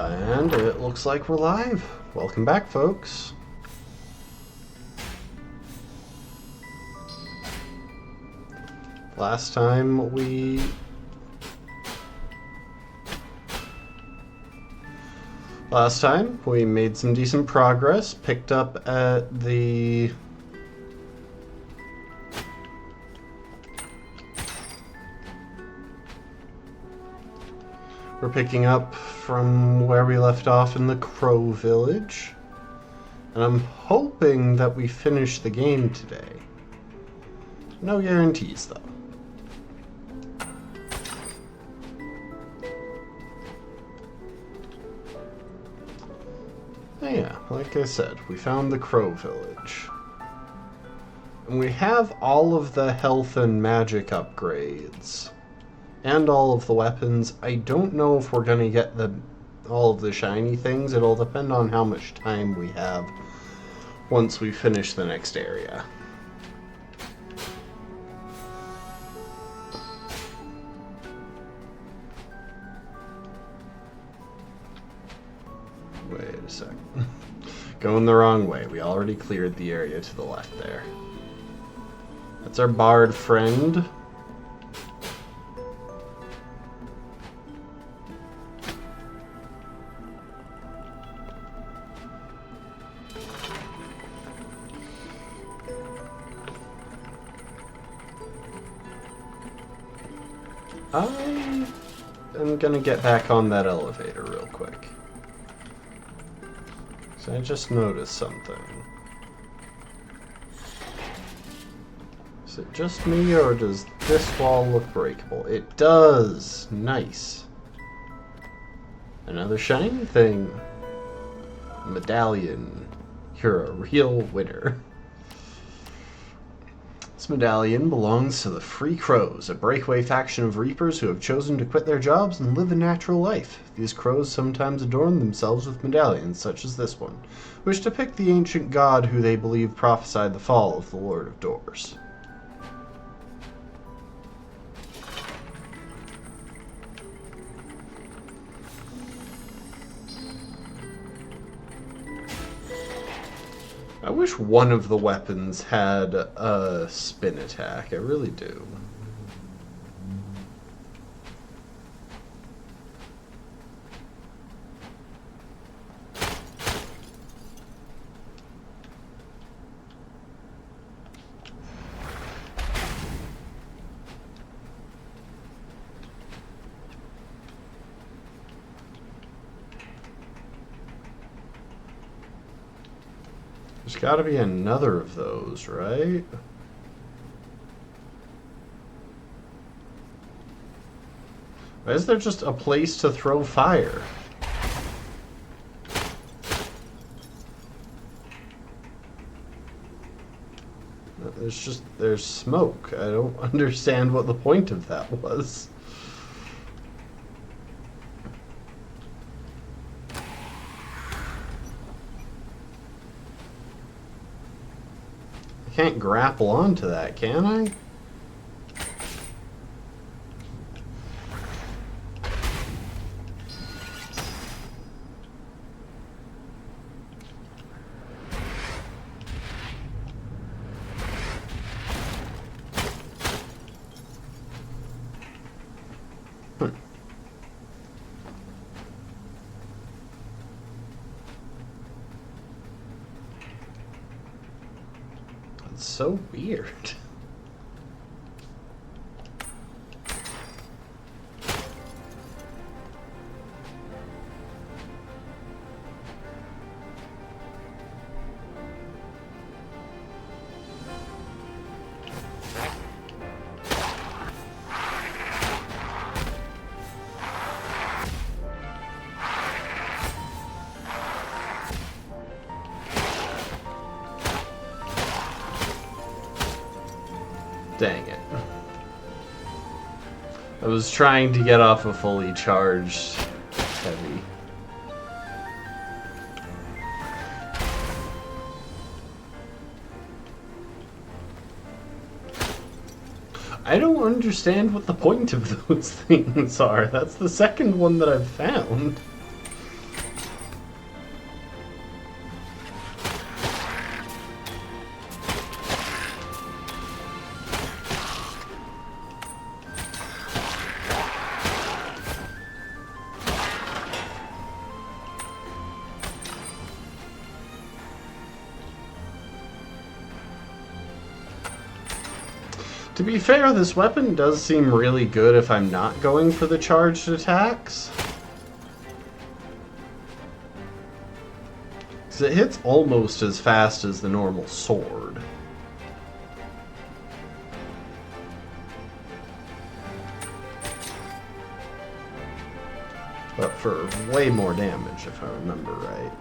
And it looks like we're live. Welcome back, folks. Last time we made some decent progress, picked up at the We're picking up from where we left off in the Crow Village. And I'm hoping that we finish the game today. No guarantees, though. Yeah, like I said, we found the Crow Village. And we have all of the health and magic upgrades. And all of the weapons. I don't know if we're gonna get all of the shiny things. It'll depend on how much time we have once we finish the next area. Wait a second. Going the wrong way. We already cleared the area to the left there. That's our bard friend. I am gonna get back on that elevator real quick. So I just noticed something. Is it just me, or does this wall look breakable? It does! Nice. Another shiny thing. Medallion. You're a real winner. This medallion belongs to the Free Crows, a breakaway faction of reapers who have chosen to quit their jobs and live a natural life. These crows sometimes adorn themselves with medallions, such as this one, which depict the ancient god who they believe prophesied the fall of the Lord of Doors. I wish one of the weapons had a spin attack. I really do. There's got to be another of those, right? Why is there just a place to throw fire? There's smoke. I don't understand what the point of that was. I can't grapple onto that, can I? It's so weird. Dang it. I was trying to get off a fully charged heavy. I don't understand what the point of those things are. That's the second one that I've found. To be fair, this weapon does seem really good if I'm not going for the charged attacks. Because it hits almost as fast as the normal sword. But for way more damage, if I remember right.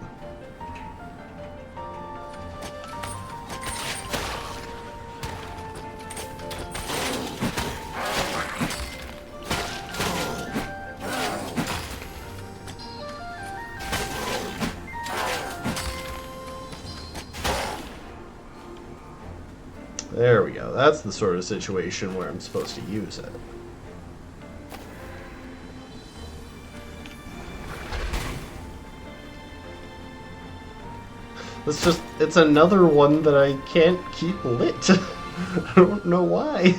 There we go. That's the sort of situation where I'm supposed to use it. It's another one that I can't keep lit. I don't know why.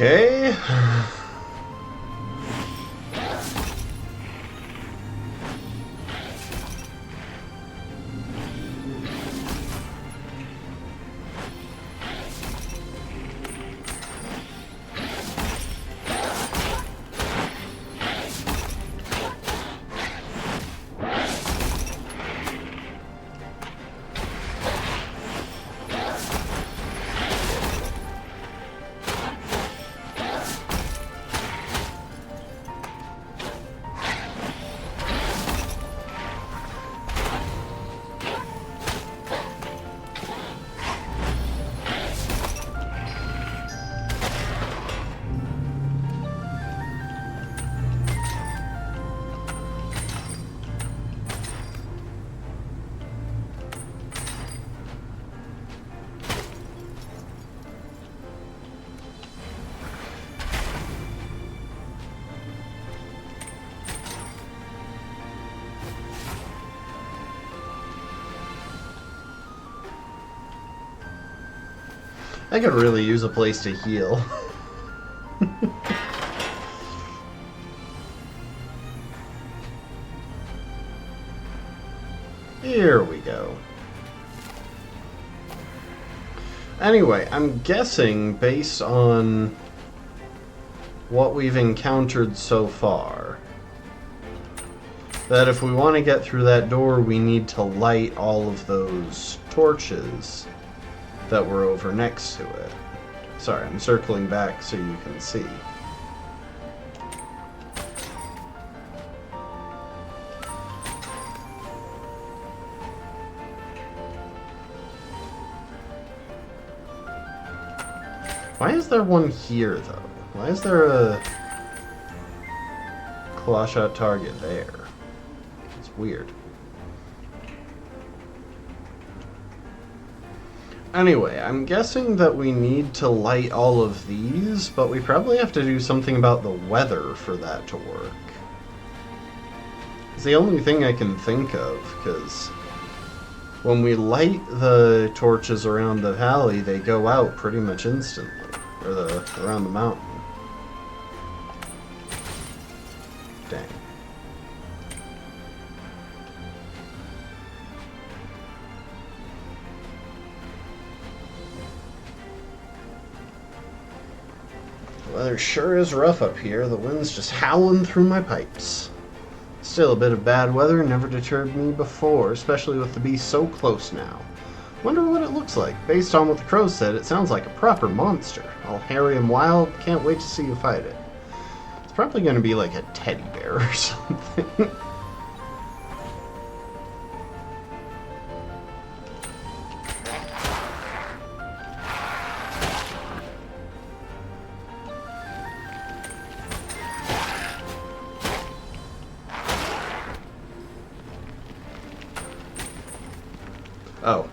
Okay. I could really use a place to heal. Here we go. Anyway, I'm guessing, based on what we've encountered so far, that if we want to get through that door, we need to light all of those torches that were over next to it. Sorry, I'm circling back so you can see. Why is there one here, though? Why is there a claw shot target there? It's weird. Anyway, I'm guessing that we need to light all of these, but we probably have to do something about the weather for that to work. It's the only thing I can think of, because when we light the torches around the valley, they go out pretty much instantly, or around the mountain. Dang. The weather sure is rough up here. The wind's just howling through my pipes. Still, a bit of bad weather never deterred me before, especially with the beast so close now. Wonder what it looks like. Based on what the crow said, it sounds like a proper monster. All hairy and wild. Can't wait to see you fight it. It's probably going to be like a teddy bear or something. Oh.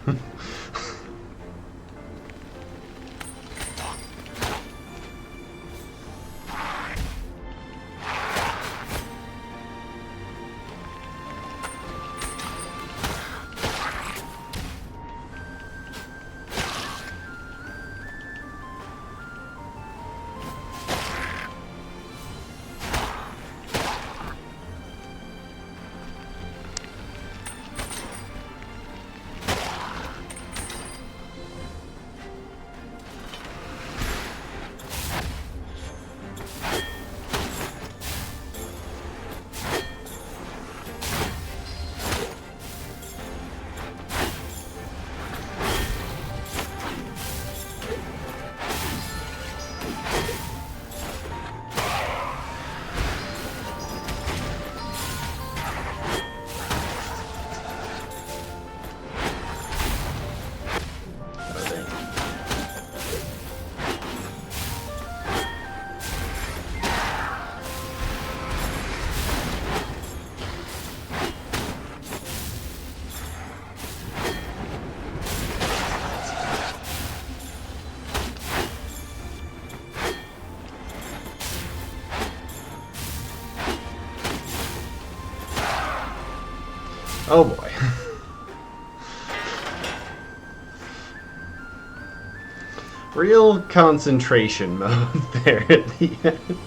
Oh boy. Real concentration mode there at the end.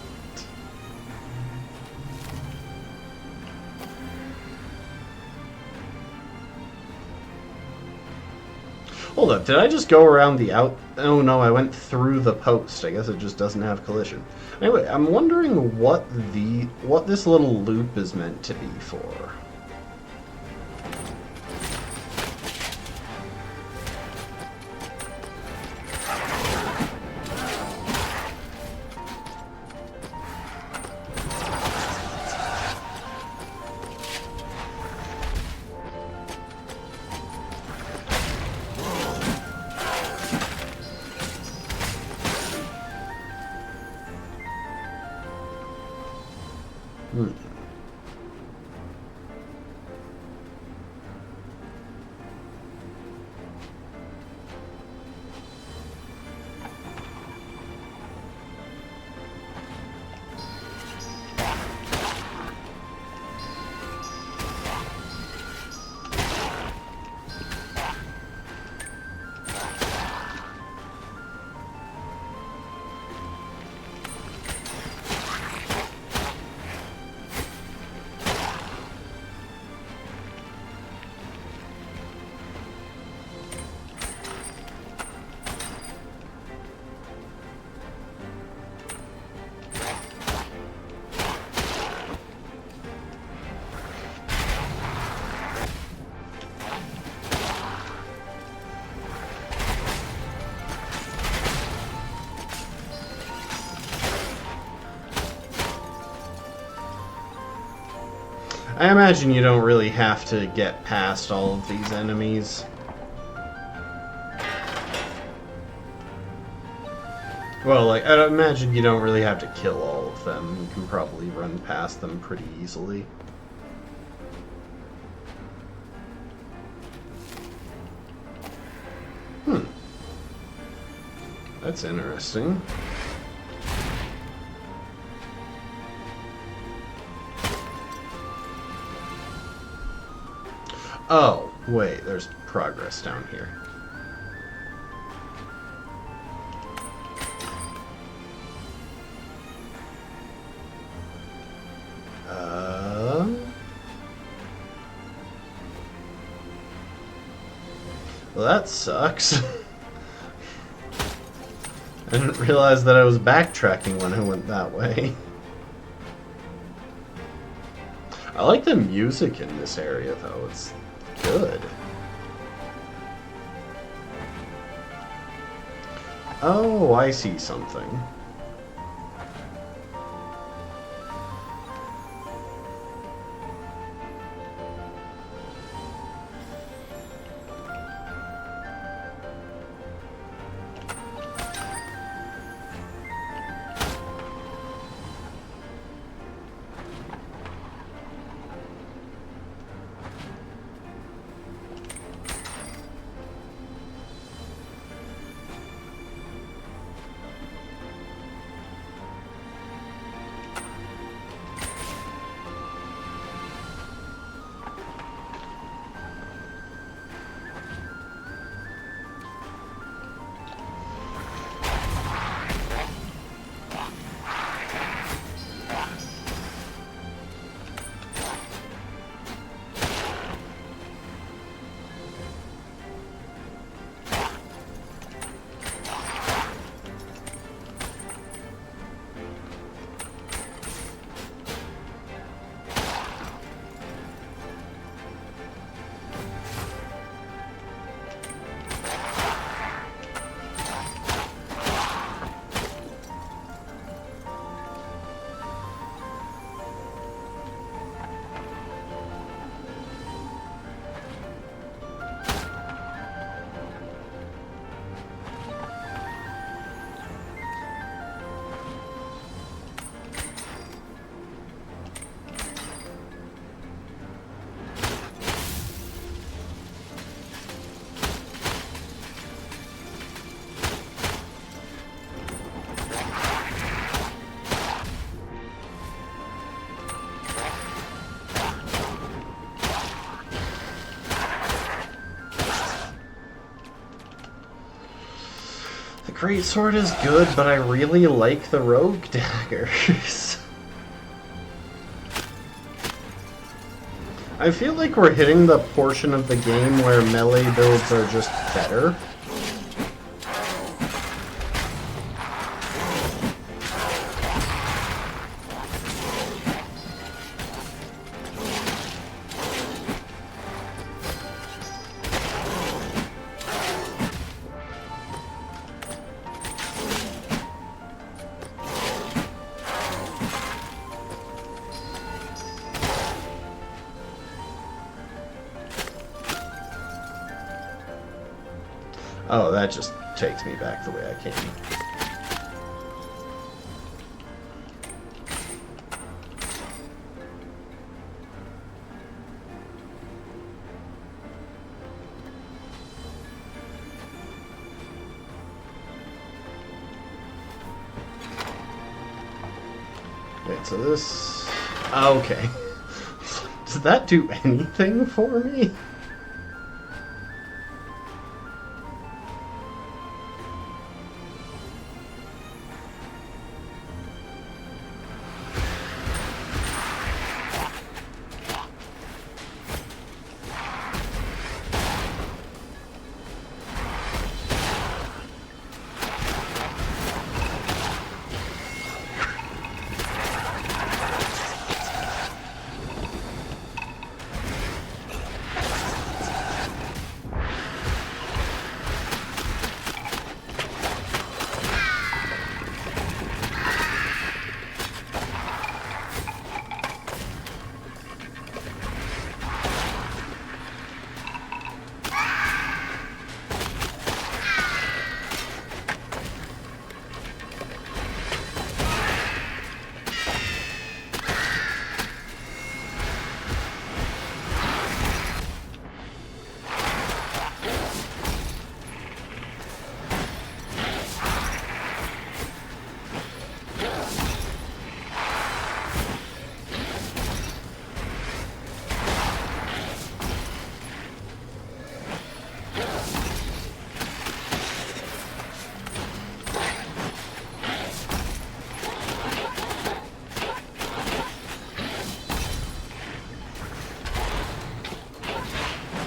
Hold up, did I just go around the out... Oh no, I went through the post. I guess it just doesn't have collision. Anyway, I'm wondering what this little loop is meant to be for. I imagine you don't really have to get past all of these enemies. Well, like, I imagine you don't really have to kill all of them. You can probably run past them pretty easily. That's interesting. Oh, wait, there's progress down here. Well, that sucks. I didn't realize that I was backtracking when I went that way. I like the music in this area, though. It's good. Oh, I see something. The greatsword is good, but I really like the rogue daggers. I feel like we're hitting the portion of the game where melee builds are just better. Oh, that just takes me back the way I came. Wait, so this... Okay. Does that do anything for me?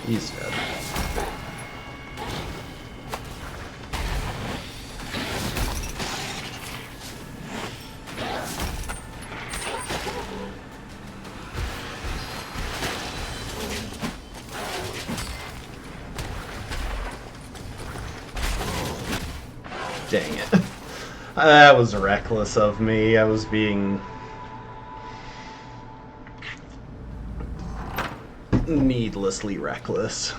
He's dead. Dang it. That was reckless of me. I was being needlessly reckless.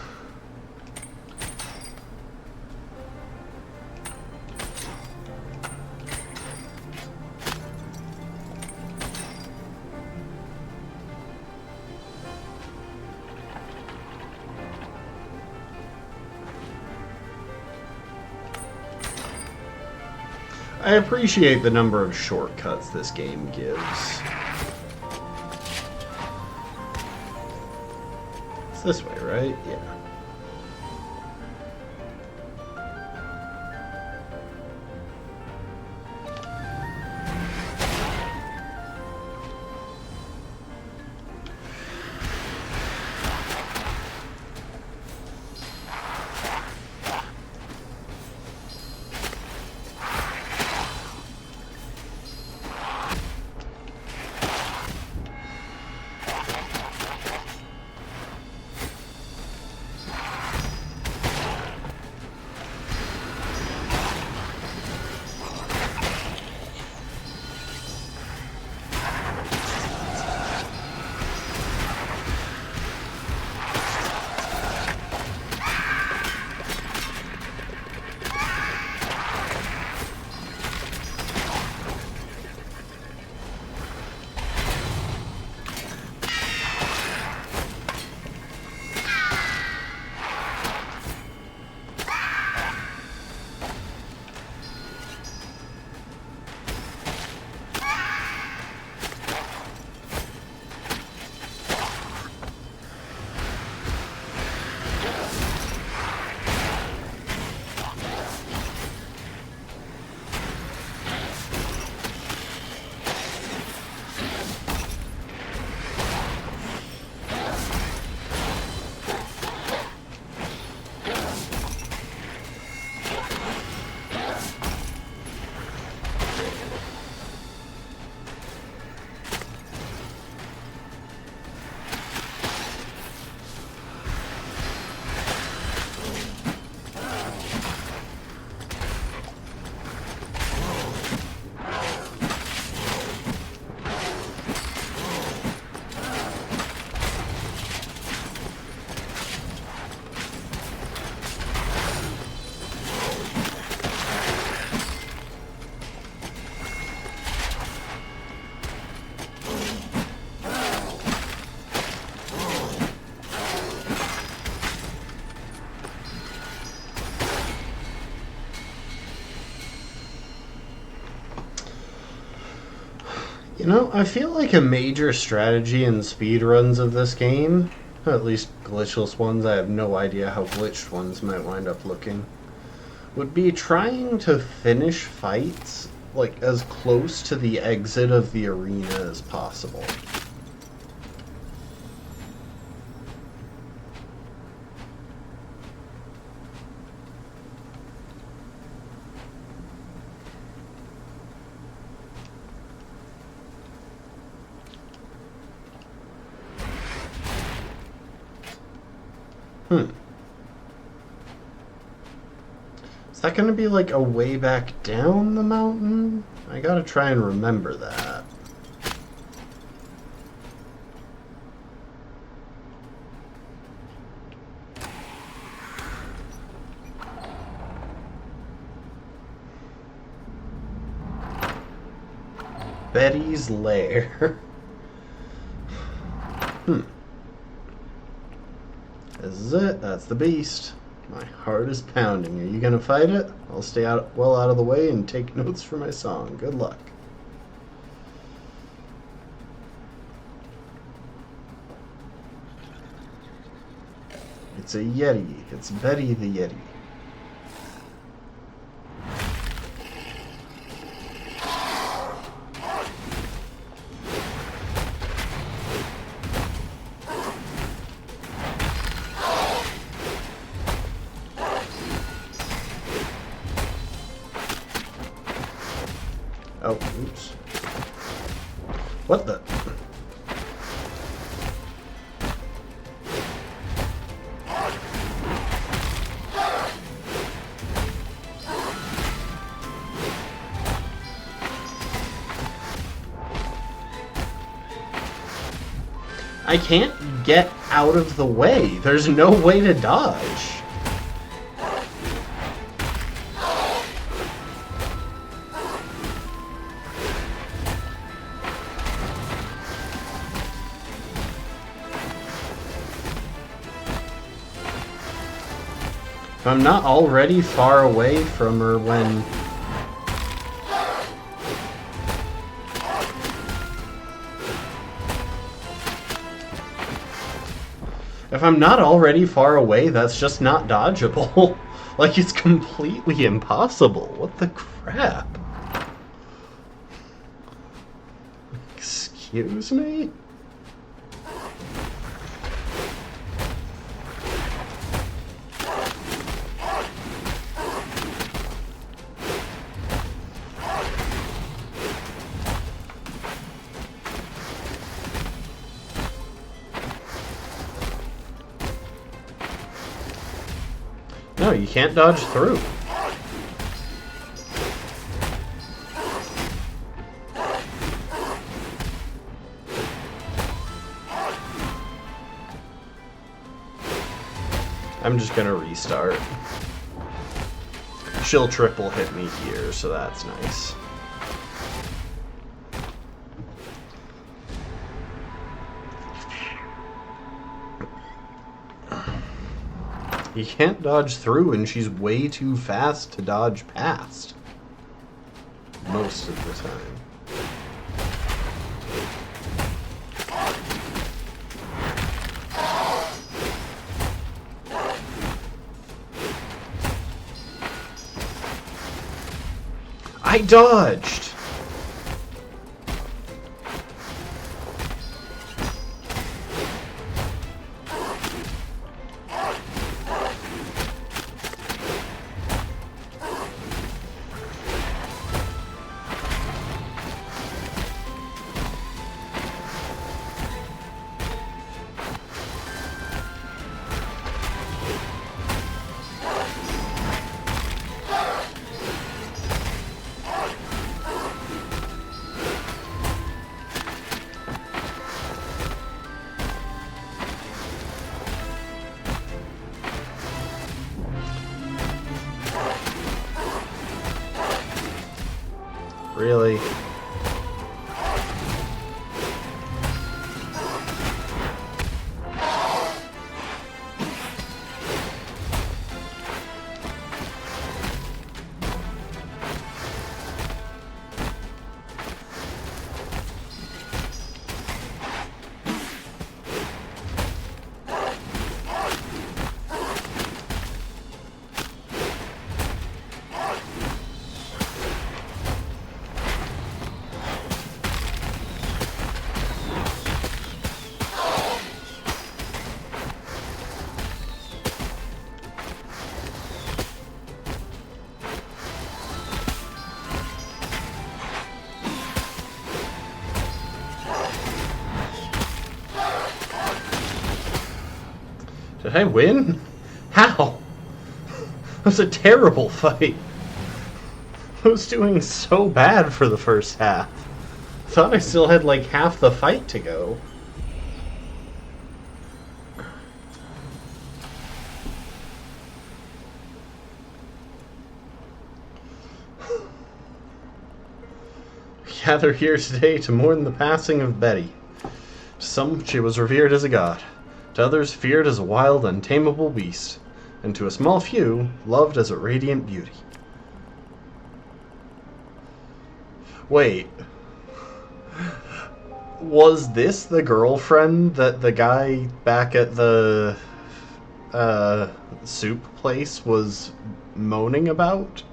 I appreciate the number of shortcuts this game gives. It's this way, right? Yeah. You know, I feel like a major strategy in speedruns of this game, at least glitchless ones, I have no idea how glitched ones might wind up looking, would be trying to finish fights, like, as close to the exit of the arena as possible. Is that going to be like a way back down the mountain? I gotta try and remember that. Betty's Lair. This is it. That's the beast. My heart is pounding. Are you gonna fight it? I'll stay well out of the way and take notes for my song. Good luck. It's a Yeti. It's Betty the Yeti. Oh, oops. What the? I can't get out of the way. There's no way to dodge. If I'm not already far away from her when... If I'm not already far away, that's just not dodgeable. Like, it's completely impossible. What the crap? Excuse me? No, you can't dodge through. I'm just gonna restart. She'll triple hit me here, so that's nice. You can't dodge through, and she's way too fast to dodge past. Most of the time. I dodged! Really? Did I win? How? It was a terrible fight. I was doing so bad for the first half. I thought I still had like half the fight to go. We gather here today to mourn the passing of Betty. To some, she was revered as a god. To others, feared as a wild, untamable beast, and to a small few, loved as a radiant beauty. Wait. Was this the girlfriend that the guy back at the soup place was moaning about?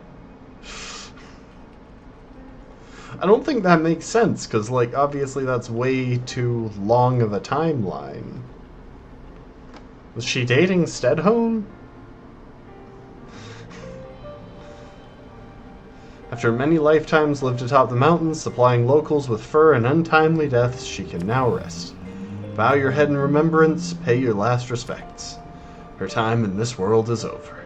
I don't think that makes sense, because, like, obviously that's way too long of a timeline. Was she dating Stedhone? After many lifetimes lived atop the mountains, supplying locals with fur and untimely deaths, she can now rest. Bow your head in remembrance, pay your last respects. Her time in this world is over.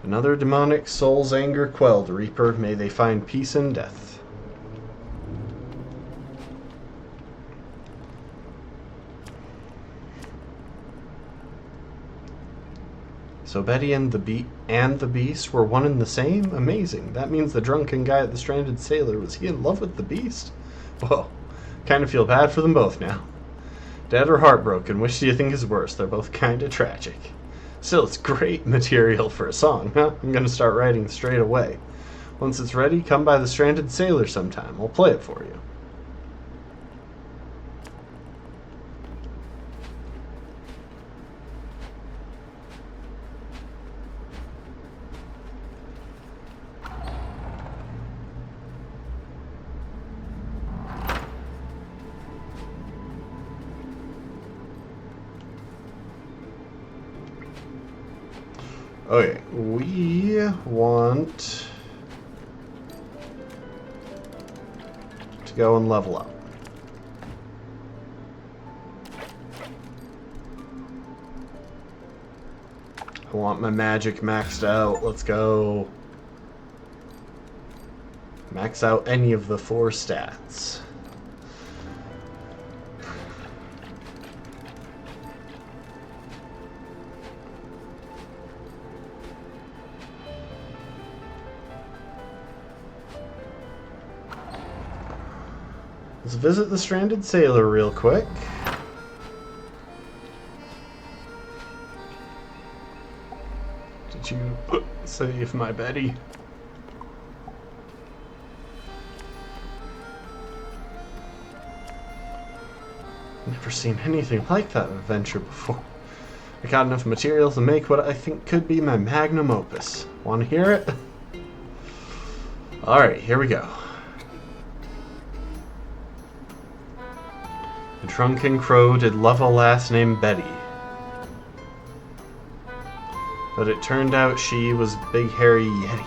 Another demonic soul's anger quelled, Reaper. May they find peace in death. So Betty and the beast were one and the same? Amazing. That means the drunken guy at the Stranded Sailor, was he in love with the beast? Whoa. Kind of feel bad for them both now. Dead or heartbroken, which do you think is worse? They're both kind of tragic. Still, it's great material for a song, huh? I'm gonna start writing straight away. Once it's ready, come by the Stranded Sailor sometime. I'll play it for you. Okay, we want to go and level up. I want my magic maxed out. Let's go. Max out any of the 4 stats. Let's visit the Stranded Sailor real quick. Did you save my Betty? Never seen anything like that adventure before. I got enough material to make what I think could be my magnum opus. Want to hear it? Alright, here we go. The drunken crow did love a lass named Betty. But it turned out she was Big Hairy Yeti.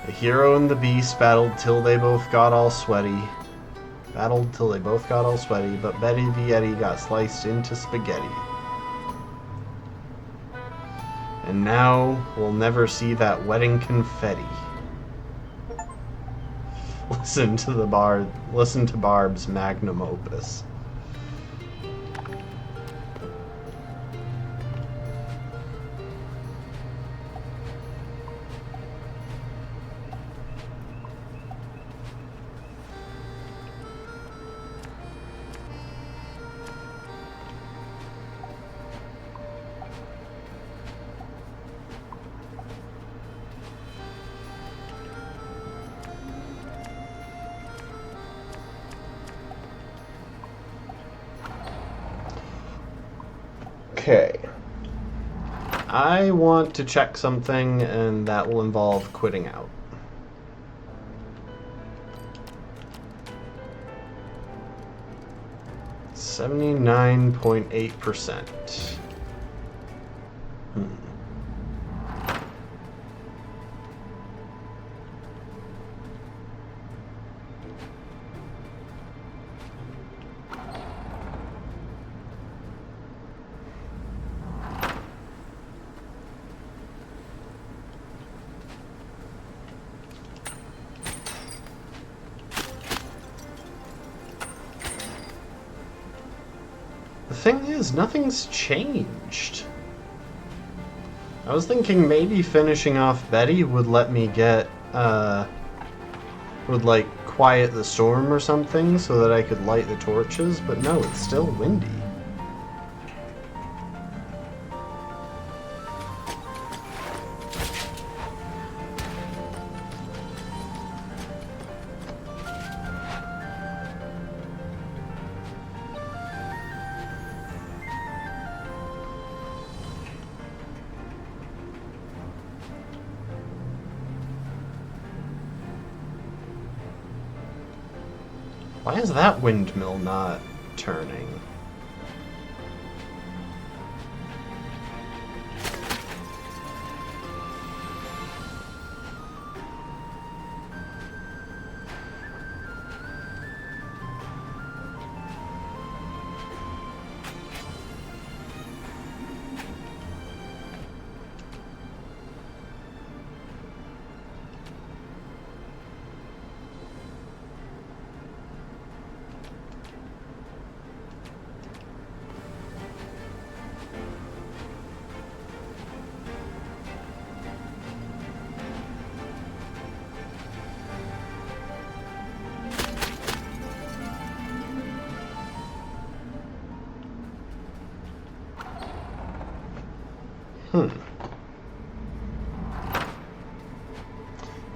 The hero and the beast battled till they both got all sweaty. But Betty the Yeti got sliced into spaghetti. And now we'll never see that wedding confetti. Listen to Barb's magnum opus. Okay. I want to check something, and that will involve quitting out. %79.8%. The thing is, nothing's changed. I was thinking maybe finishing off Betty would let me get, would like quiet the storm or something so that I could light the torches, but no, it's still windy. Why is that windmill not turning? Hmm.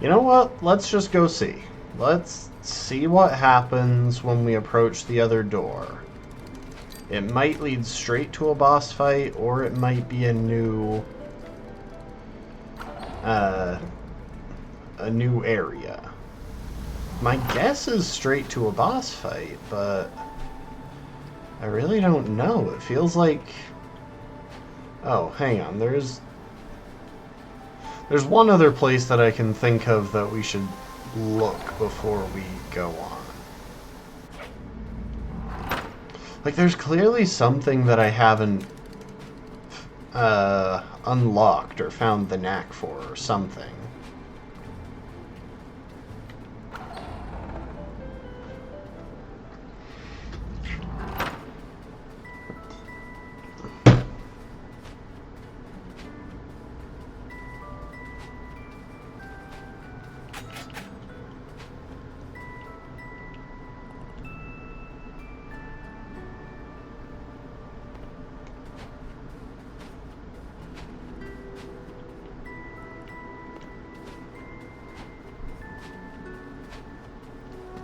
You know what? Let's just go see. Let's see what happens when we approach the other door. It might lead straight to a boss fight, or it might be a new area. My guess is straight to a boss fight, but I really don't know. It feels like... Oh, hang on. There's one other place that I can think of that we should look before we go on. Like, there's clearly something that I haven't unlocked or found the knack for or something.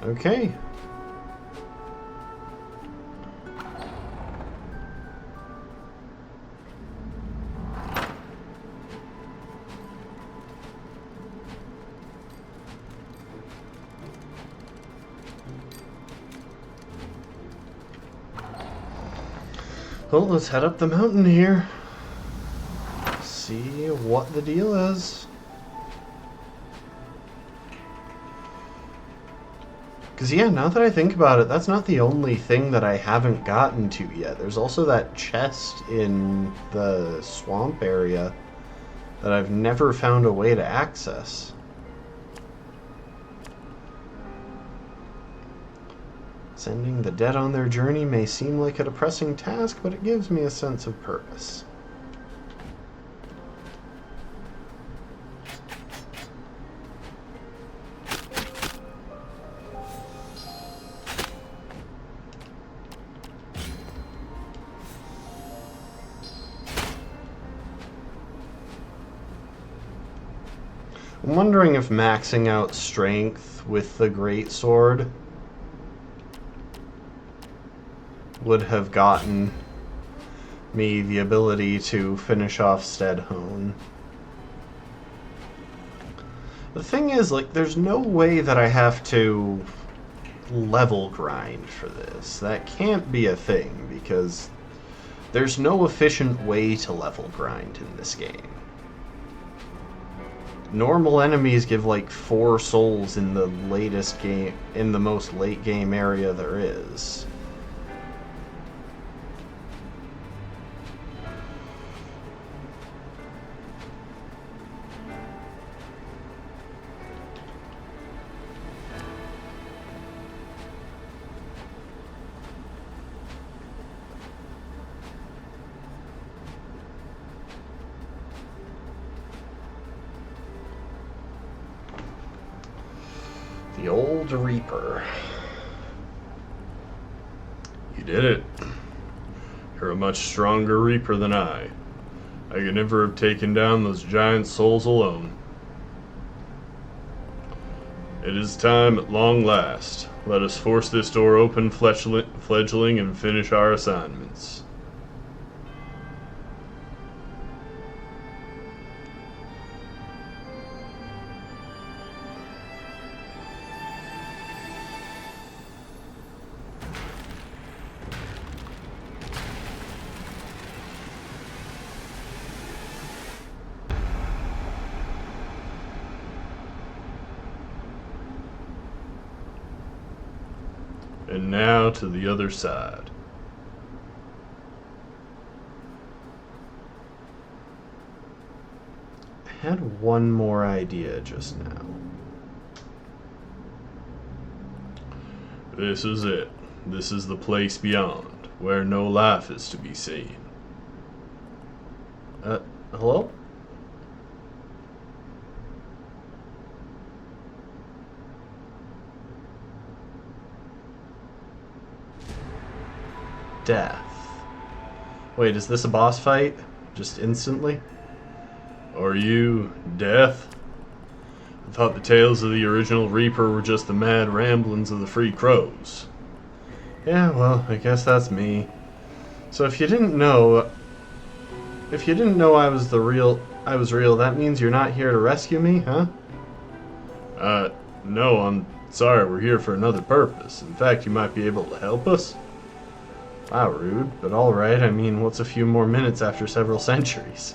Okay. Well, let's head up the mountain here. See what the deal is. Because, yeah, now that I think about it, that's not the only thing that I haven't gotten to yet. There's also that chest in the swamp area that I've never found a way to access. Sending the dead on their journey may seem like a depressing task, but it gives me a sense of purpose. I'm wondering if maxing out strength with the greatsword would have gotten me the ability to finish off Steadhone. The thing is, like, there's no way that I have to level grind for this. That can't be a thing, because there's no efficient way to level grind in this game. Normal enemies give like 4 souls in the latest game, in the most late game area there is. The old Reaper. You did it. You're a much stronger Reaper than I. I could never have taken down those giant souls alone. It is time at long last. Let us force this door open, fledgling, and finish our assignments. And now to the other side. I had one more idea just now. This is it. This is the place beyond, where no life is to be seen. Hello? Death. Wait, is this a boss fight? Just instantly? Are you Death? I thought the tales of the original Reaper were just the mad ramblings of the Free Crows. Yeah, well, I guess that's me. So if you didn't know I was real, that means you're not here to rescue me, huh? No, I'm sorry, we're here for another purpose. In fact, you might be able to help us? Wow, rude, but alright, I mean, what's a few more minutes after several centuries?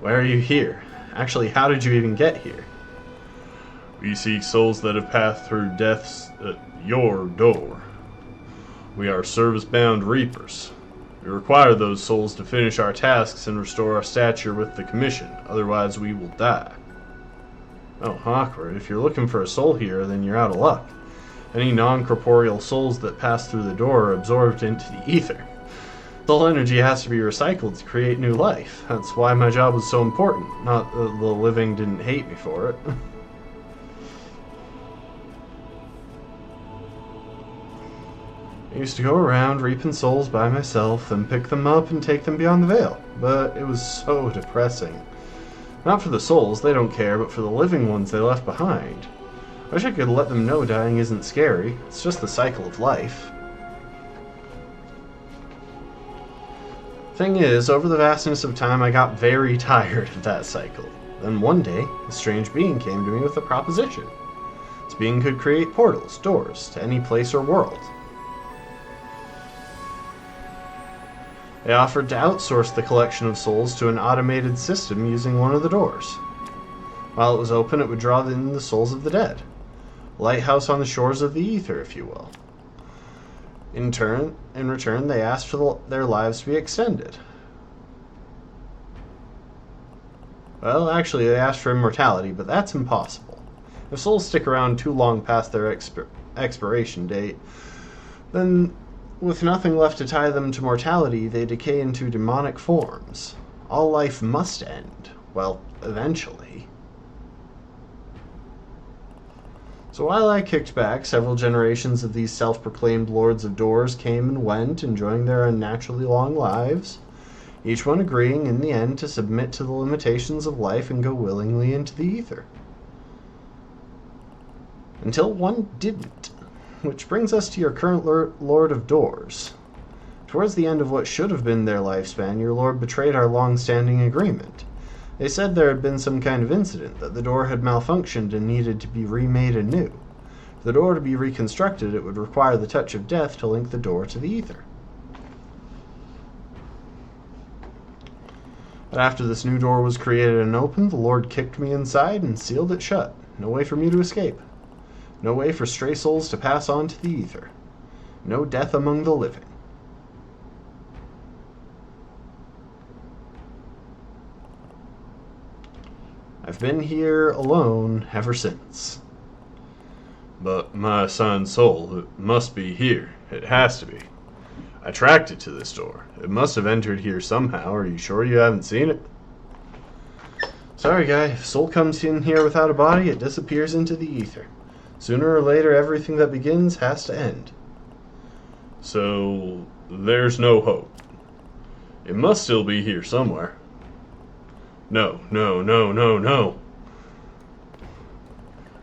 Why are you here? Actually, how did you even get here? We seek souls that have passed through death's, your door. We are service-bound Reapers. We require those souls to finish our tasks and restore our stature with the Commission, otherwise we will die. Oh, awkward. If you're looking for a soul here, then you're out of luck. Any non-corporeal souls that pass through the door are absorbed into the ether. Soul energy has to be recycled to create new life. That's why my job was so important. Not that the living didn't hate me for it. I used to go around reaping souls by myself, then pick them up and take them beyond the veil. But it was so depressing. Not for the souls, they don't care, but for the living ones they left behind. I wish I could let them know dying isn't scary. It's just the cycle of life. Thing is, over the vastness of time, I got very tired of that cycle. Then one day, a strange being came to me with a proposition. This being could create portals, doors, to any place or world. They offered to outsource the collection of souls to an automated system using one of the doors. While it was open, it would draw in the souls of the dead. A lighthouse on the shores of the ether, if you will. In return, they asked for their lives to be extended. Well, actually, they asked for immortality, but that's impossible. If souls stick around too long past their expiration date, then with nothing left to tie them to mortality, they decay into demonic forms. All life must end. Well, eventually. So while I kicked back, several generations of these self-proclaimed Lords of Doors came and went, enjoying their unnaturally long lives, each one agreeing in the end to submit to the limitations of life and go willingly into the ether. Until one didn't. Which brings us to your current Lord of Doors. Towards the end of what should have been their lifespan, your Lord betrayed our long-standing agreement. They said there had been some kind of incident, that the door had malfunctioned and needed to be remade anew. For the door to be reconstructed, it would require the touch of death to link the door to the ether. But after this new door was created and opened, the Lord kicked me inside and sealed it shut. No way for me to escape. No way for stray souls to pass on to the ether. No death among the living. I've been here alone ever since. But my assigned soul, it must be here. It has to be. I tracked it to this door. It must have entered here somehow. Are you sure you haven't seen it? Sorry, guy. If soul comes in here without a body, it disappears into the ether. Sooner or later, everything that begins has to end. So, there's no hope. It must still be here somewhere. No.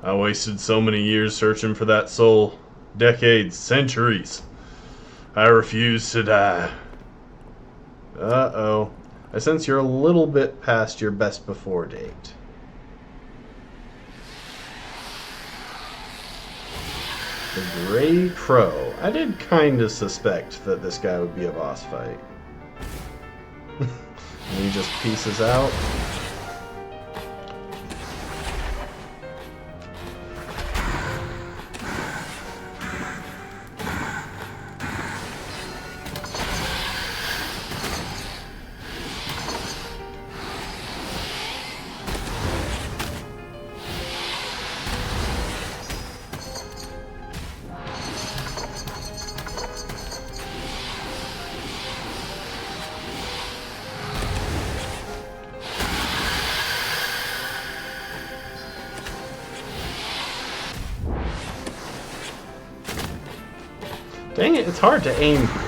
I wasted so many years searching for that soul. Decades, centuries. I refuse to die. Uh-oh. I sense you're a little bit past your best before date. The Grey Crow. I did kind of suspect that this guy would be a boss fight. And he just pieces out. Dang it, it's hard to aim here.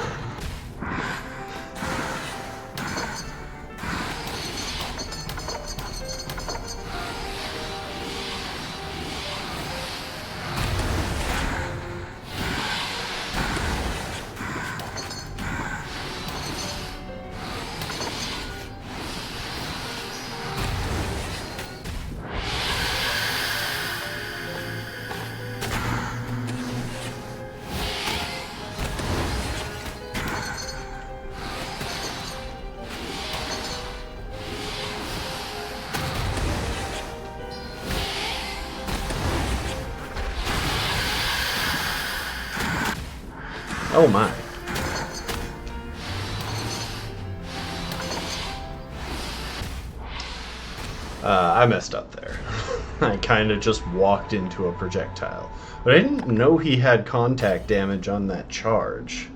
Oh my. I messed up there. I kind of just walked into a projectile. But I didn't know he had contact damage on that charge.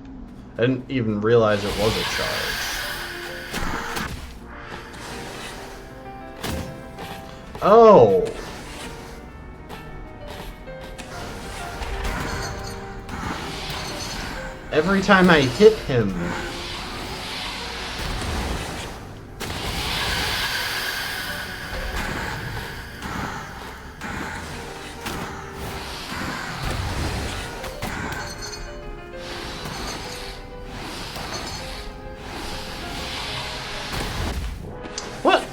I didn't even realize it was a charge. Oh! Every time I hit him... What?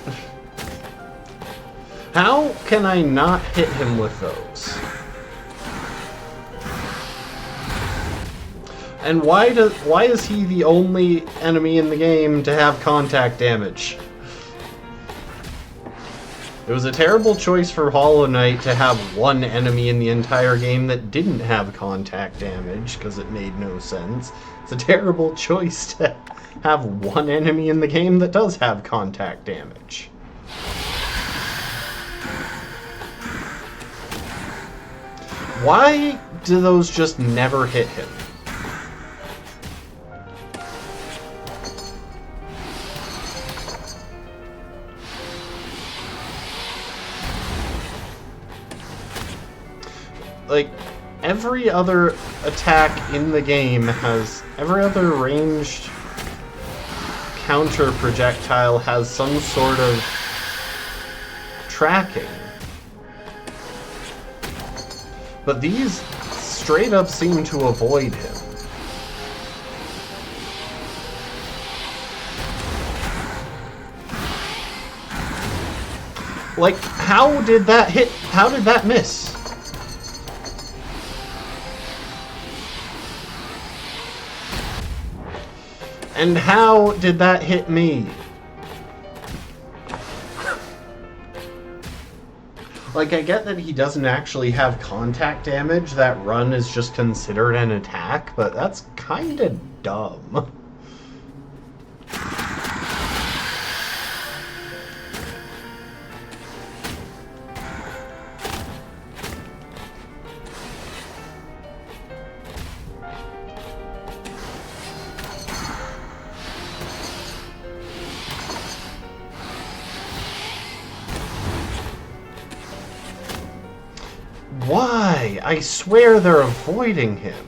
How can I not hit him with those? And why is he the only enemy in the game to have contact damage? It was a terrible choice for Hollow Knight to have one enemy in the entire game that didn't have contact damage, because it made no sense. It's a terrible choice to have one enemy in the game that does have contact damage. Why do those just never hit him? Like, every other attack in the game has... Every other ranged counter projectile has some sort of tracking. But these straight up seem to avoid him. Like, how did that hit? How did that miss? And how did that hit me? Like, I get that he doesn't actually have contact damage, that run is just considered an attack, but that's kinda dumb. Why? I swear they're avoiding him.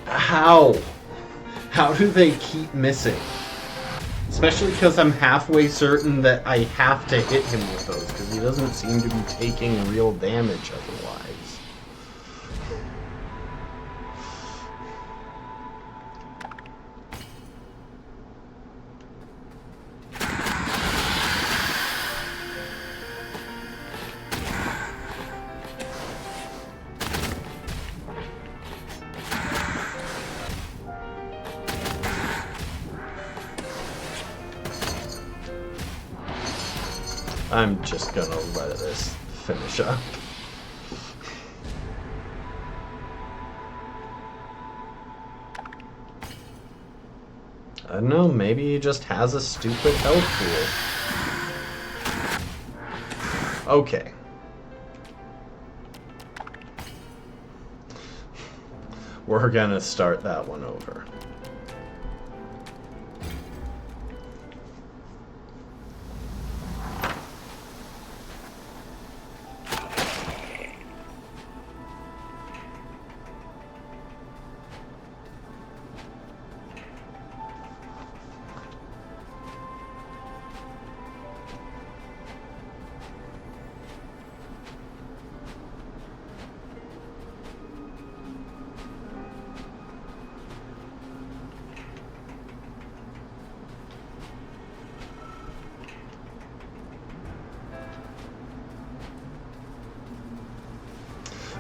How? How do they keep missing? Especially because I'm halfway certain that I have to hit him with those, because he doesn't seem to be taking real damage otherwise. I'm just gonna let this finish up. I don't know, maybe he just has a stupid health pool. Okay. We're gonna start that one over.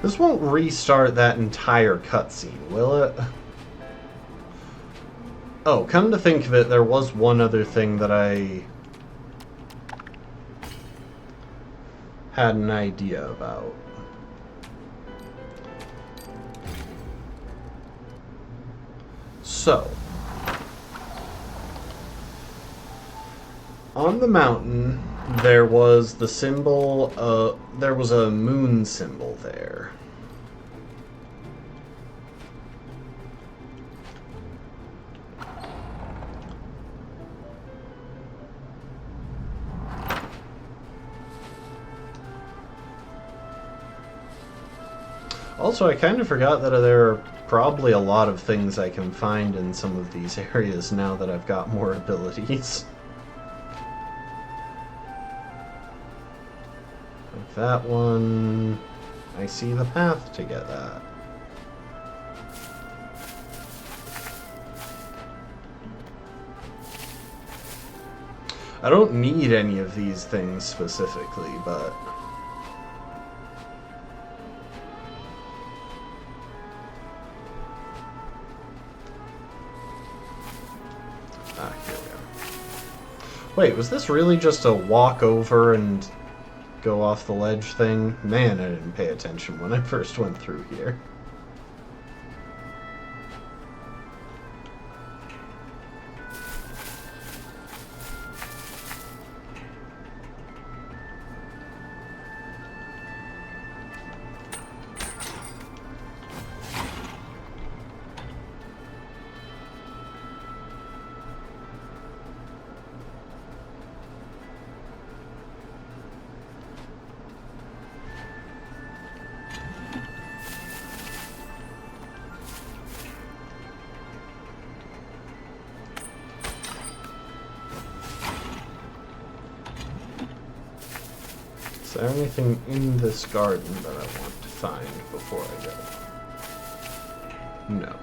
This won't restart that entire cutscene, will it? Oh, come to think of it, there was one other thing that I had an idea about. So, on the mountain, there was the symbol, there was a moon symbol there. Also, I kind of forgot that there are probably a lot of things I can find in some of these areas now that I've got more abilities. Like that one, I see the path to get that. I don't need any of these things specifically, but here we are. Wait, was this really just a walk over and go off the ledge thing? Man, I didn't pay attention when I first went through here. Is there anything in this garden that I want to find before I go? No.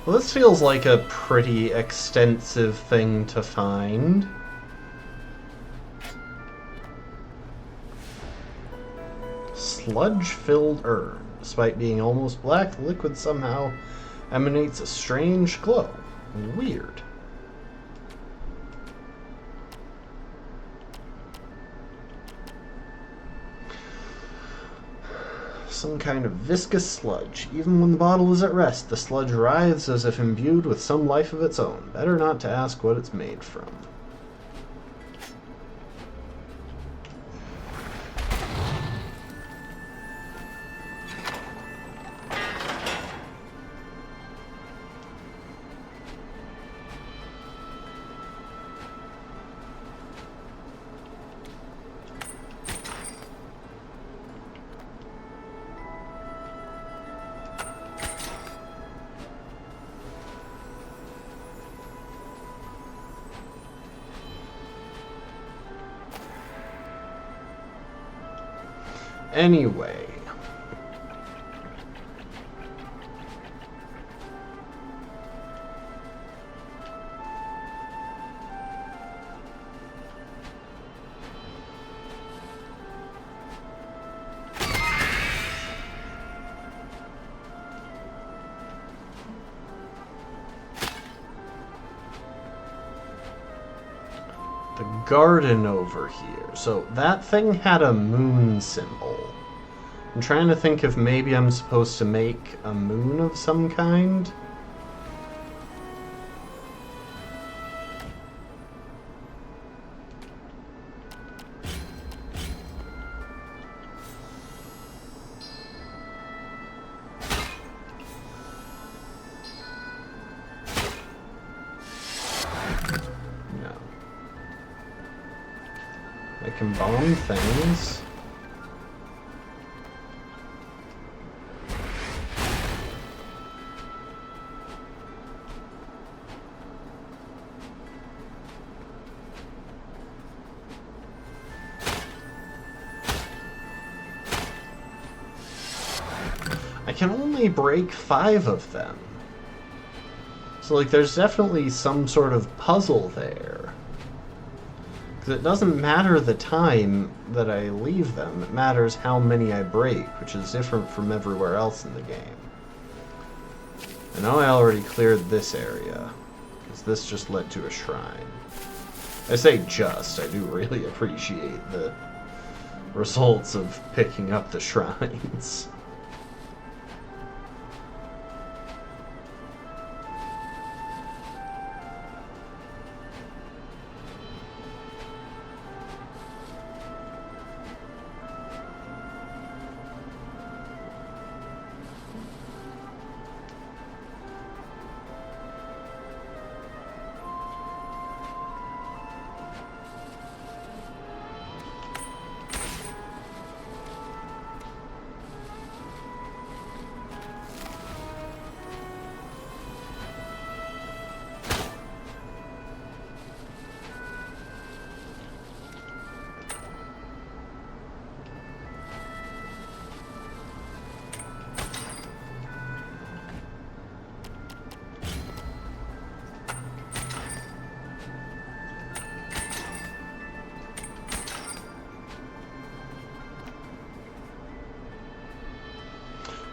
Well, this feels like a pretty extensive thing to find. Sludge-filled herb. Despite being almost black, the liquid somehow emanates a strange glow. Weird. Some kind of viscous sludge. Even when the bottle is at rest, the sludge writhes as if imbued with some life of its own. Better not to ask what it's made from. Anyway. The garden over here. So that thing had a moon symbol. I'm trying to think if maybe I'm supposed to make a moon of some kind. I can bomb things. I can only break 5 of them. So, like, there's definitely some sort of puzzle there. It doesn't matter the time that I leave them, it matters how many I break, which is different from everywhere else in the game. I know I already cleared this area, because this just led to a shrine. I say just, I do really appreciate the results of picking up the shrines.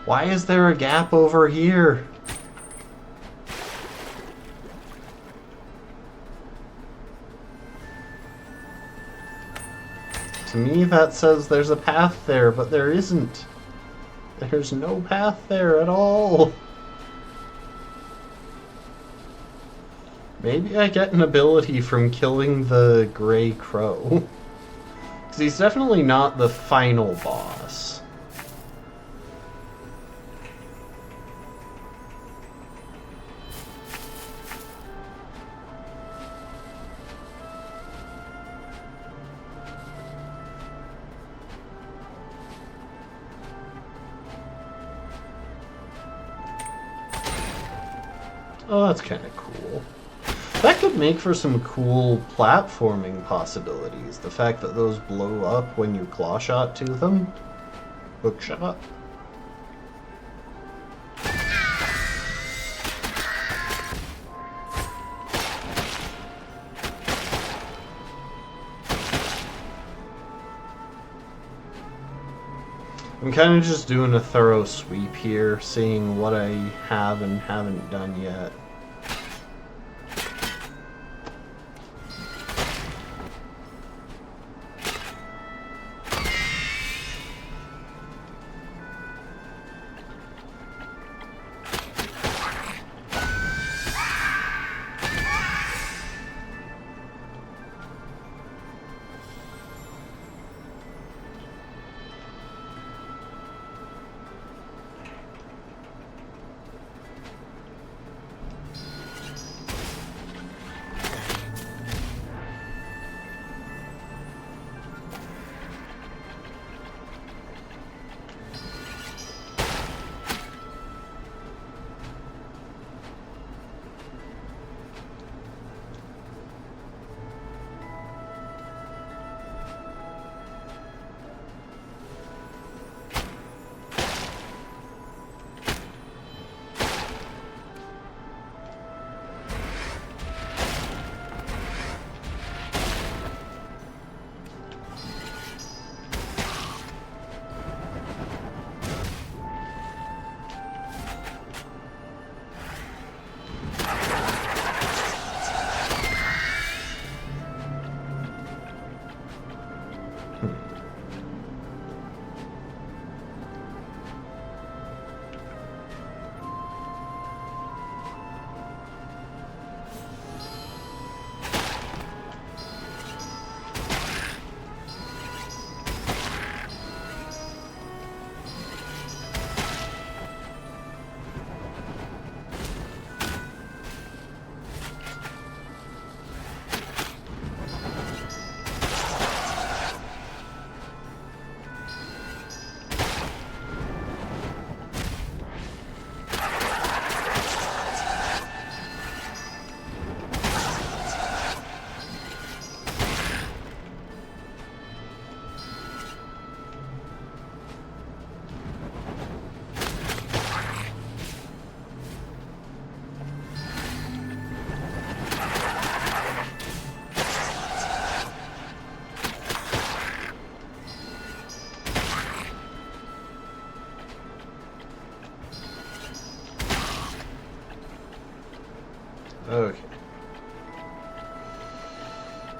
Why is there a gap over here? To me, that says there's a path there, but there isn't. There's no path there at all. Maybe I get an ability from killing the Gray Crow. Because he's definitely not the final boss. Oh, that's kind of cool. That could make for some cool platforming possibilities. The fact that those blow up when you claw shot to them. Hook shot. I'm kind of just doing a thorough sweep here, seeing what I have and haven't done yet.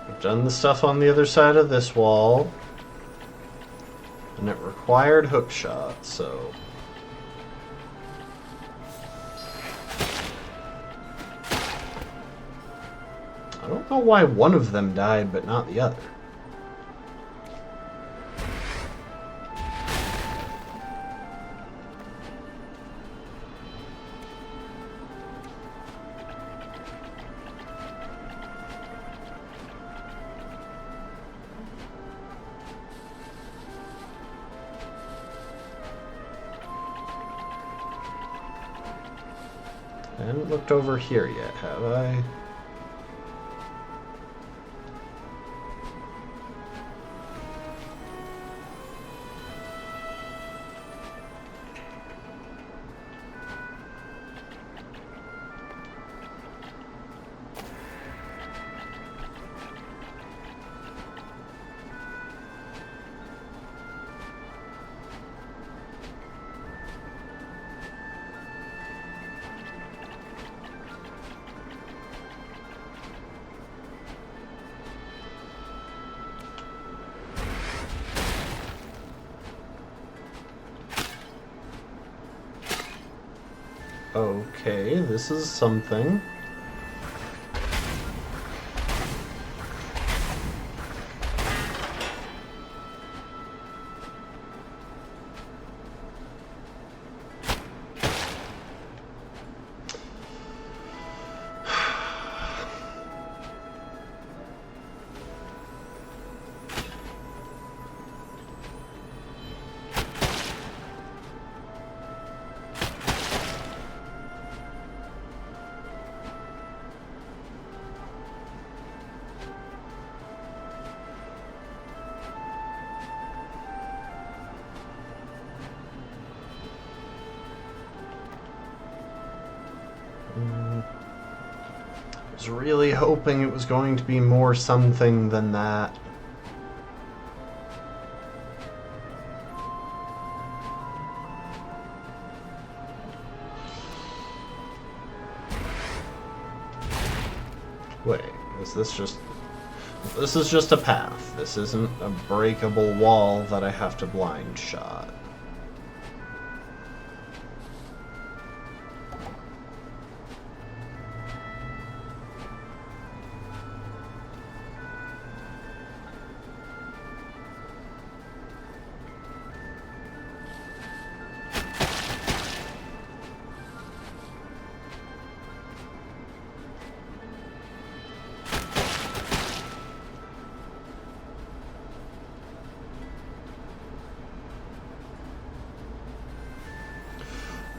I've done the stuff on the other side of this wall. And it required hook shot, so... I don't know why one of them died, but not the other. I haven't looked over here yet, have I? Okay, this is something. I was really hoping it was going to be more something than that. Wait, is this just... This is just a path. This isn't a breakable wall that I have to blind shot.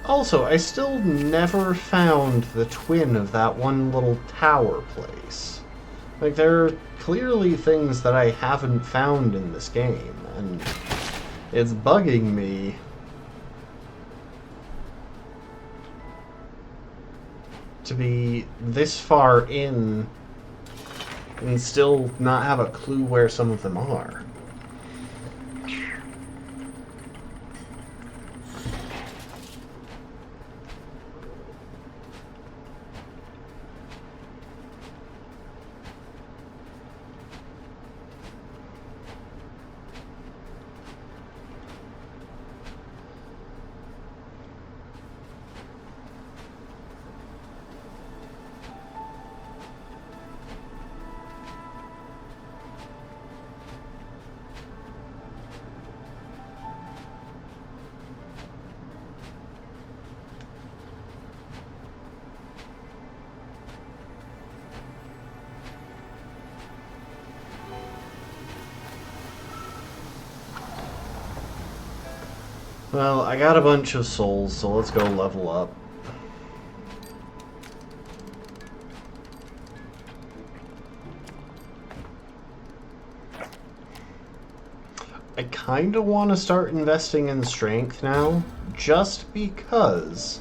Also, I still never found the twin of that one little tower place. Like, there are clearly things that I haven't found in this game, and it's bugging me. To be this far in and still not have a clue where some of them are. Well, I got a bunch of souls, so let's go level up. I kinda want to start investing in strength now, just because...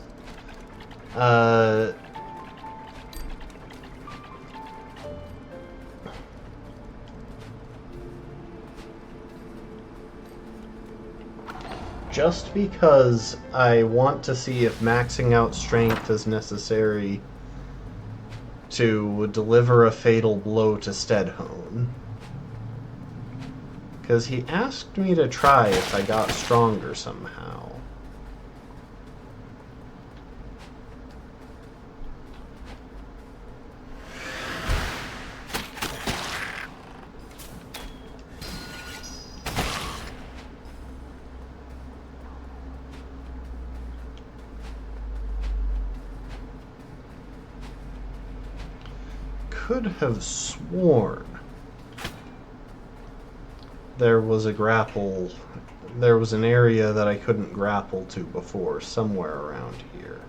Just because I want to see if maxing out strength is necessary to deliver a fatal blow to Steadhone. Because he asked me to try if I got stronger somehow. Could have sworn there was an area that I couldn't grapple to before, somewhere around here.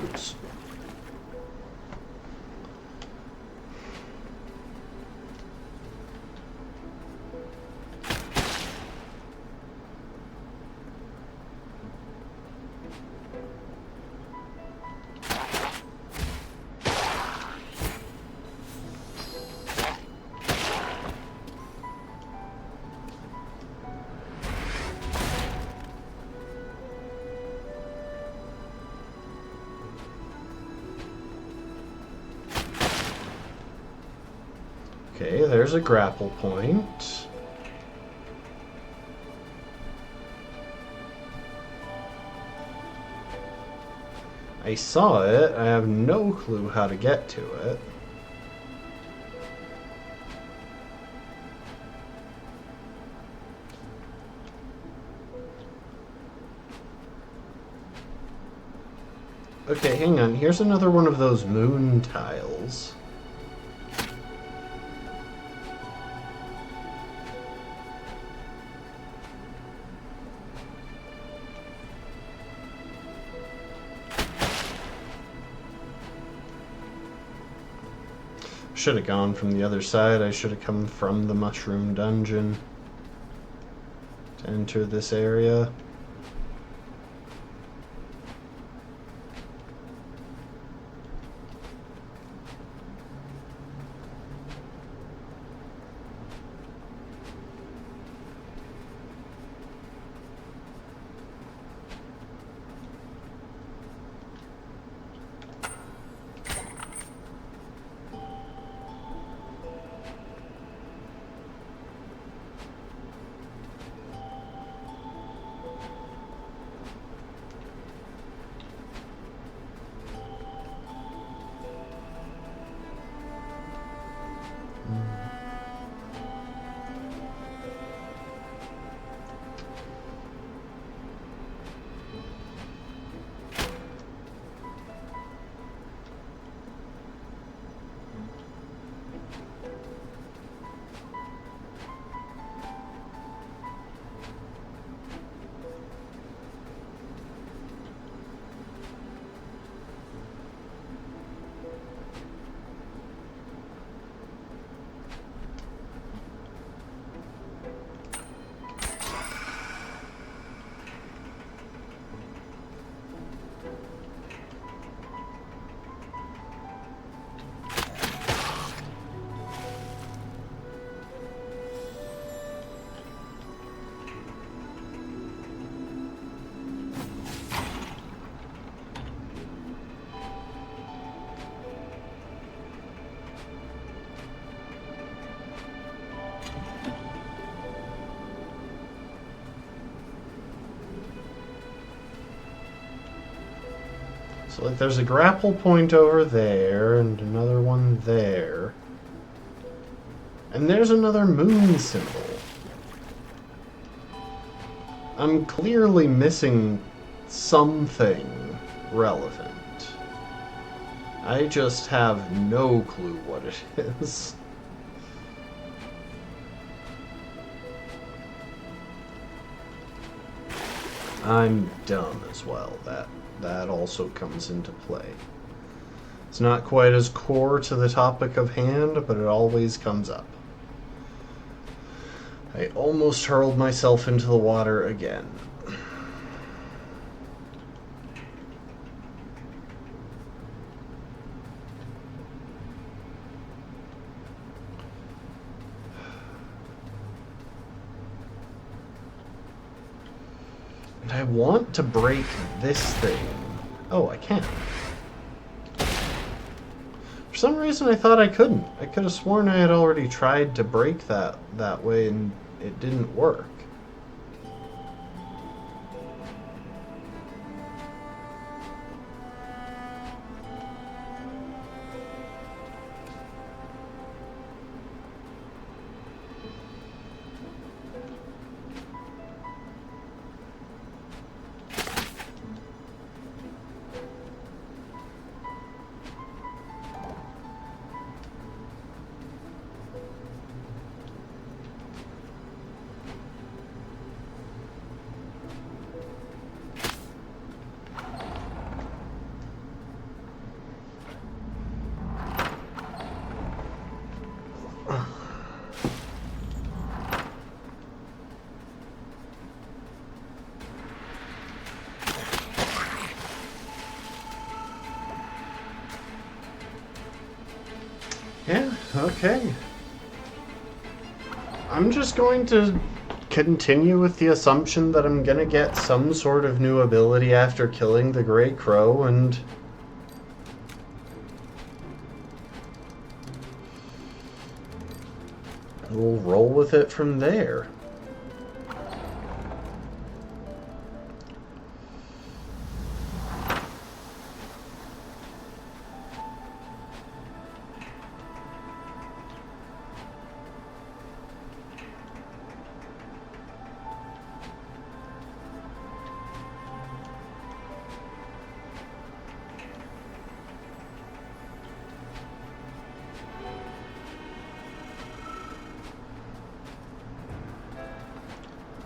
Oops. Okay, there's a grapple point. I saw it. I have no clue how to get to it. Okay, hang on. Here's another one of those moon tiles. Should have gone from the other side. I should have come from the mushroom dungeon to enter this area. So like there's a grapple point over there and another one there. And there's another moon symbol. I'm clearly missing something relevant. I just have no clue what it is. I'm dumb as well. That also comes into play. It's not quite as core to the topic of hand, but it always comes up. I almost hurled myself into the water again. And I want to break this thing. Oh, I can. For some reason I thought I couldn't. I could have sworn I had already tried to break that way and it didn't work. Yeah, okay. I'm just going to continue with the assumption that I'm gonna get some sort of new ability after killing the Grey Crow, and we'll roll with it from there.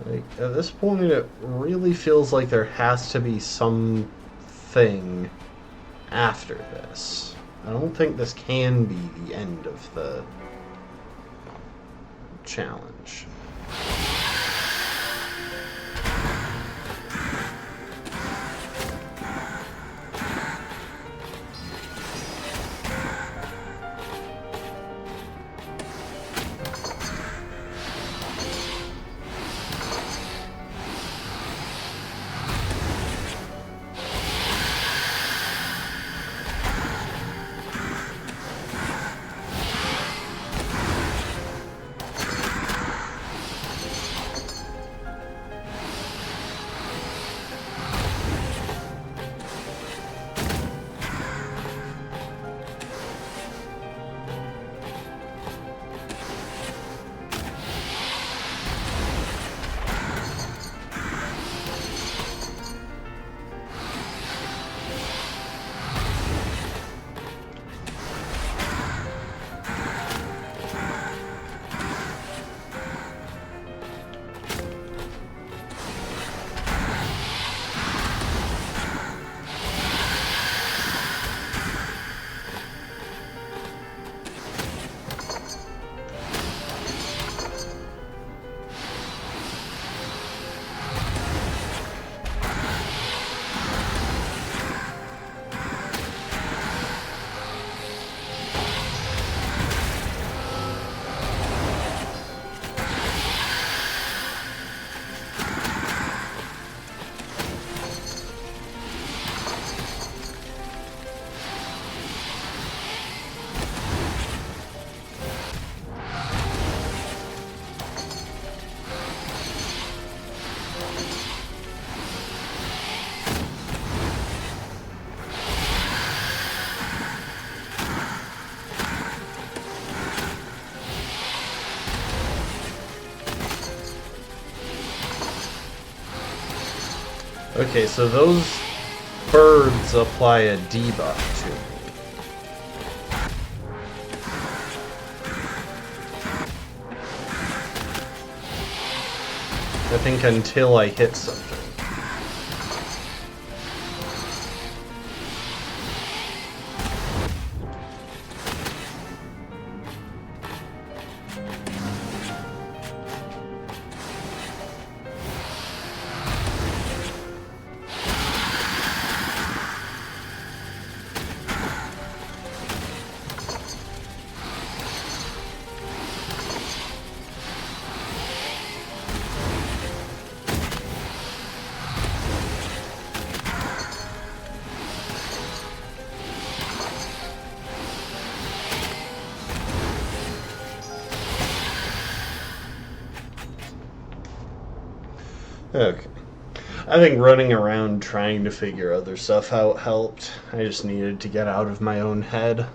Like, at this point, it really feels like there has to be something after this. I don't think this can be the end of the challenge. Okay, so those birds apply a debuff to me. think, until I hit something. Okay. I think running around trying to figure other stuff out helped. I just needed to get out of my own head.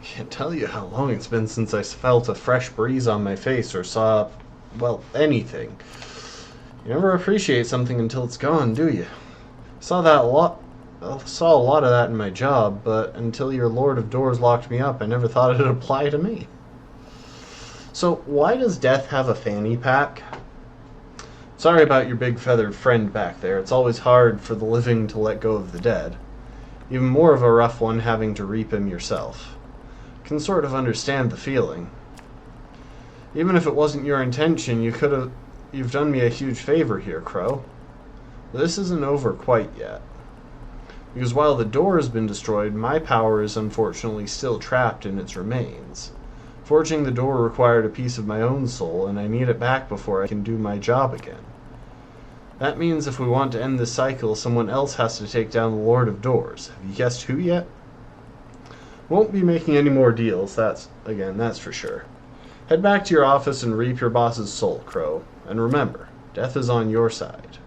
Can't tell you how long it's been since I felt a fresh breeze on my face or saw, well, anything. You never appreciate something until it's gone, do you? Saw a lot of that in my job, but until your Lord of Doors locked me up, I never thought it'd apply to me. So, why does death have a fanny pack? Sorry about your big feathered friend back there. It's always hard for the living to let go of the dead. Even more of a rough one having to reap him yourself. Can sort of understand the feeling. Even if it wasn't your intention, you've done me a huge favor here, Crow. But this isn't over quite yet. Because while the door has been destroyed, my power is unfortunately still trapped in its remains. Forging the door required a piece of my own soul, and I need it back before I can do my job again. That means if we want to end this cycle, someone else has to take down the Lord of Doors. Have you guessed who yet? Won't be making any more deals, that's for sure. Head back to your office and reap your boss's soul, Crow. And remember, death is on your side.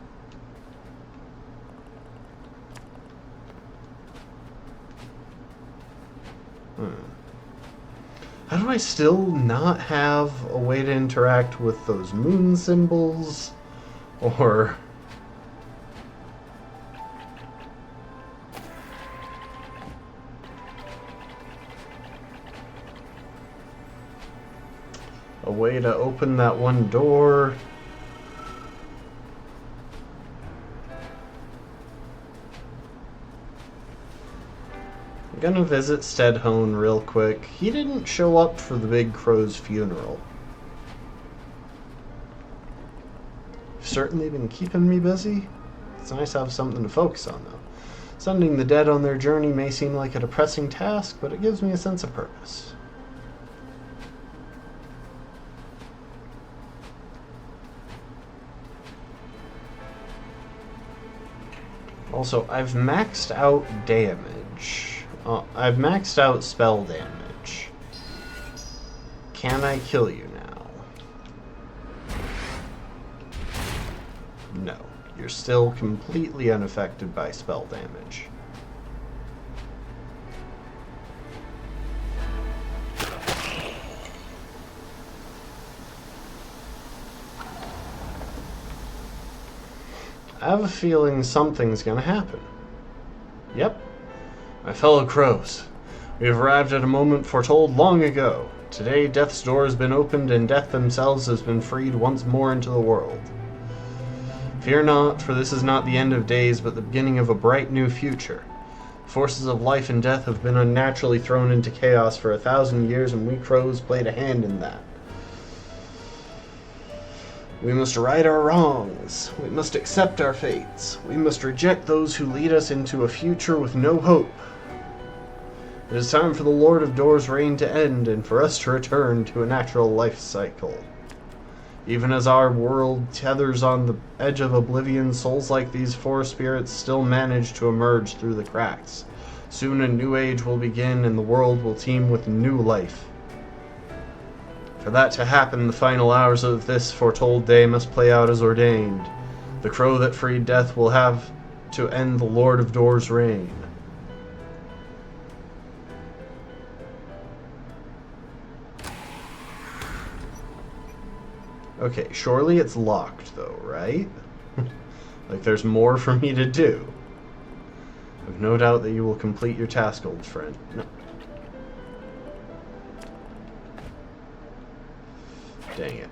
How do I still not have a way to interact with those moon symbols? Or... a way to open that one door? I'm gonna visit Stedhone real quick. He didn't show up for the Big Crow's funeral. You've certainly been keeping me busy. It's nice to have something to focus on, though. Sending the dead on their journey may seem like a depressing task, but it gives me a sense of purpose. Also, I've maxed out damage. I've maxed out spell damage. Can I kill you now? No. You're still completely unaffected by spell damage. I have a feeling something's gonna happen. Yep. My fellow crows, we have arrived at a moment foretold long ago. Today, Death's door has been opened and Death themselves has been freed once more into the world. Fear not, for this is not the end of days, but the beginning of a bright new future. Forces of life and death have been unnaturally thrown into chaos for 1,000 years, and we crows played a hand in that. We must right our wrongs. We must accept our fates. We must reject those who lead us into a future with no hope. It is time for the Lord of Doors' reign to end and for us to return to a natural life cycle. Even as our world tethers on the edge of oblivion, souls like these four spirits still manage to emerge through the cracks. Soon a new age will begin and the world will teem with new life. For that to happen, the final hours of this foretold day must play out as ordained. The crow that freed Death will have to end the Lord of Doors' reign. Okay, surely it's locked though, right? Like there's more for me to do. I've no doubt that you will complete your task, old friend. No. Dang it.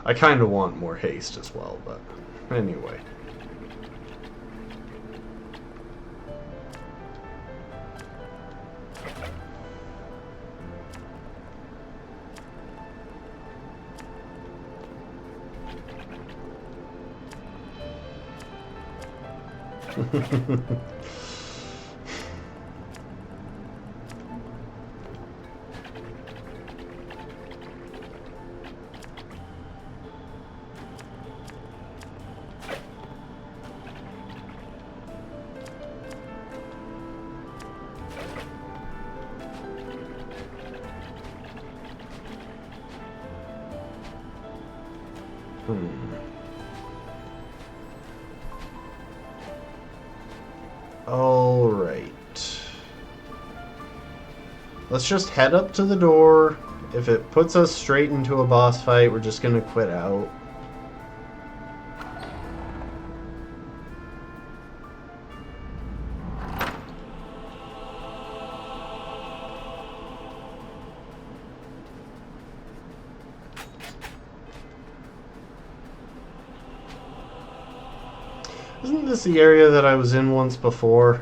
I kind of want more haste as well, but anyway. Alright. Let's just head up to the door. If it puts us straight into a boss fight, we're just gonna quit out. Isn't this the area that I was in once before?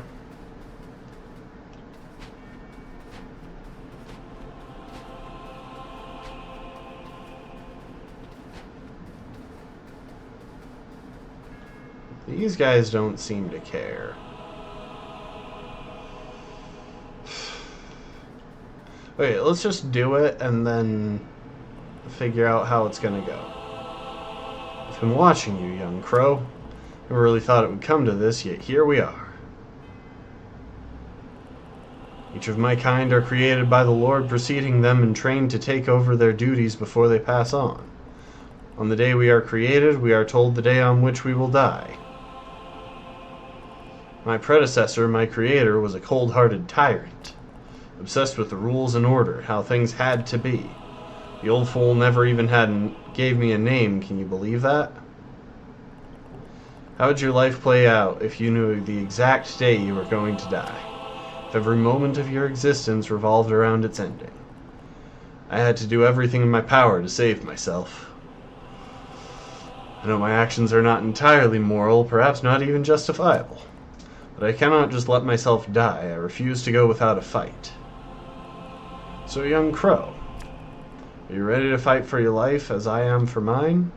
These guys don't seem to care. Okay, let's just do it and then figure out how it's gonna go. I've been watching you, young crow. Never really thought it would come to this, yet here we are. Each of my kind are created by the Lord preceding them and trained to take over their duties before they pass on. On the day we are created, we are told the day on which we will die. My predecessor, my creator, was a cold-hearted tyrant, obsessed with the rules and order, how things had to be. The old fool never even gave me a name, can you believe that? How would your life play out if you knew the exact day you were going to die? If every moment of your existence revolved around its ending? I had to do everything in my power to save myself. I know my actions are not entirely moral, perhaps not even justifiable. But I cannot just let myself die. I refuse to go without a fight. So, young crow, are you ready to fight for your life as I am for mine?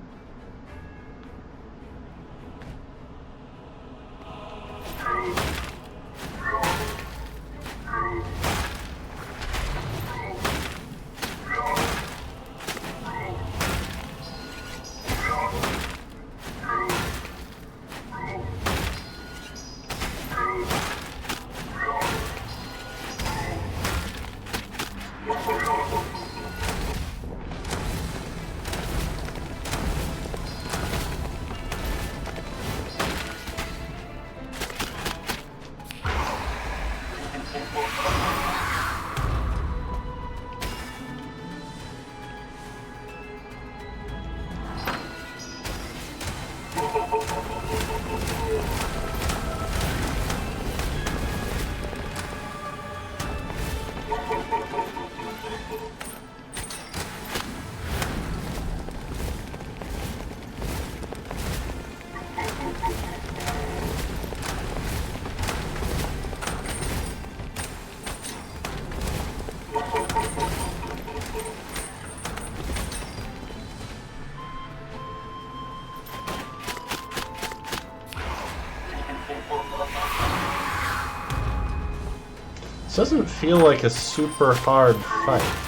This doesn't feel like a super hard fight.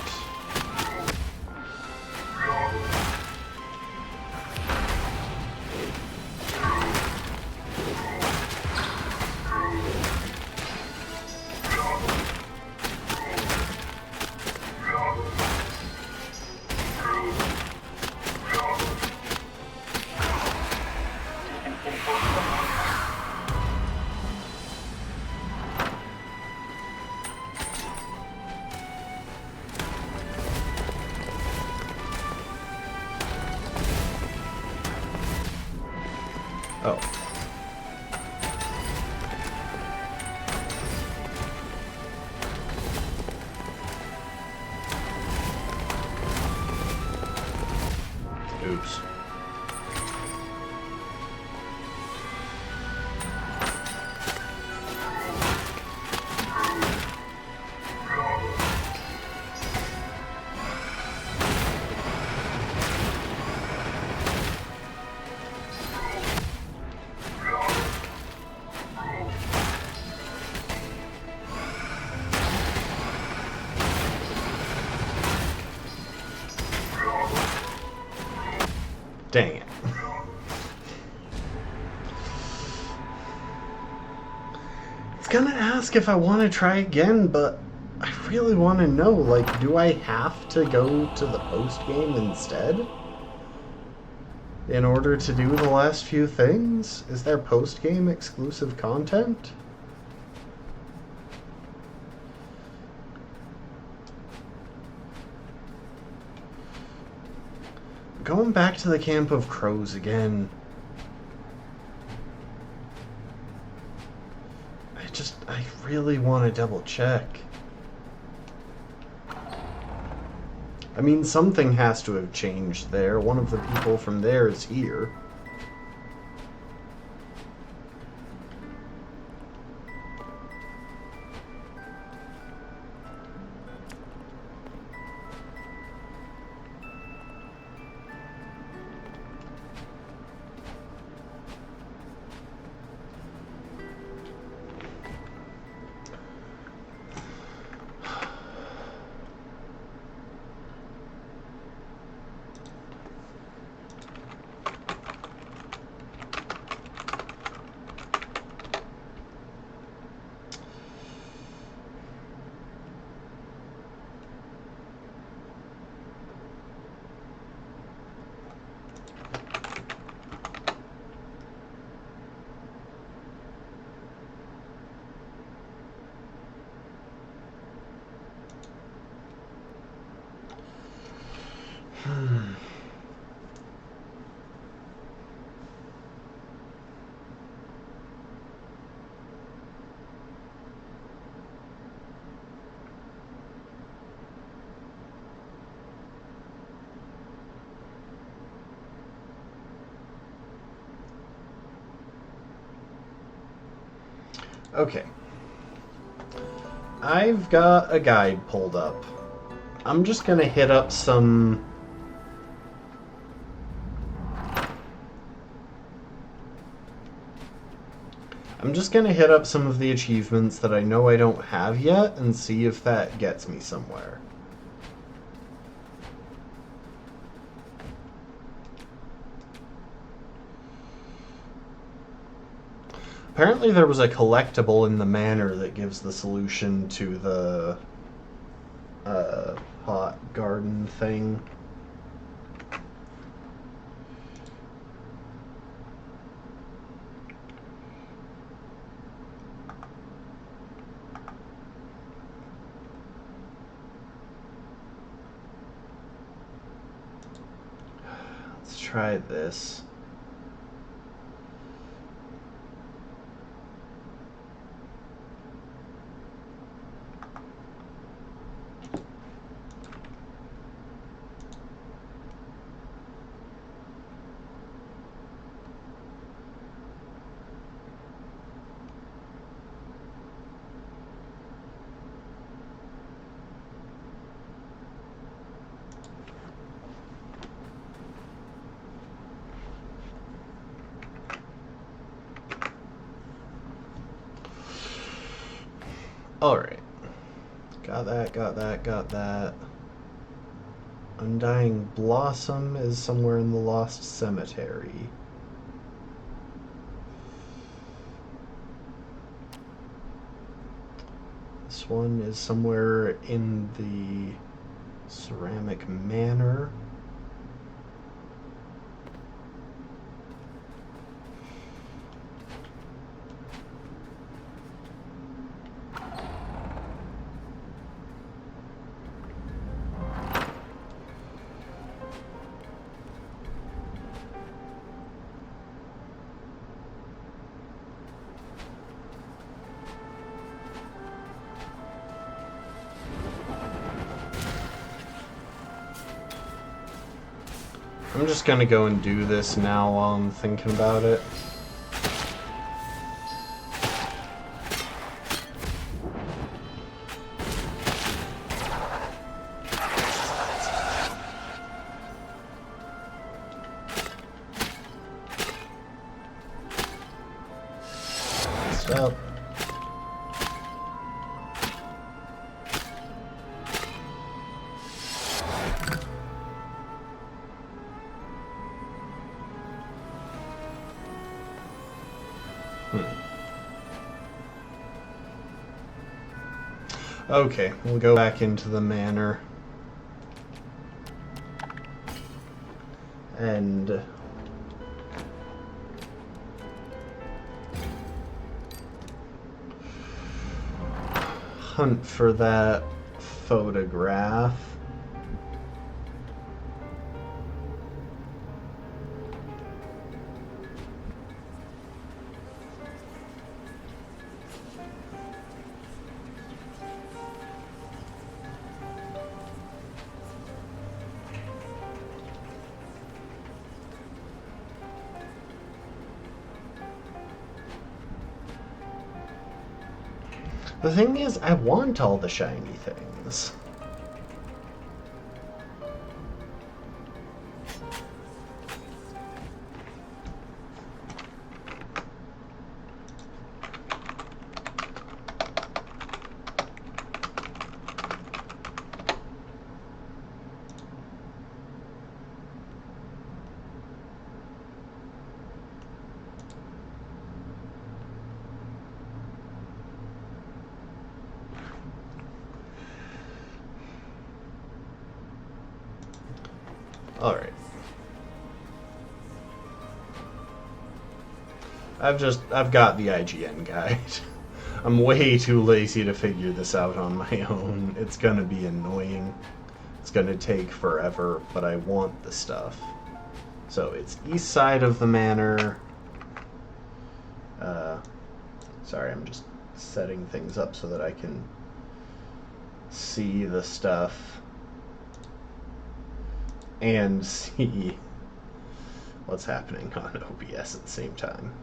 Dang it. It's gonna ask if I want to try again, but I really want to know, like, do I have to go to the post game instead in order to do the last few things? Is there post game exclusive content? Going back to the Camp of Crows again. I really want to double check. I mean, something has to have changed there. One of the people from there is here. Okay. I've got a guide pulled up. I'm just gonna hit up some... I'm just gonna hit up some of the achievements that I know I don't have yet and see if that gets me somewhere. Apparently there was a collectible in the manor that gives the solution to the hot garden thing. Let's try this. Alright. Got that. Undying Blossom is somewhere in the Lost Cemetery. This one is somewhere in the Ceramic Manor. I'm just gonna go and do this now while I'm thinking about it. Stop. Okay, we'll go back into the manor. And hunt for that photograph. The thing is, I want all the shiny things. Alright. I've got the IGN guide. I'm way too lazy to figure this out on my own. It's gonna be annoying. It's gonna take forever, but I want the stuff. So it's east side of the manor. Sorry, I'm just setting things up so that I can see the stuff and see what's happening on OBS at the same time.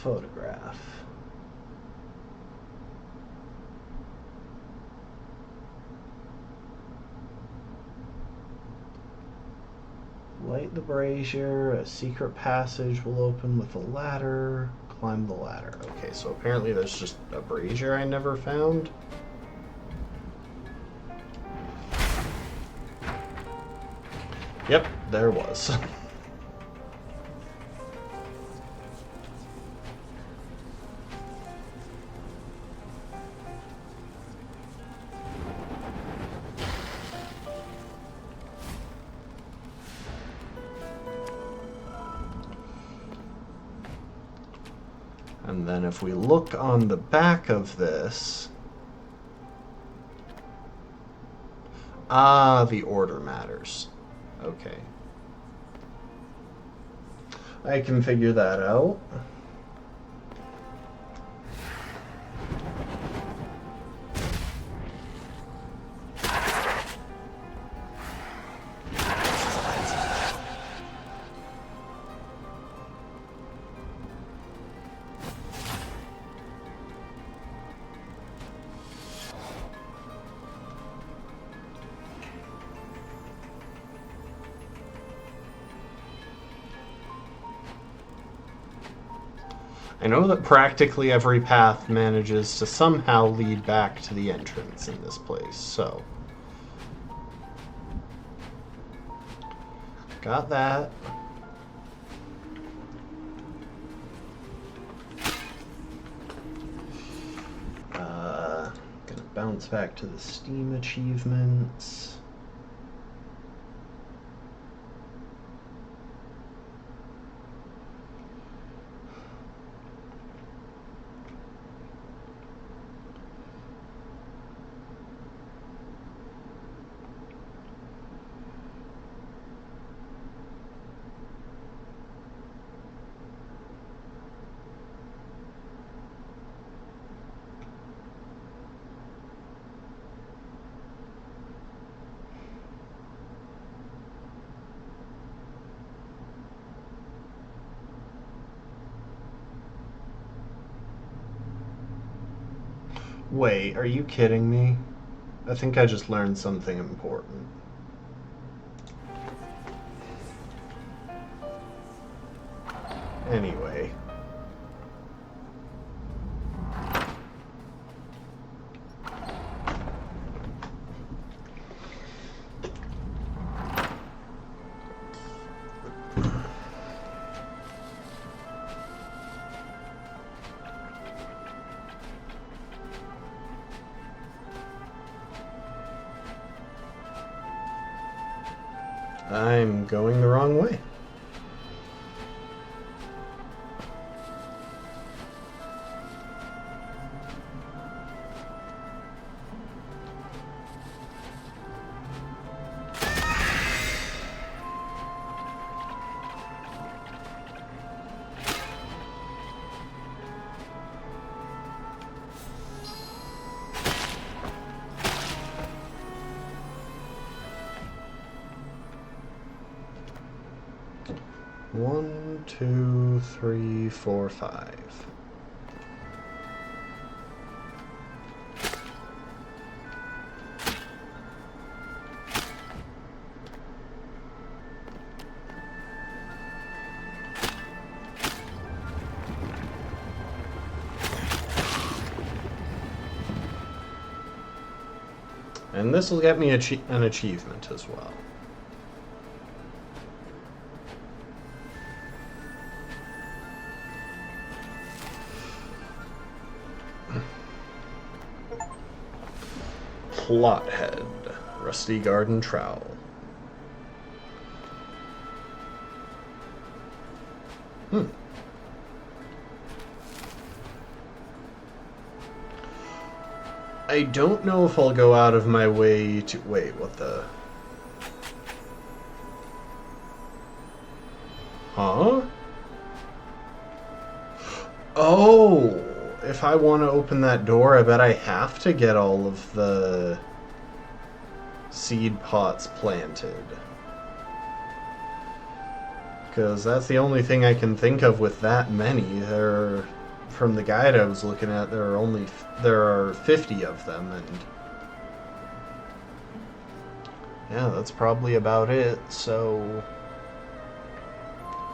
Photograph. Light the brazier, a secret passage will open with a ladder. Climb the ladder. Okay, so apparently there's just a brazier I never found. Yep, there was. And then if we look on the back of this... Ah, the order matters. Okay. I can figure that out. I know that practically every path manages to somehow lead back to the entrance in this place, so... Got that. Gonna bounce back to the Steam achievements. Wait, are you kidding me? I think I just learned something important. Anyway. I'm going the wrong way. One, two, three, four, five. And this will get me an achievement as well. Plothead, Rusty Garden Trowel. I don't know if I'll go out of my way to... Wait, what the... Huh? Oh! If I want to open that door, I bet I have to get all of the seed pots planted. Because that's the only thing I can think of with that many. From the guide I was looking at, there are 50 of them, and yeah, that's probably about it. So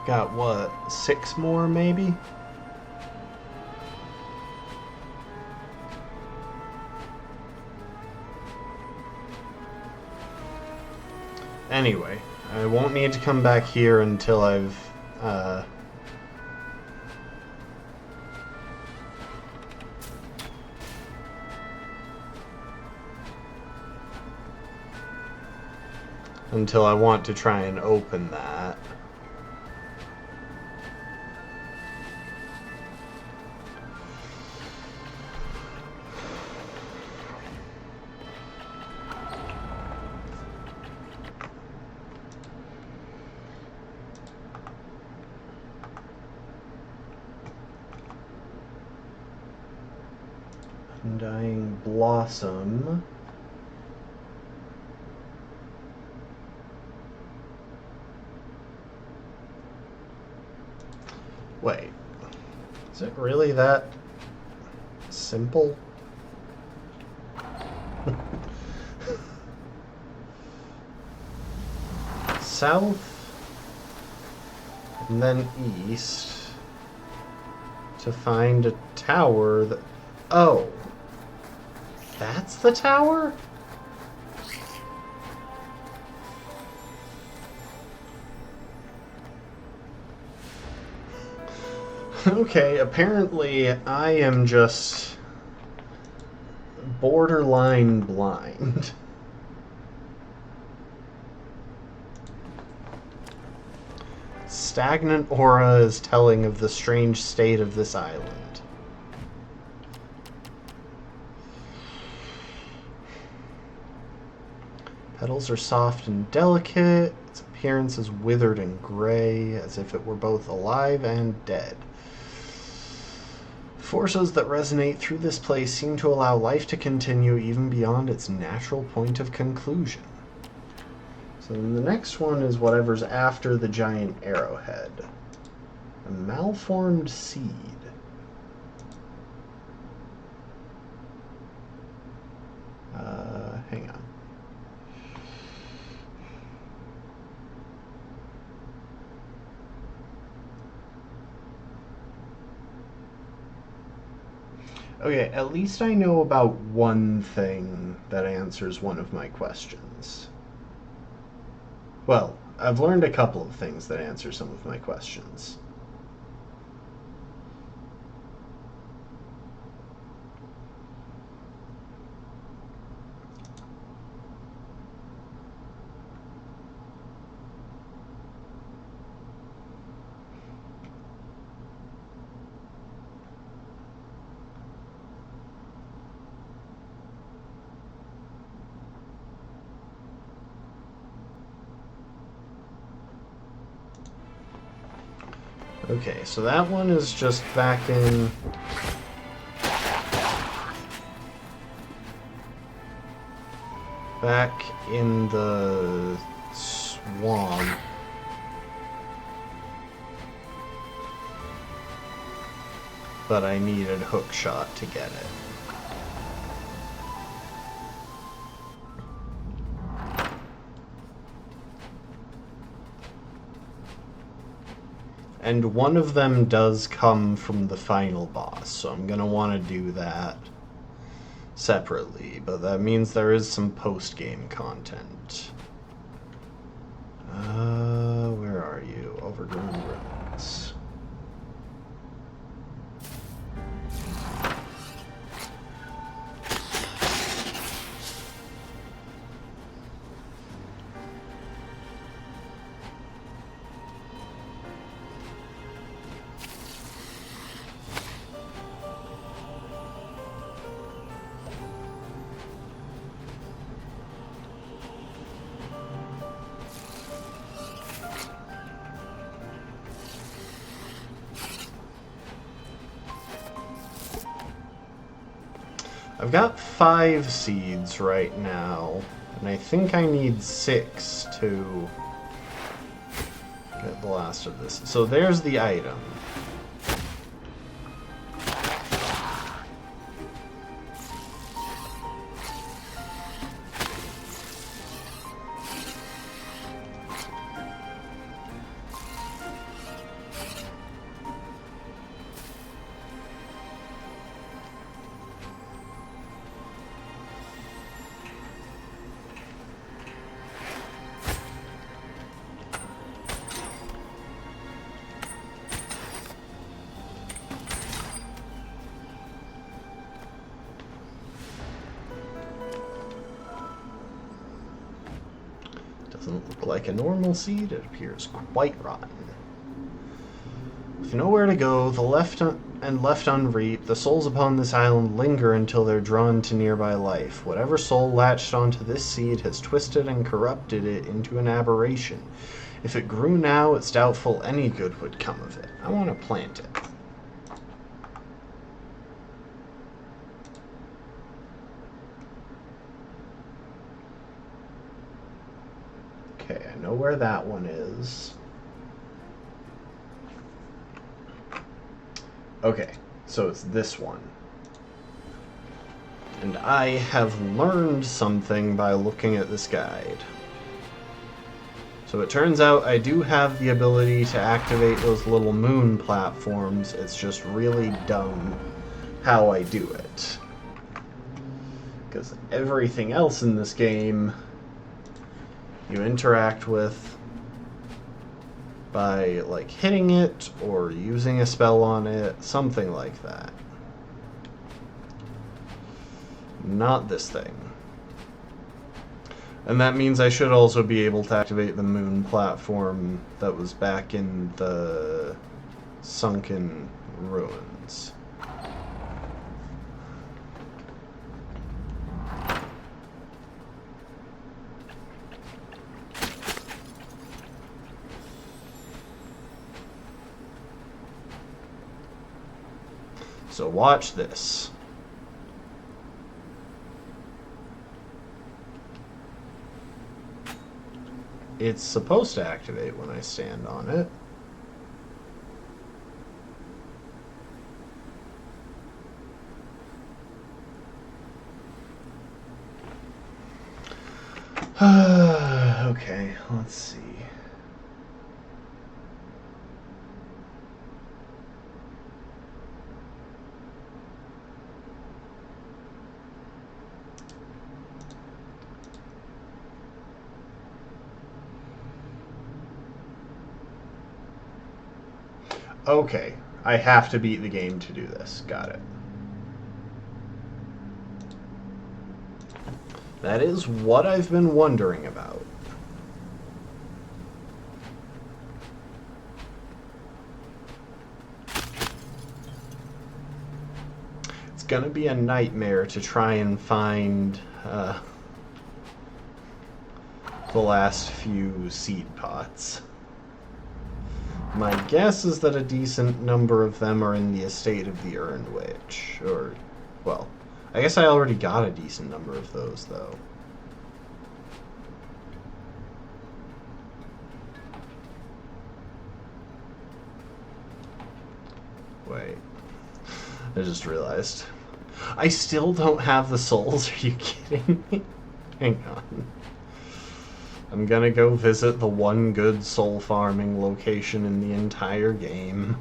got what, 6 more maybe? Anyway, I won't need to come back here until I've until I want to try and open that. Undying Blossom. Wait, is it really that simple? South, and then east, to find a tower that... Oh, that's the tower? Okay, apparently I am just borderline blind. Stagnant aura is telling of the strange state of this island. Petals are soft and delicate. Its appearance is withered and gray, as if it were both alive and dead. Forces that resonate through this place seem to allow life to continue even beyond its natural point of conclusion. So then the next one is whatever's after the giant arrowhead. A malformed seed. Hang on. Okay, at least I know about one thing that answers one of my questions. Well, I've learned a couple of things that answer some of my questions. Okay, so that one is just back in... back in the swamp. But I needed hookshot to get it. And one of them does come from the final boss, so I'm gonna want to do that separately, but that means there is some post-game content. Where are you? Overgrown Ruins. I've got 5 seeds right now, and I think I need 6 to get the last of this. So there's the item. Doesn't look like a normal seed. It appears quite rotten. With nowhere to go, the left unreaped, the souls upon this island linger until they're drawn to nearby life. Whatever soul latched onto this seed has twisted and corrupted it into an aberration. If it grew now, it's doubtful any good would come of it. I want to plant it. Okay, I know where that one is. Okay, so it's this one. And I have learned something by looking at this guide. So it turns out I do have the ability to activate those little moon platforms. It's just really dumb how I do it. Because everything else in this game you interact with by like hitting it or using a spell on it, something like that. Not this thing. And that means I should also be able to activate the moon platform that was back in the sunken ruins. So watch this. It's supposed to activate when I stand on it. Okay, let's see. Okay, I have to beat the game to do this. Got it. That is what I've been wondering about. It's gonna be a nightmare to try and find the last few seed pots. My guess is that a decent number of them are in the estate of the Earned Witch. Or, well, I guess I already got a decent number of those, though. Wait. I just realized. I still don't have the souls. Are you kidding me? Hang on. I'm gonna go visit the one good soul farming location in the entire game.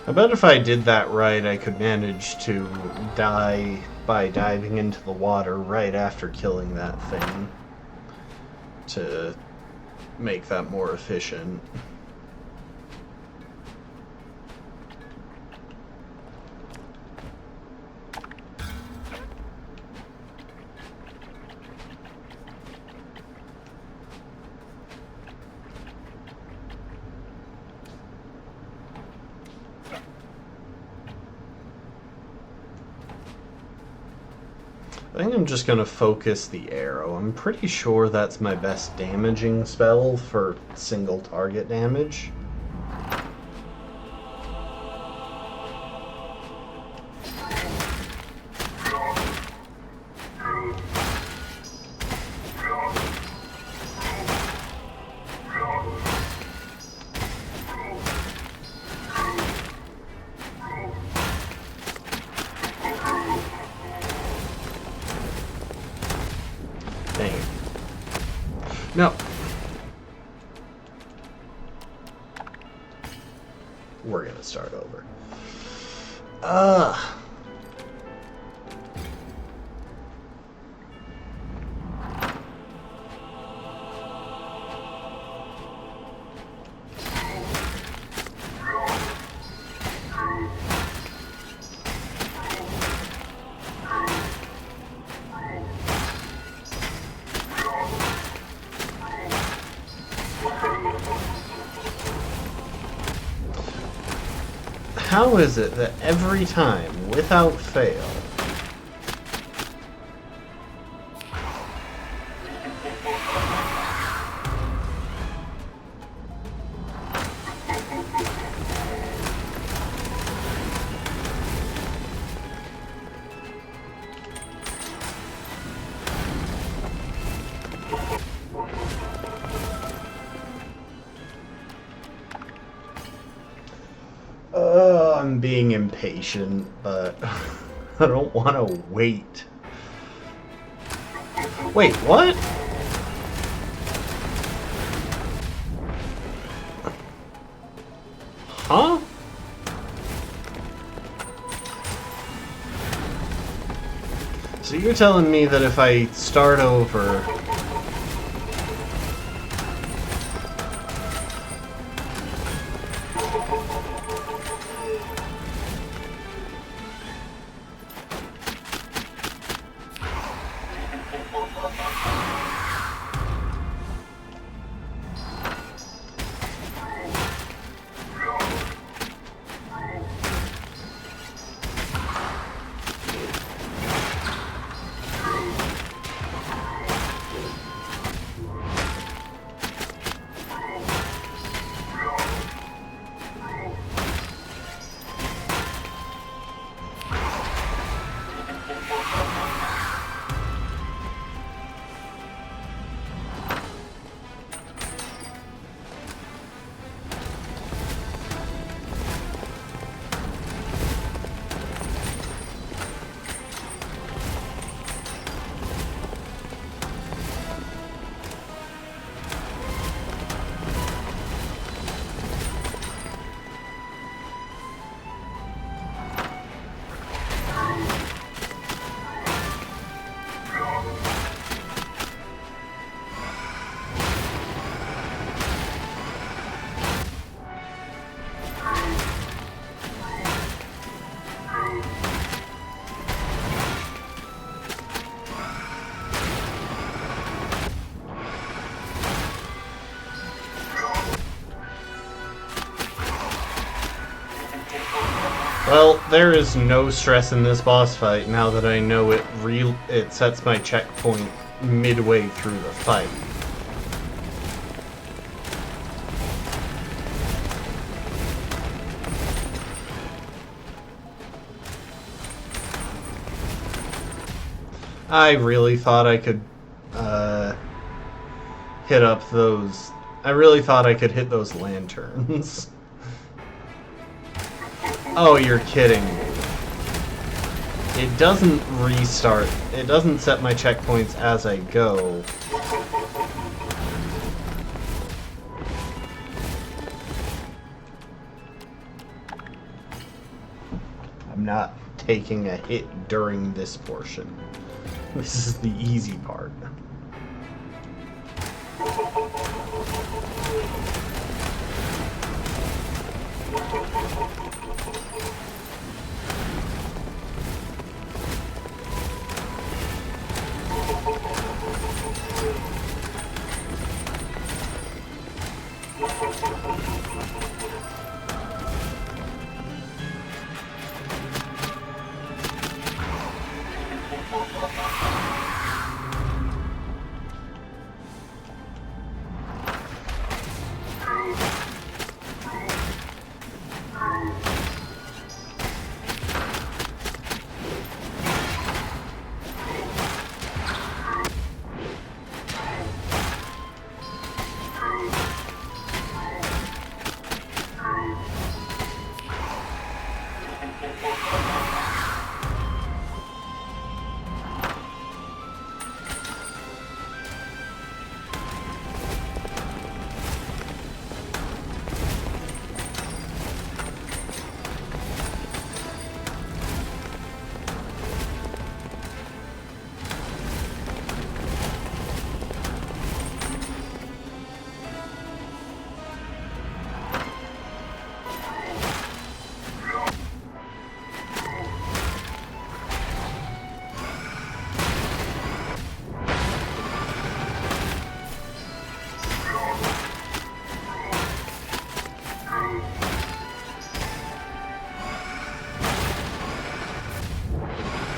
I bet if I did that right, I could manage to die by diving into the water right after killing that thing to make that more efficient. I think I'm just gonna focus the arrow. I'm pretty sure that's my best damaging spell for single target damage. Dang it. No. We're gonna start over. How is it that every time, without fail, I'm being impatient, but I don't want to wait. Wait, what? Huh? So you're telling me that if I start over... Well, there is no stress in this boss fight now that I know it sets my checkpoint midway through the fight. I really thought I could hit up those. I really thought I could hit those lanterns. Oh, you're kidding me. It doesn't restart. It doesn't set my checkpoints as I go. I'm not taking a hit during this portion. This is the easy part.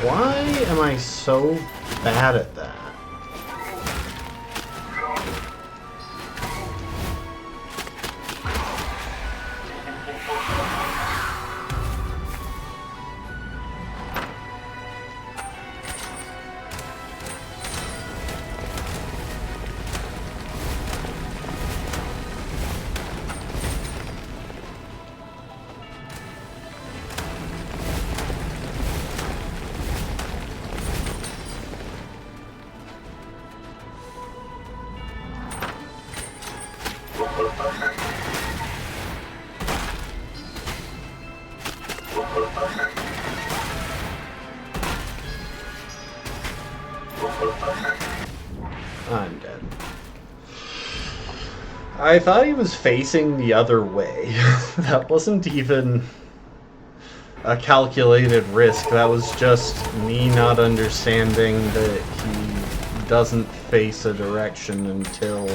Why am I so bad at that? I'm dead. I thought he was facing the other way. That wasn't even a calculated risk. That was just me not understanding that he doesn't face a direction until...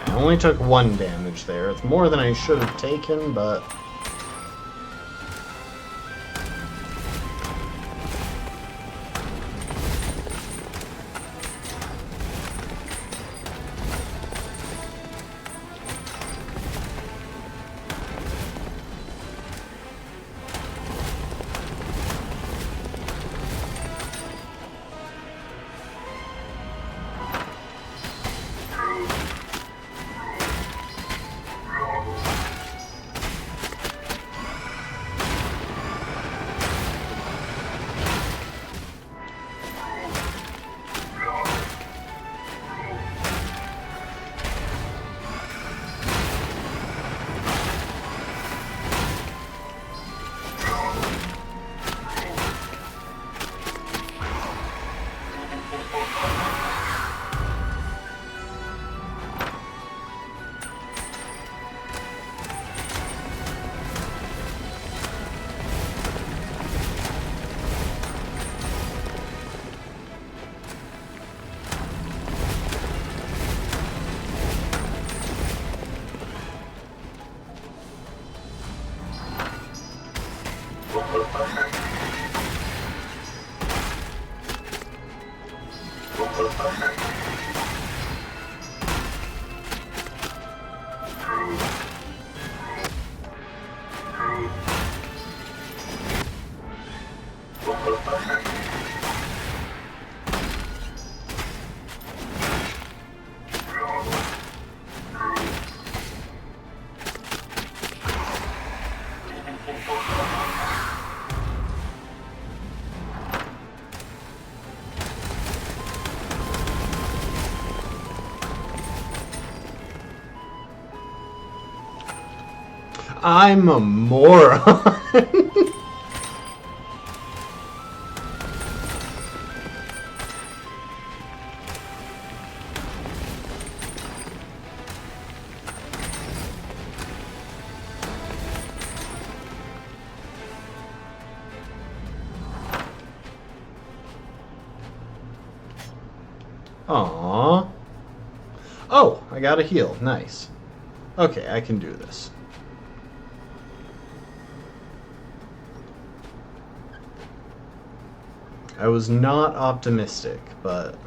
I only took 1 damage there. It's more than I should have taken, but... I'm a moron. Aww. Oh, I got a heal. Nice. Okay, I can do this. I was not optimistic, but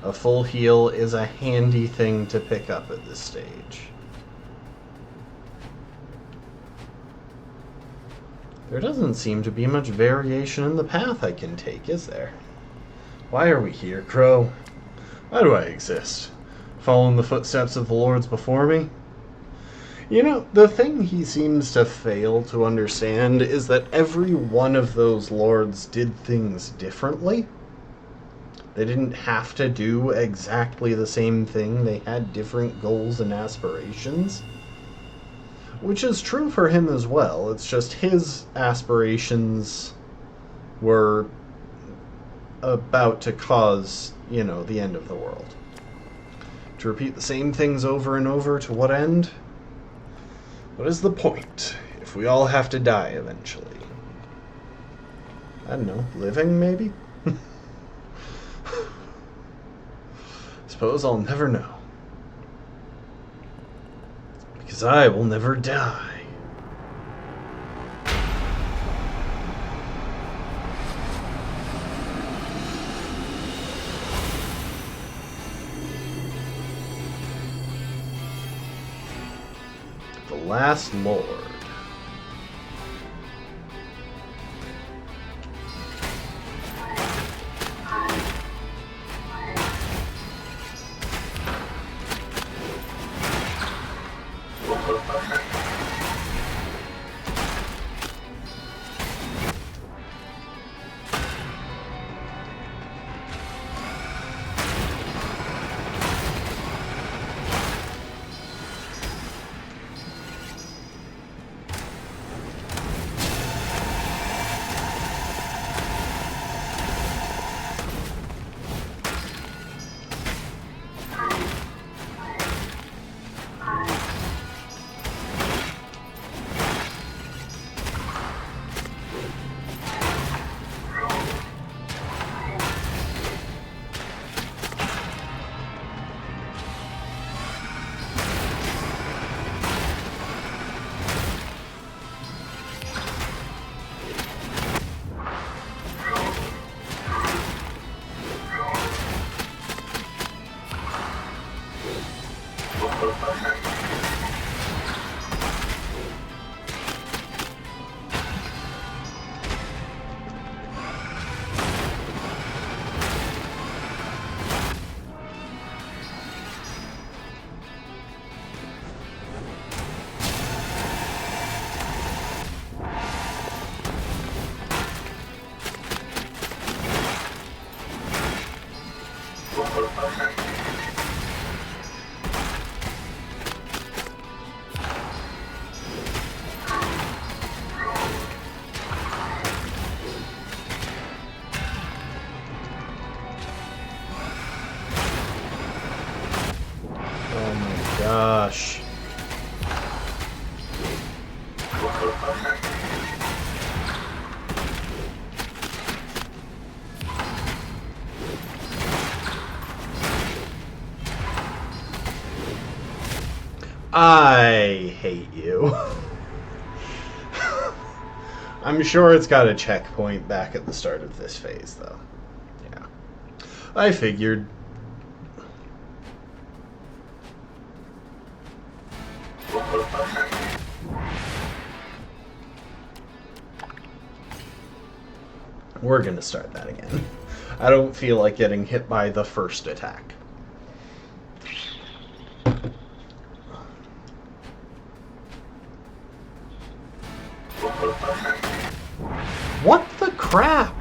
a full heal is a handy thing to pick up at this stage. There doesn't seem to be much variation in the path I can take, is there? Why are we here, Crow? Why do I exist? Following the footsteps of the lords before me? You know, the thing he seems to fail to understand is that every one of those lords did things differently. They didn't have to do exactly the same thing. They had different goals and aspirations. Which is true for him as well. It's just his aspirations were about to cause, you know, the end of the world. To repeat the same things over and over, to what end? What is the point if we all have to die eventually? I don't know, living maybe? Suppose I'll never know. Because I will never die. The Last Lord. Gosh. I hate you. I'm sure it's got a checkpoint back at the start of this phase, though. Yeah. I figured. We're gonna start that again. I don't feel like getting hit by the first attack. What the crap?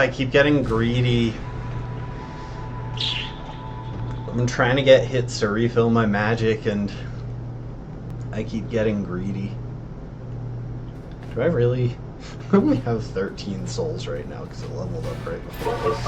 I keep getting greedy. I'm trying to get hits to refill my magic and I keep getting greedy. Do I really? I only have 13 souls right now because it leveled up right before this.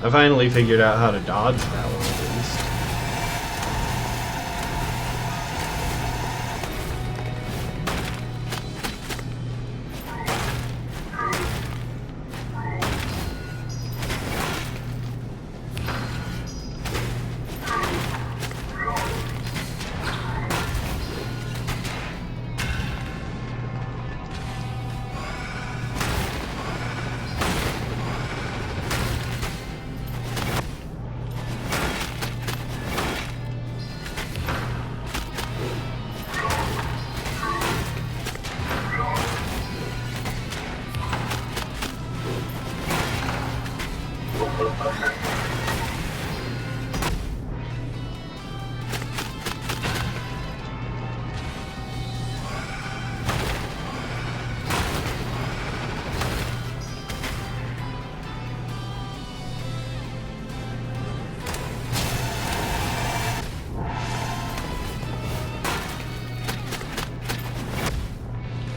I finally figured out how to dodge that one at least.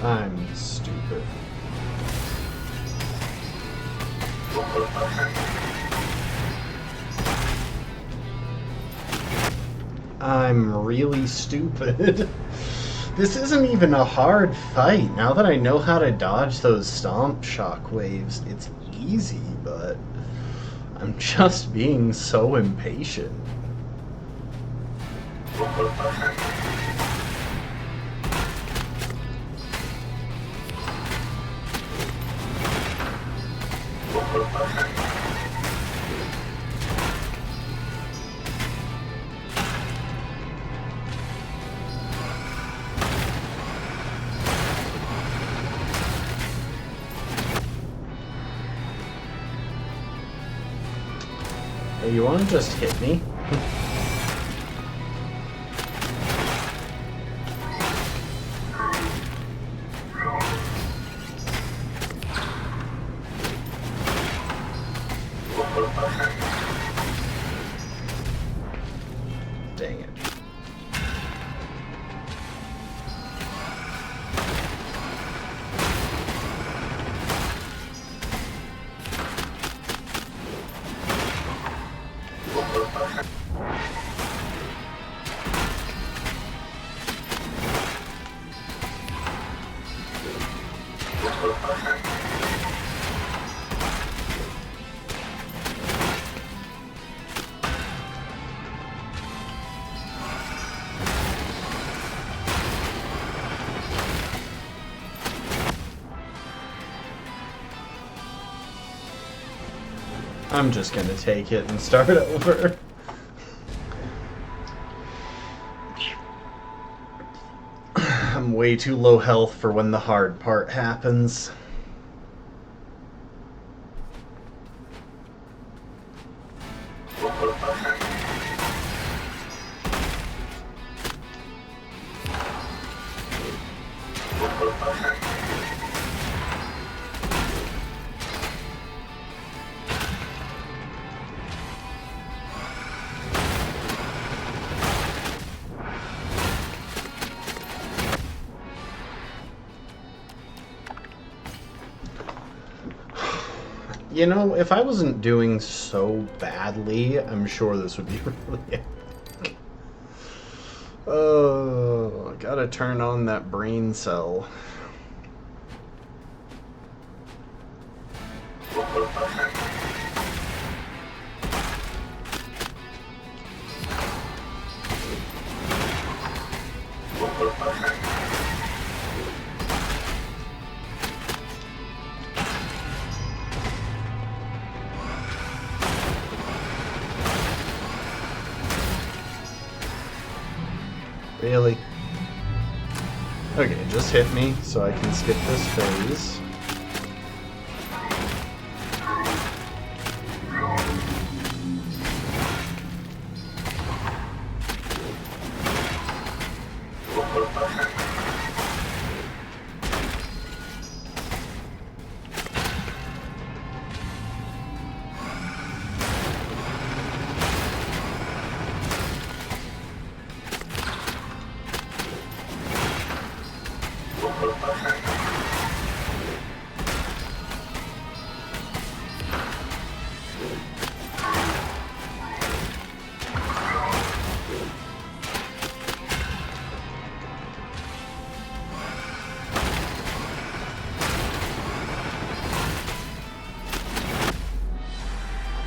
I'm stupid. I'm really stupid. This isn't even a hard fight. Now that I know how to dodge those stomp shockwaves, it's easy, but I'm just being so impatient. Hey, you want to just hit me? Dang it. I'm just gonna take it and start over. I'm way too low health for when the hard part happens. You know, if I wasn't doing so badly, I'm sure this would be really epic. Oh, I gotta turn on that brain cell. Really? Okay, just hit me so I can skip this phase.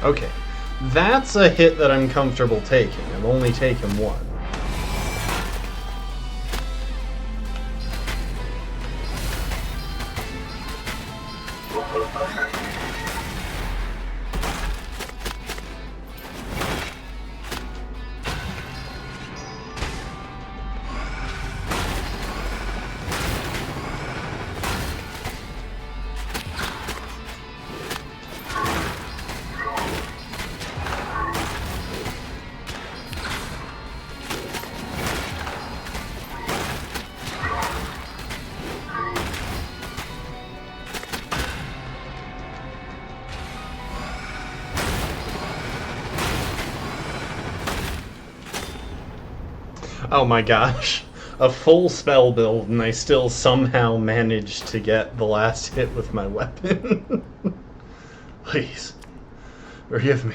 Okay, that's a hit that I'm comfortable taking. I've only taken one. Oh my gosh. A full spell build and I still somehow managed to get the last hit with my weapon. Please, forgive me.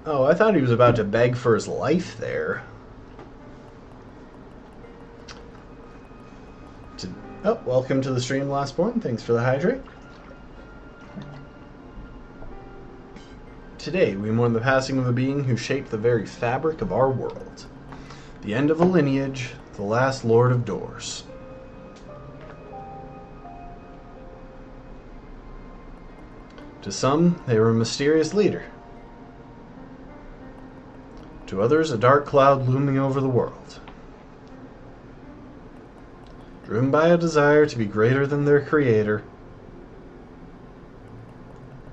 Oh, I thought he was about to beg for his life there. Oh, welcome to the stream, Lastborn. Thanks for the hydrate. Today, we mourn the passing of a being who shaped the very fabric of our world. The end of a lineage, the last Lord of Doors. To some, they were a mysterious leader. To others, a dark cloud looming over the world. Driven by a desire to be greater than their creator,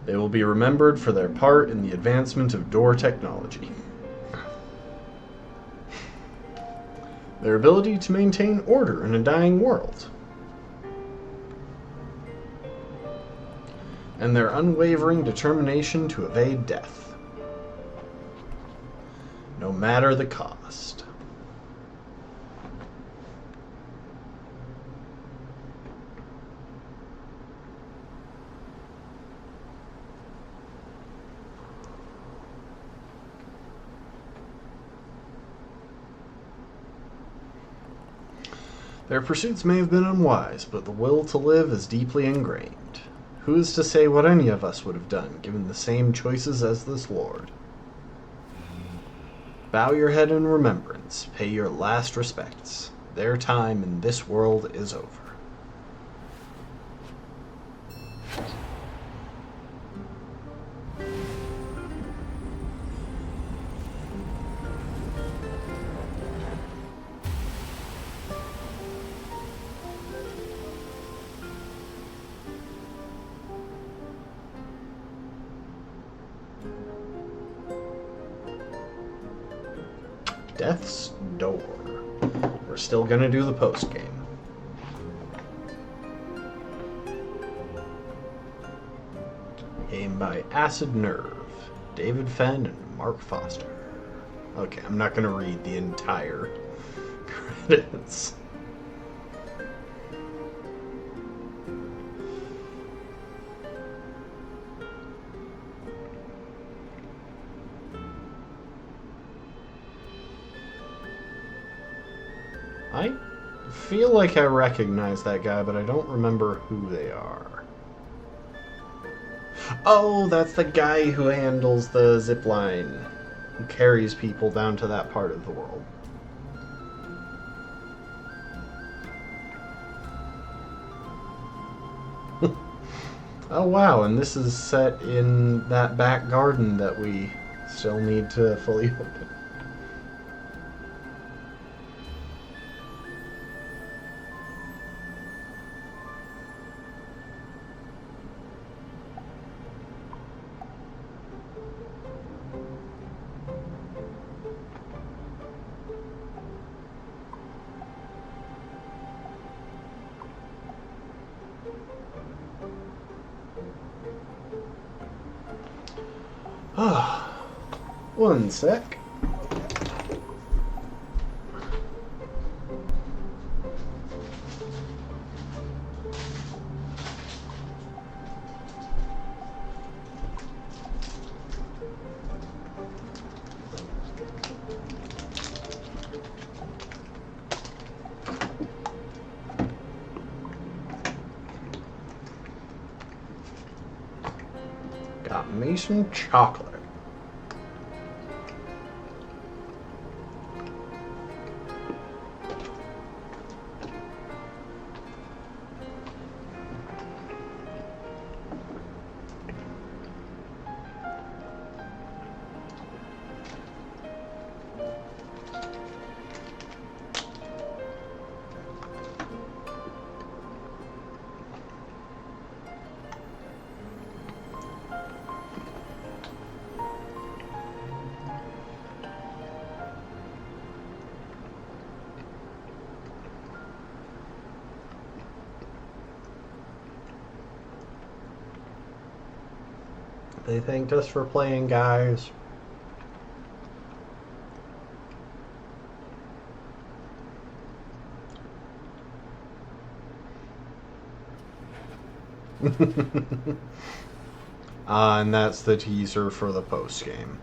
they will be remembered for their part in the advancement of door technology. Their ability to maintain order in a dying world. And their unwavering determination to evade death. No matter the cost. Their pursuits may have been unwise, but the will to live is deeply ingrained. Who is to say what any of us would have done, given the same choices as this lord? Bow your head in remembrance, pay your last respects. Their time in this world is over. Death's Door. We're still gonna do the post game. Game by Acid Nerve, David Fenn, and Mark Foster. Okay, I'm not gonna read the entire credits. I feel like I recognize that guy, but I don't remember who they are. Oh, that's the guy who handles the zip line, who carries people down to that part of the world. Oh wow, and this is set in that back garden that we still need to fully open. One sec. Got Mason chocolate. They thanked us for playing, guys. And that's the teaser for the post game.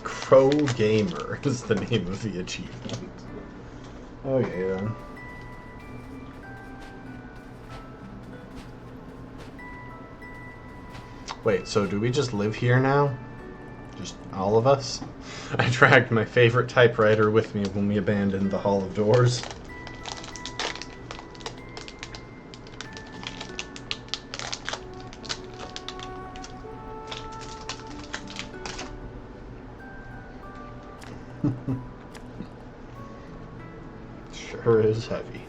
Crow Gamer is the name of the achievement. Okay then. Wait, so do we just live here now? Just all of us? I dragged my favorite typewriter with me when we abandoned the Hall of Doors. Sure is heavy.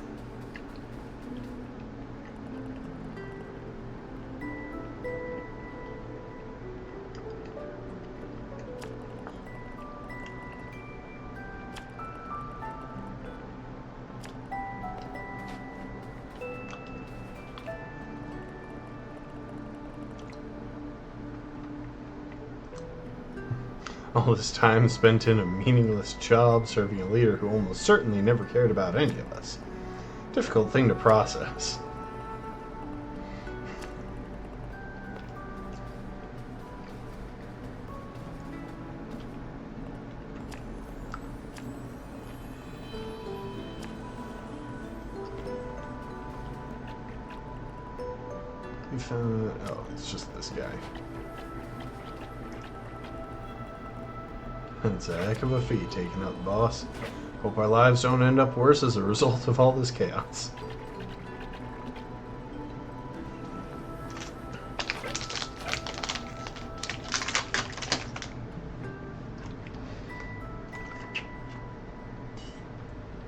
All this time spent in a meaningless job serving a leader who almost certainly never cared about any of us. Difficult thing to process. We found... oh, it's just this guy. It's a heck of a feat taking out the boss. Hope our lives don't end up worse as a result of all this chaos.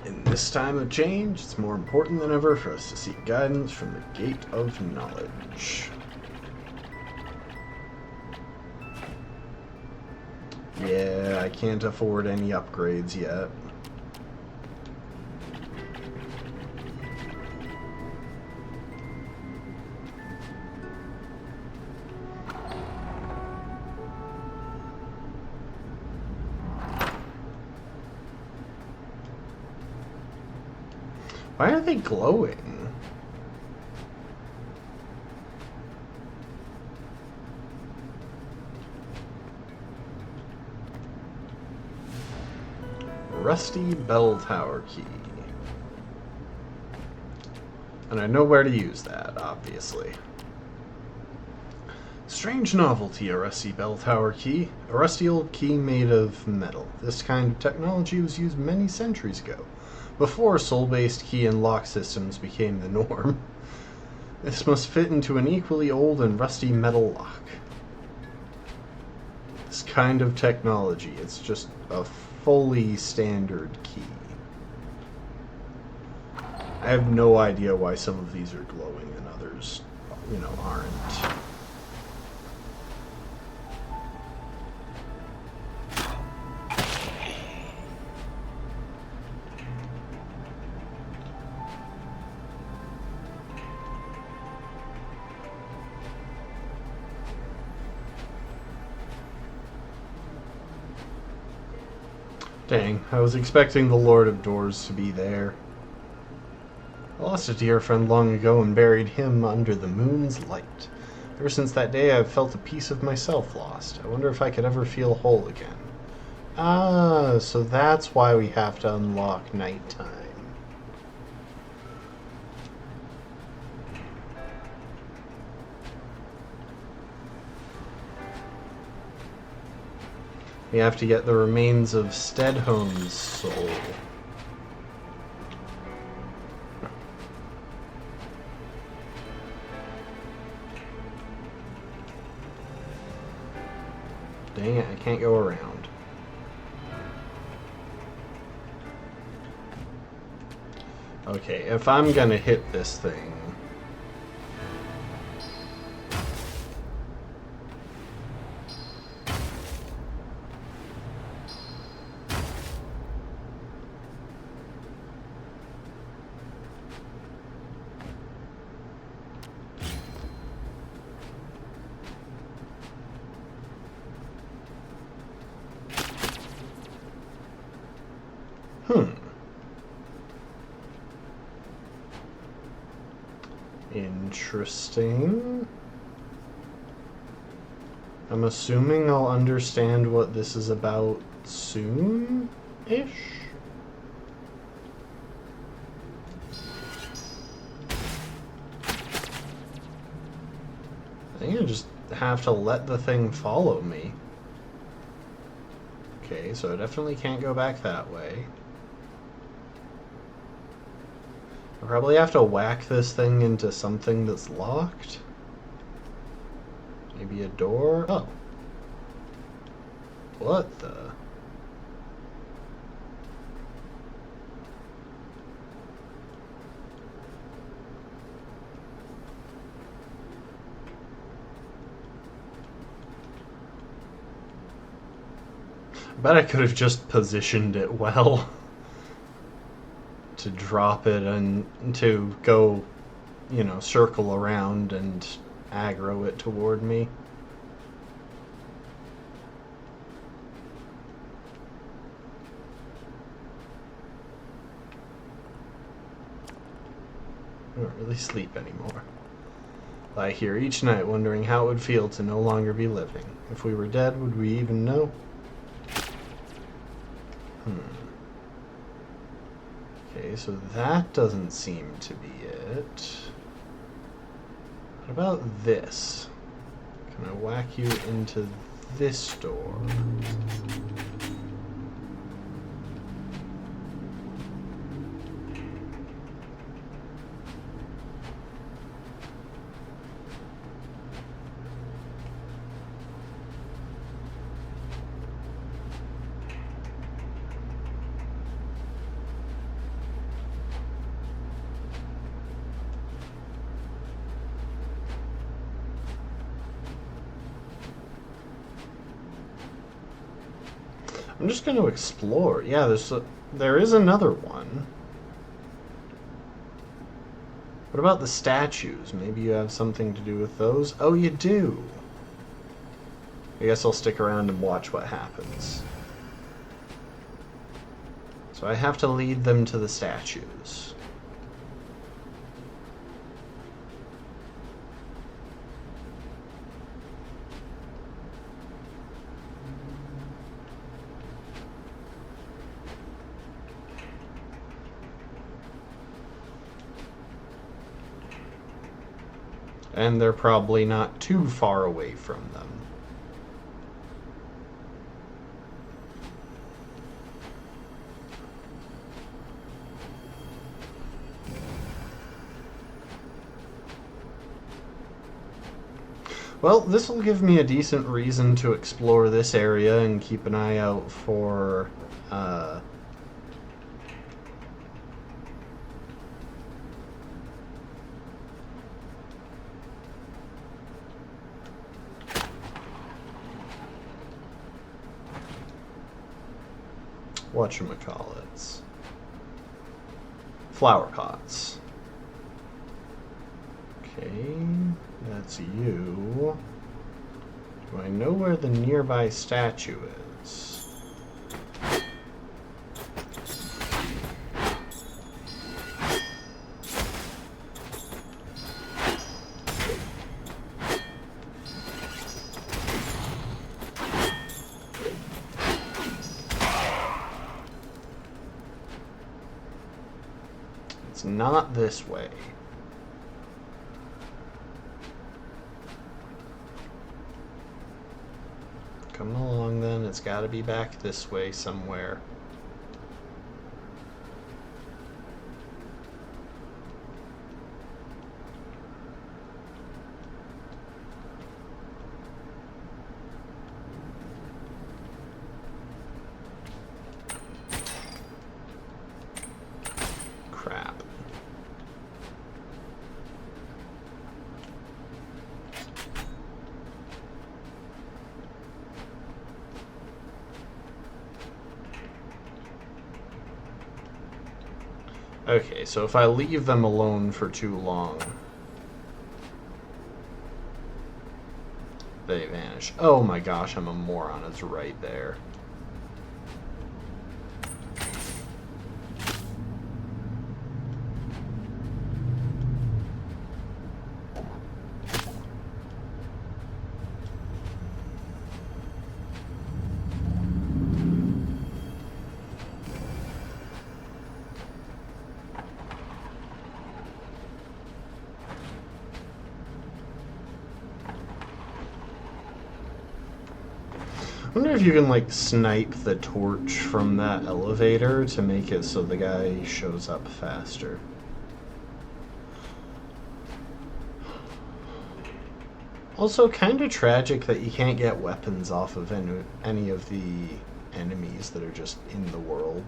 In this time of change, it's more important than ever for us to seek guidance from the Gate of Knowledge. Yeah, I can't afford any upgrades yet. Why are they glowing? Rusty bell tower key. And I know where to use that, obviously. Strange novelty, a rusty bell tower key. A rusty old key made of metal. This kind of technology was used many centuries ago, before soul-based key and lock systems became the norm. This must fit into an equally old and rusty metal lock. This kind of technology, it's just a fully standard key. I have no idea why some of these are glowing and others, aren't. Dang, I was expecting the Lord of Doors to be there. I lost a dear friend long ago and buried him under the moon's light. Ever since that day, I've felt a piece of myself lost. I wonder if I could ever feel whole again. Ah, so that's why we have to unlock nighttime. We have to get the remains of Stedhone's soul. Dang it, I can't go around. Okay, if I'm gonna hit this thing... Interesting. I'm assuming I'll understand what this is about soon-ish? I think I just have to let the thing follow me. Okay, so I definitely can't go back that way. I probably have to whack this thing into something that's locked. Maybe a door? Oh. What the? I bet I could have just positioned it well. To drop it and to go, circle around and aggro it toward me. I don't really sleep anymore. Lie here each night wondering how it would feel to no longer be living. If we were dead, would we even know? Okay, so that doesn't seem to be it. What about this? Can I whack you into this door? I'm just going to explore. Yeah, there is another one. What about the statues? Maybe you have something to do with those? Oh, you do. I guess I'll stick around and watch what happens. So I have to lead them to the statues. And they're probably not too far away from them. Well, this will give me a decent reason to explore this area and keep an eye out for whatchamacallits. Flower pots. Okay, that's you. Do I know where the nearby statue is? It's not this way. Come along then, it's gotta be back this way somewhere. Crap. Okay, so if I leave them alone for too long, they vanish. Oh my gosh, I'm a moron. It's right there. I wonder if you can, like, snipe the torch from that elevator to make it so the guy shows up faster. Also, kind of tragic that you can't get weapons off of any of the enemies that are just in the world.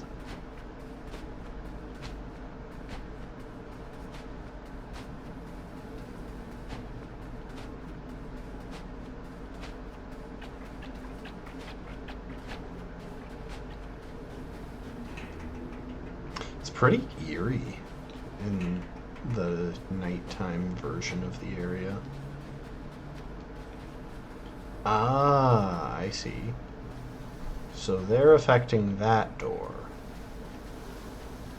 Pretty eerie in the nighttime version of the area. Ah, I see. So they're affecting that door,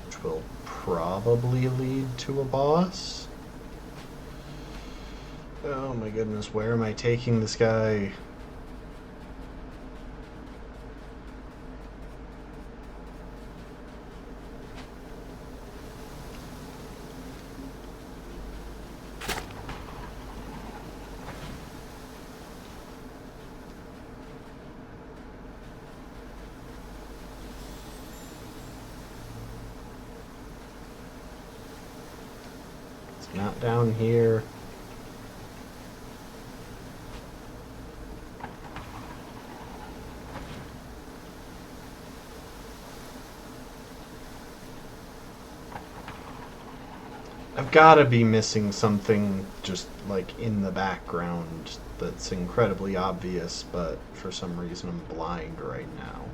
which will probably lead to a boss. Oh my goodness, where am I taking this guy? Not down here. I've got to be missing something just like in the background that's incredibly obvious, but for some reason I'm blind right now.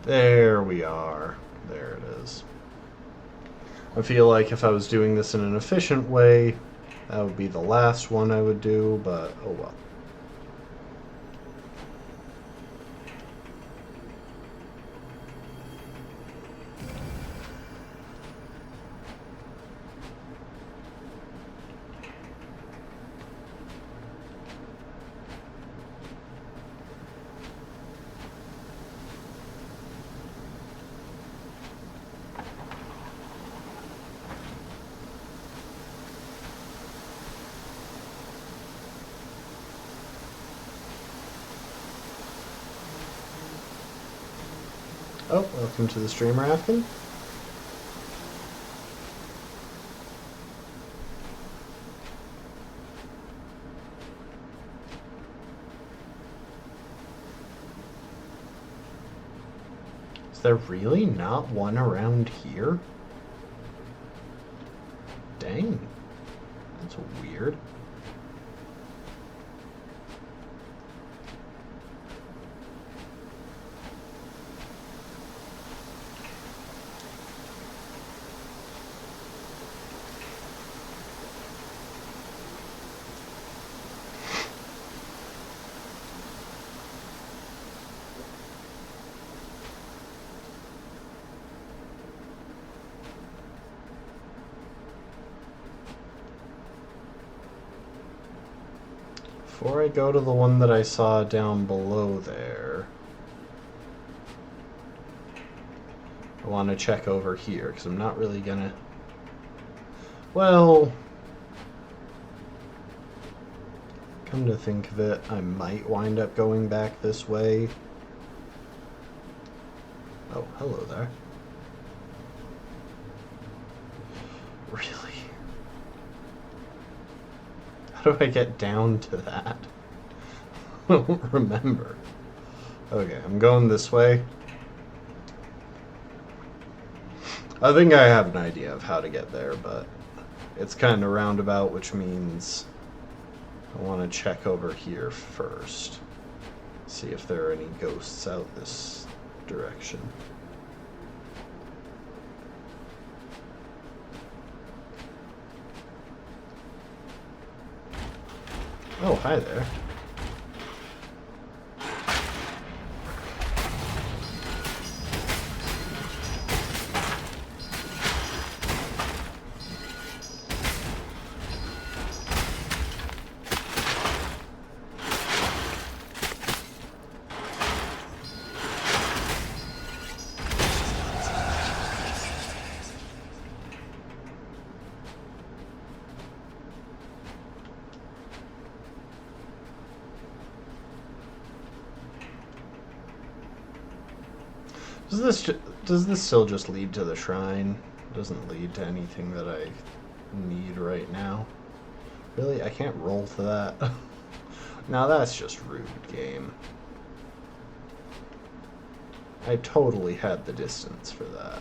There we are. There it is. I feel like if I was doing this in an efficient way, that would be the last one I would do, but oh well. Oh, welcome to the stream, Rafkin. Is there really not one around here? Dang. That's weird. Before I go to the one that I saw down below there, I want to check over here, because I'm not really gonna... Well... Come to think of it, I might wind up going back this way. Oh, hello there. Really? How do I get down to that? I don't remember. Okay, I'm going this way. I think I have an idea of how to get there, but it's kind of roundabout, which means I want to check over here first. See if there are any ghosts out this direction. Oh, hi there. Does this still just lead to the shrine? It doesn't lead to anything that I need right now. Really? I can't roll to that? Now that's just rude, game. I totally had the distance for that.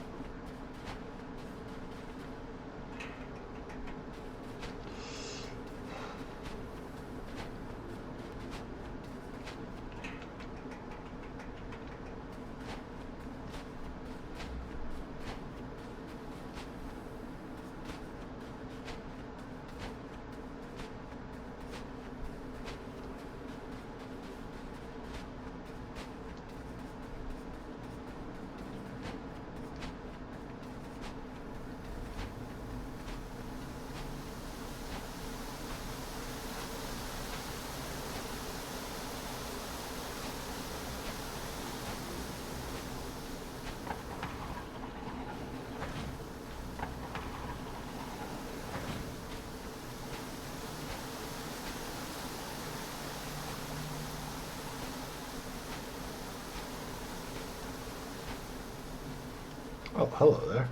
Oh, hello there.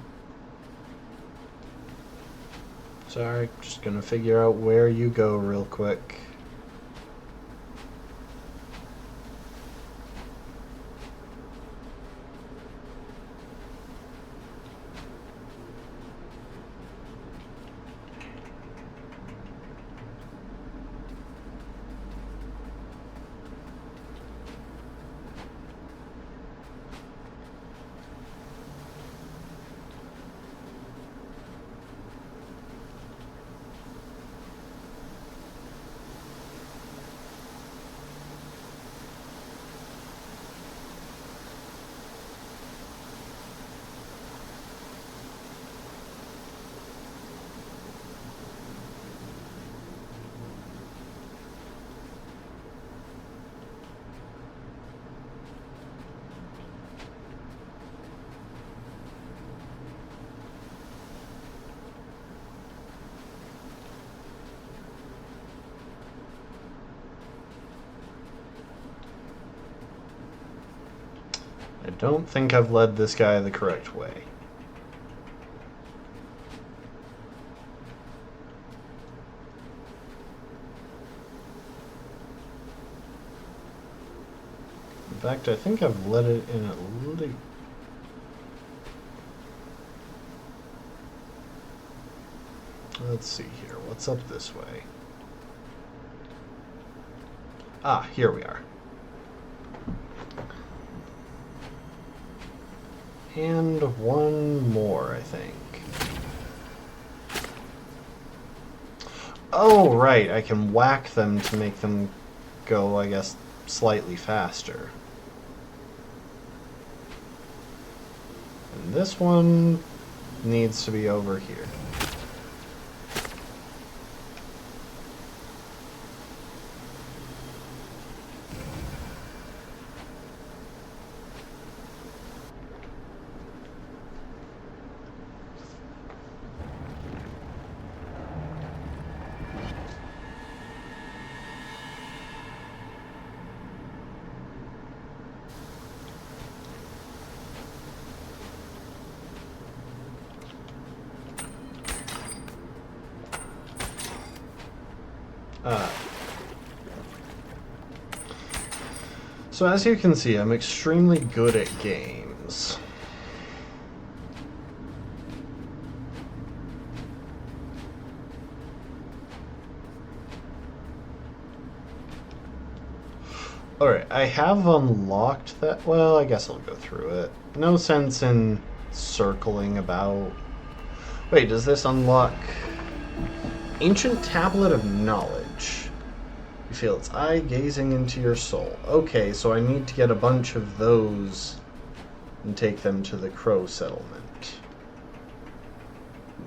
Sorry, just gonna figure out where you go real quick. I don't think I've led this guy the correct way. In fact, I think I've led it in a little... Let's see here. What's up this way? Ah, here we are. And one more, I think. Oh, right. I can whack them to make them go, I guess, slightly faster. And this one needs to be over here. So as you can see, I'm extremely good at games. Alright, I have unlocked that. Well, I guess I'll go through it. No sense in circling about. Wait, does this unlock... Ancient Tablet of Knowledge. You feel its eye gazing into your soul. Okay, so I need to get a bunch of those and take them to the Crow settlement.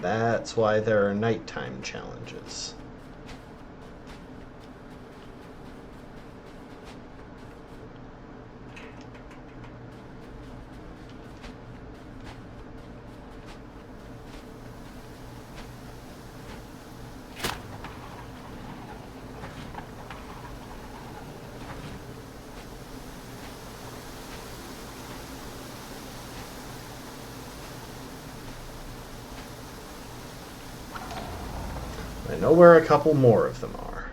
That's why there are nighttime challenges. I know where a couple more of them are.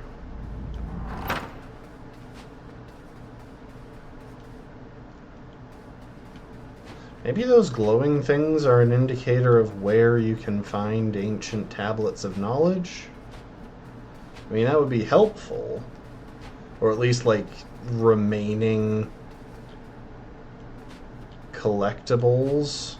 Maybe those glowing things are an indicator of where you can find ancient tablets of knowledge? I mean, that would be helpful. Or at least, like, remaining collectibles.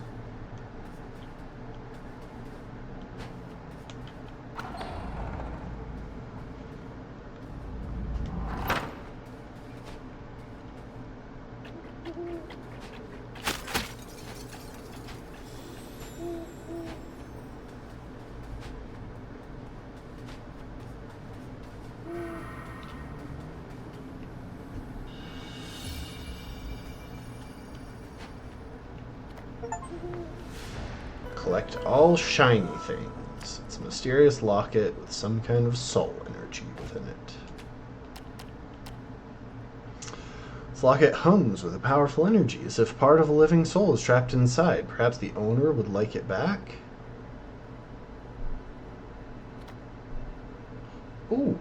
Collect all shiny things. It's a mysterious locket with some kind of soul energy within it. This locket hums with a powerful energy, as if part of a living soul is trapped inside. Perhaps the owner would like it back? Ooh.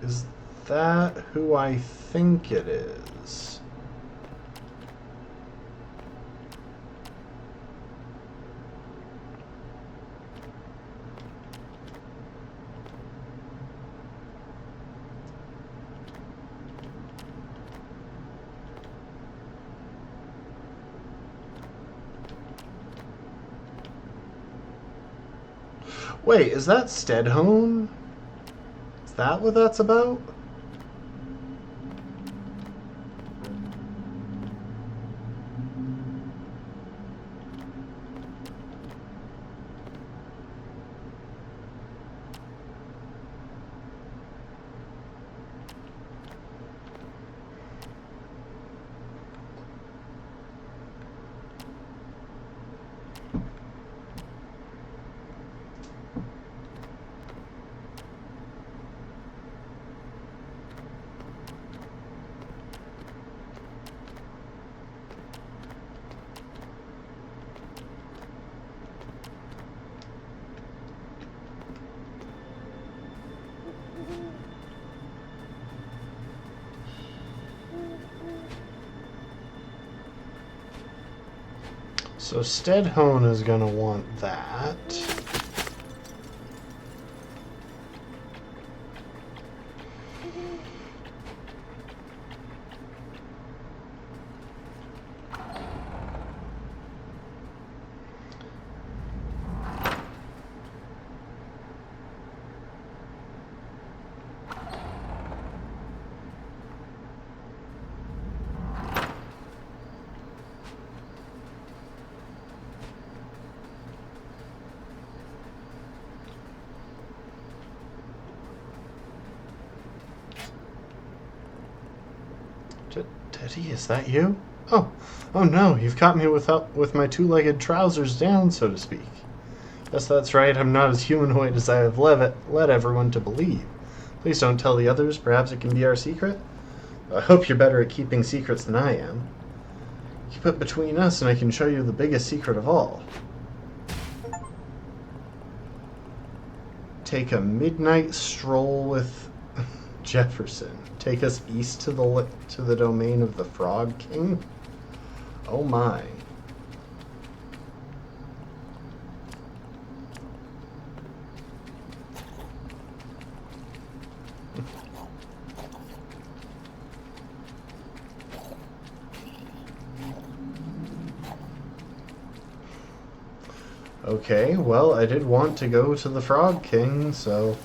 Is that who I think it is? Wait, is that Stedhone? Is that what that's about? So Stedhone is going to want that. Teddy, is that you? Oh no, you've caught me with my two-legged trousers down, so to speak. Yes, that's right, I'm not as humanoid as I have led everyone to believe. Please don't tell the others, perhaps it can be our secret? I hope you're better at keeping secrets than I am. Keep it between us and I can show you the biggest secret of all. Take a midnight stroll with Jefferson. Take us east to the domain of the Frog King? Oh my. Okay, well, I did want to go to the Frog King, so...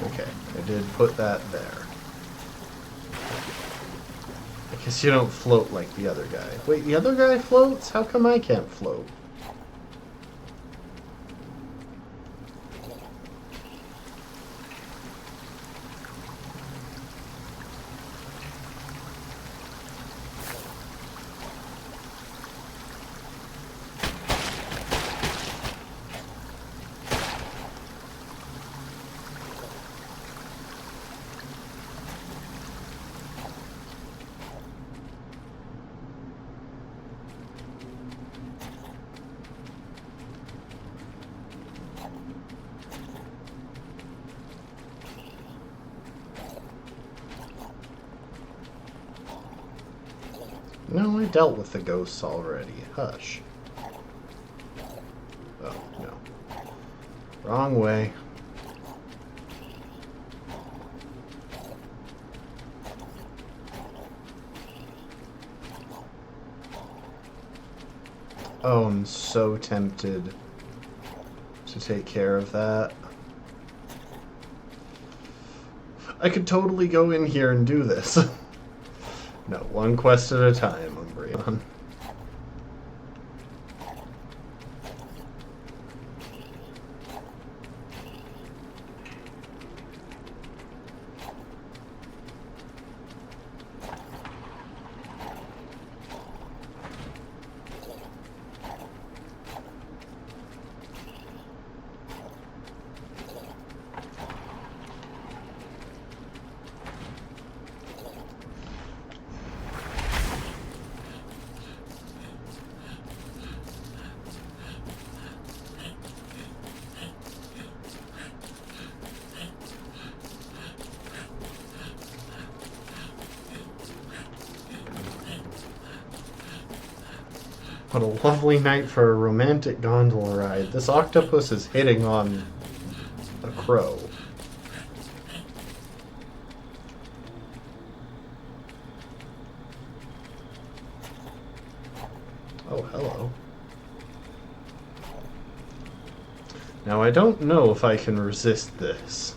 Okay, I did put that there. I guess you don't float like the other guy. Wait, the other guy floats? How come I can't float? No, I dealt with the ghosts already. Hush. Oh, no. Wrong way. Oh, I'm so tempted to take care of that. I could totally go in here and do this. No, one quest at a time, Umbreon. What a lovely night for a romantic gondola ride. This octopus is hitting on a crow. Oh, hello. Now, I don't know if I can resist this.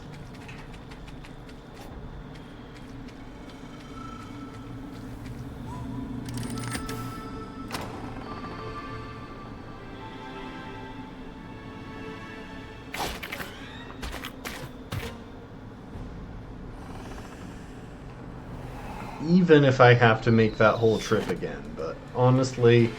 Even if I have to make that whole trip again, but honestly...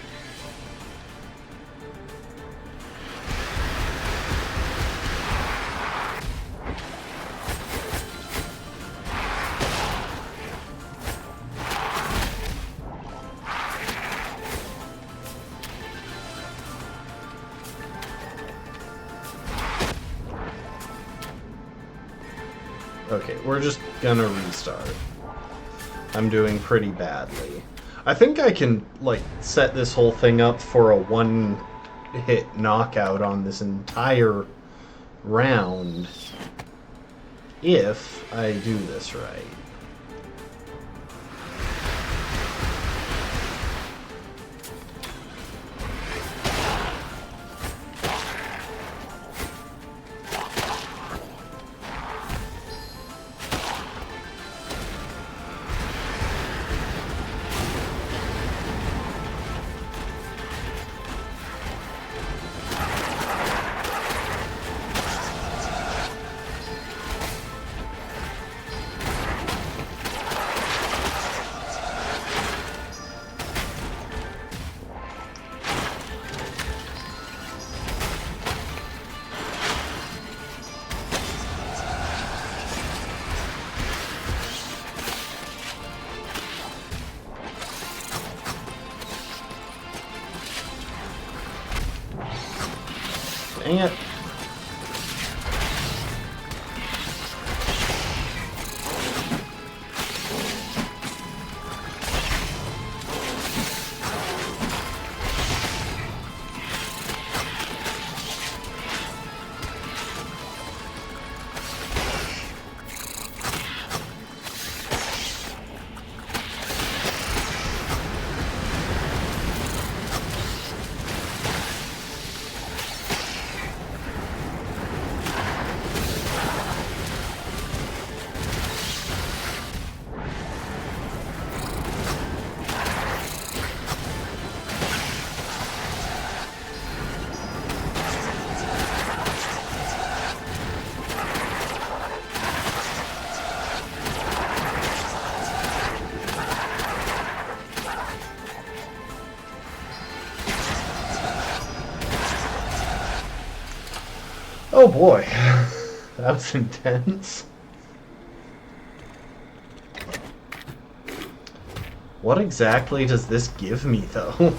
Okay, we're just gonna restart. I'm doing pretty badly. I think I can, like, set this whole thing up for a one-hit knockout on this entire round if I do this right. Dang it. Oh boy, that was intense. What exactly does this give me, though?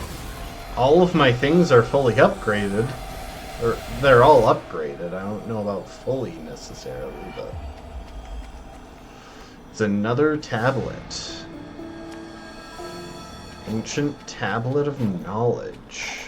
All of my things are fully upgraded. Or, they're all upgraded. I don't know about fully, necessarily, but... It's another tablet. Ancient Tablet of Knowledge.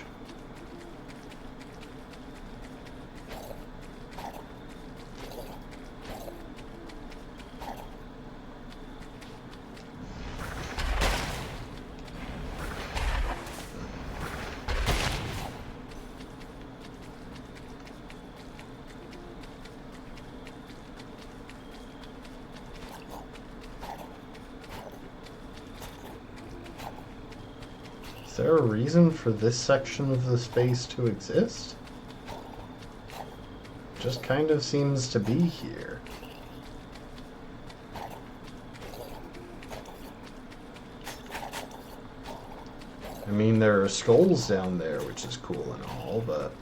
Is there a reason for this section of the space to exist? Just kind of seems to be here. I mean, there are skulls down there, which is cool and all, but...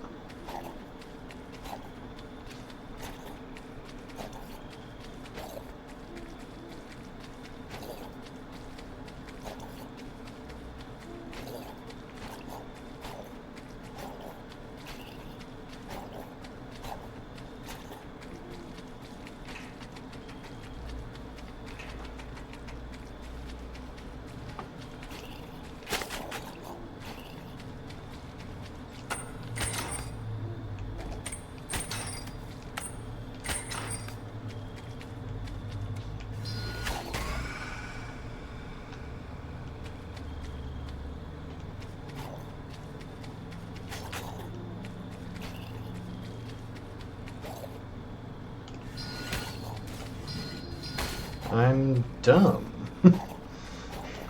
I'm dumb.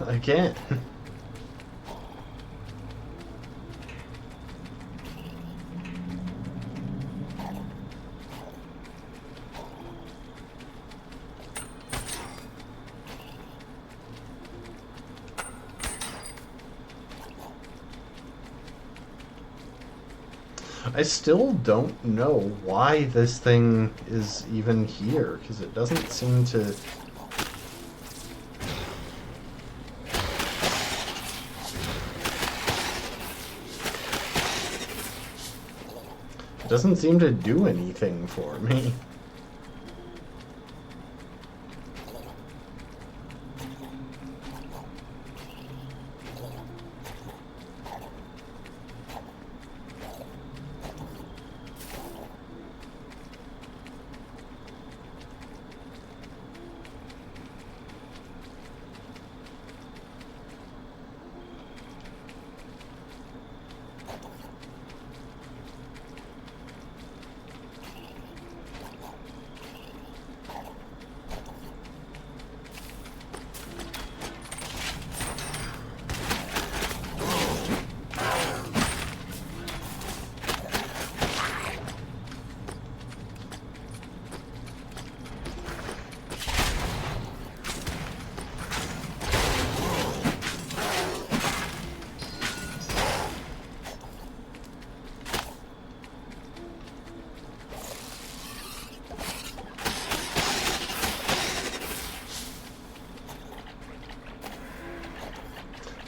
Again. I still don't know why this thing is even here, because it doesn't seem to... It doesn't seem to do anything for me.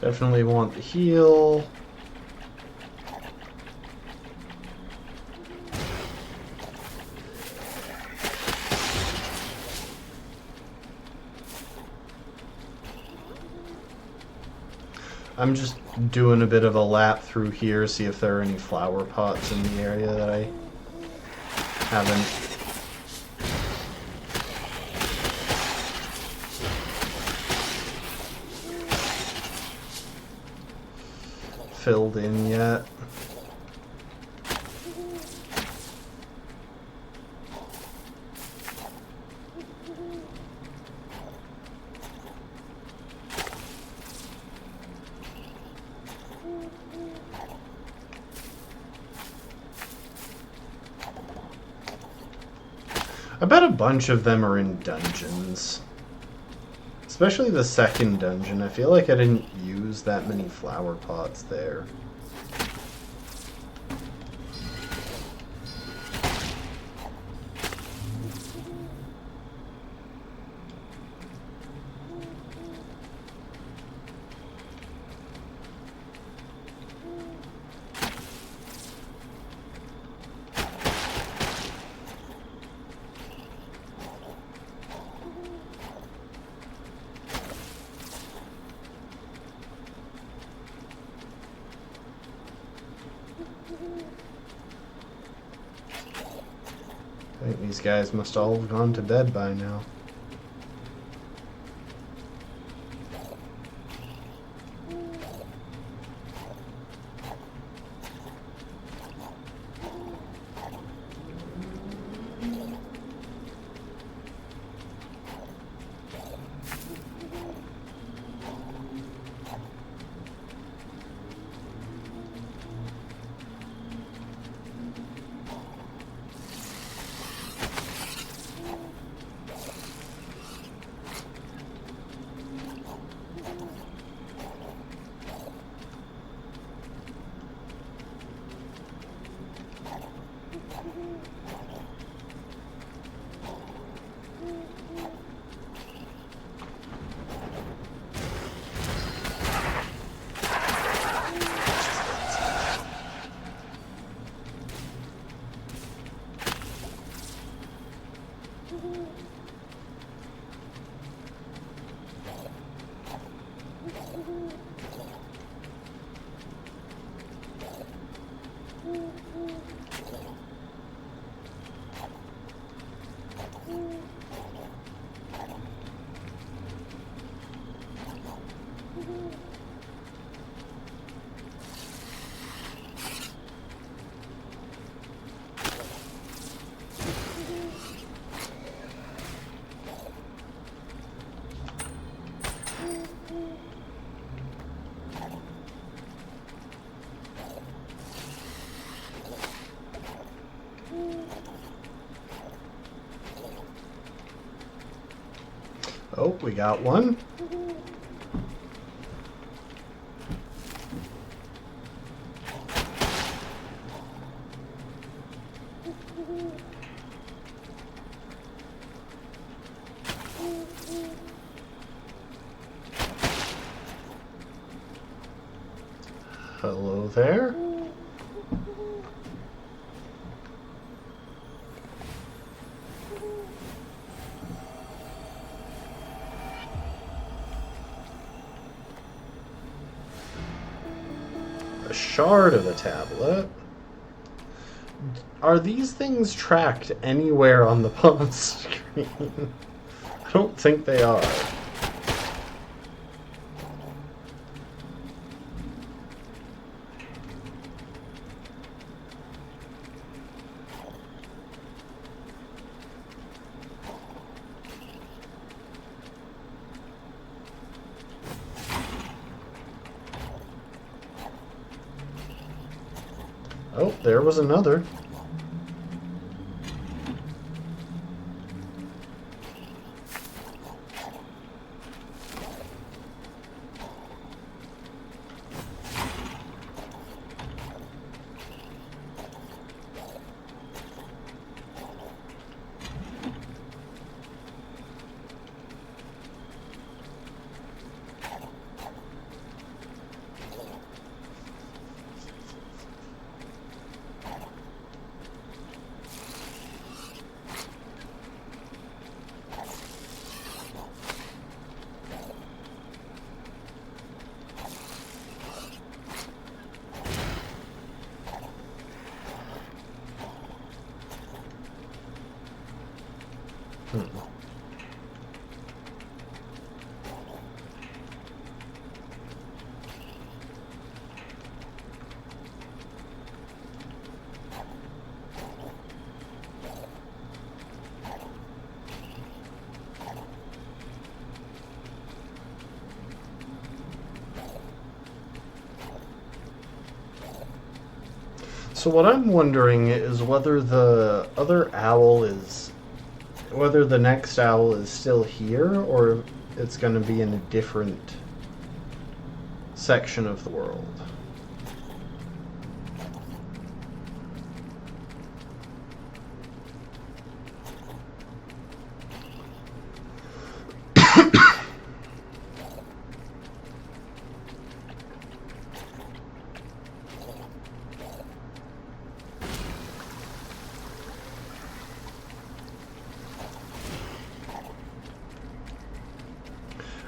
Definitely want the heal. I'm just doing a bit of a lap through here, see if there are any flower pots in the area that I haven't filled in yet. I bet a bunch of them are in dungeons. Especially the second dungeon. I feel like I didn't use that many flower pots there. I think these guys must all have gone to bed by now. Oh, we got one. Hello there. A shard of a tablet. Are these things tracked anywhere on the pawn screen? I don't think they are. Oh, there was another. So what I'm wondering is whether the other owl is, whether the next owl is still here, or it's going to be in a different section of the world.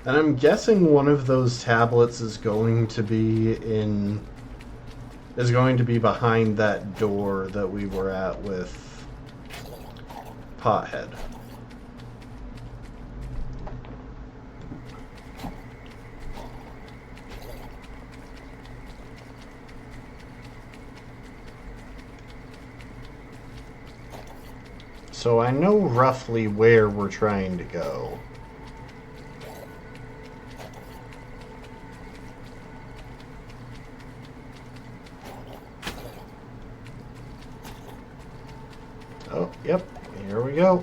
And I'm guessing one of those tablets is going to be behind that door that we were at with Pothead. So I know roughly where we're trying to go. Oh, yep, here we go.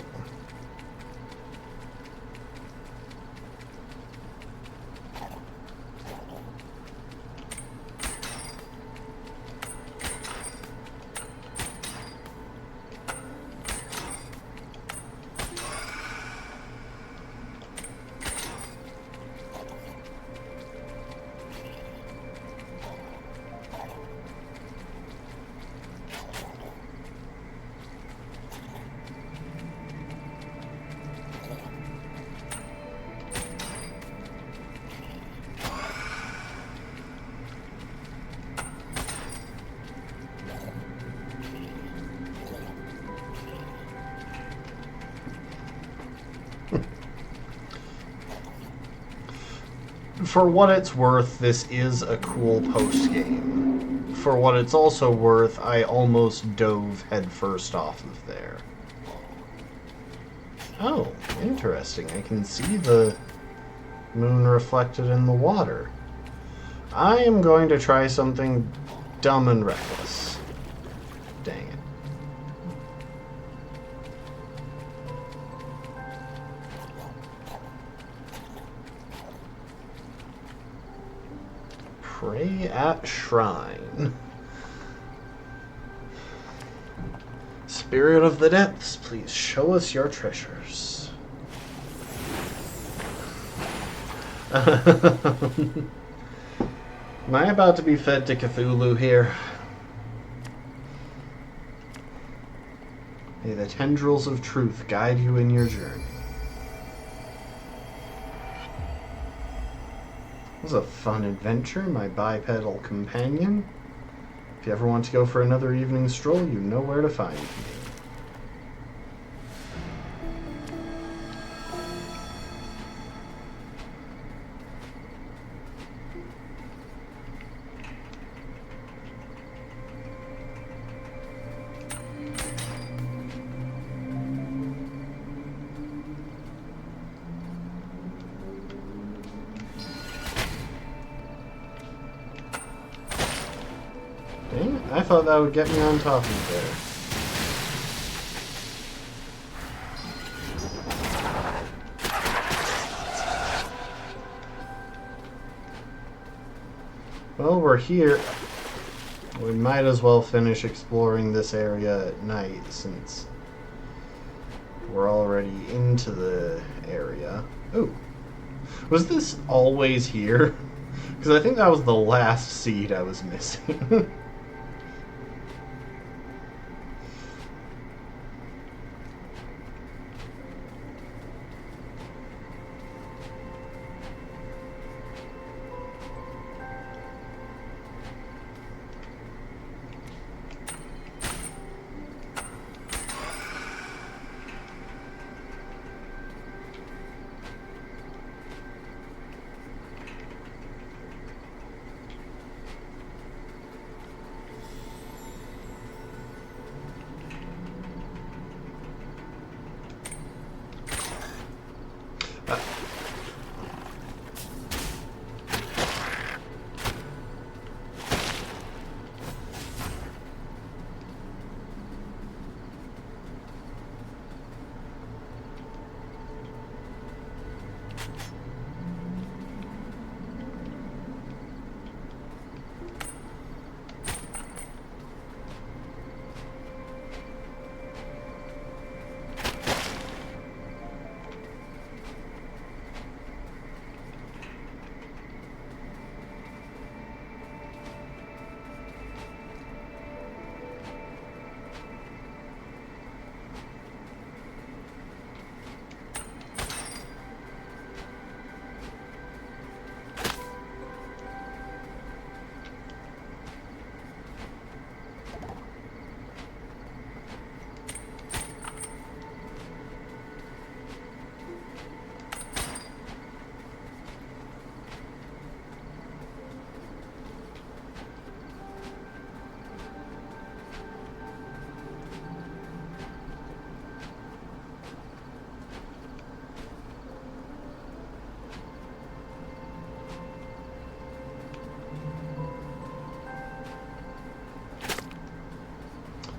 For what it's worth, this is a cool post-game. For what it's also worth, I almost dove headfirst off of there. Oh, interesting. I can see the moon reflected in the water. I am going to try something dumb and reckless. Dang it. Pray at shrine. Spirit of the depths, please show us your treasures. Am I about to be fed to Cthulhu here? May the tendrils of truth guide you in your journey. It was a fun adventure, my bipedal companion. If you ever want to go for another evening stroll, you know where to find me. Dang it, I thought that would get me on top of there. Well, we're here. We might as well finish exploring this area at night since we're already into the area. Ooh. Was this always here? Because I think that was the last seed I was missing.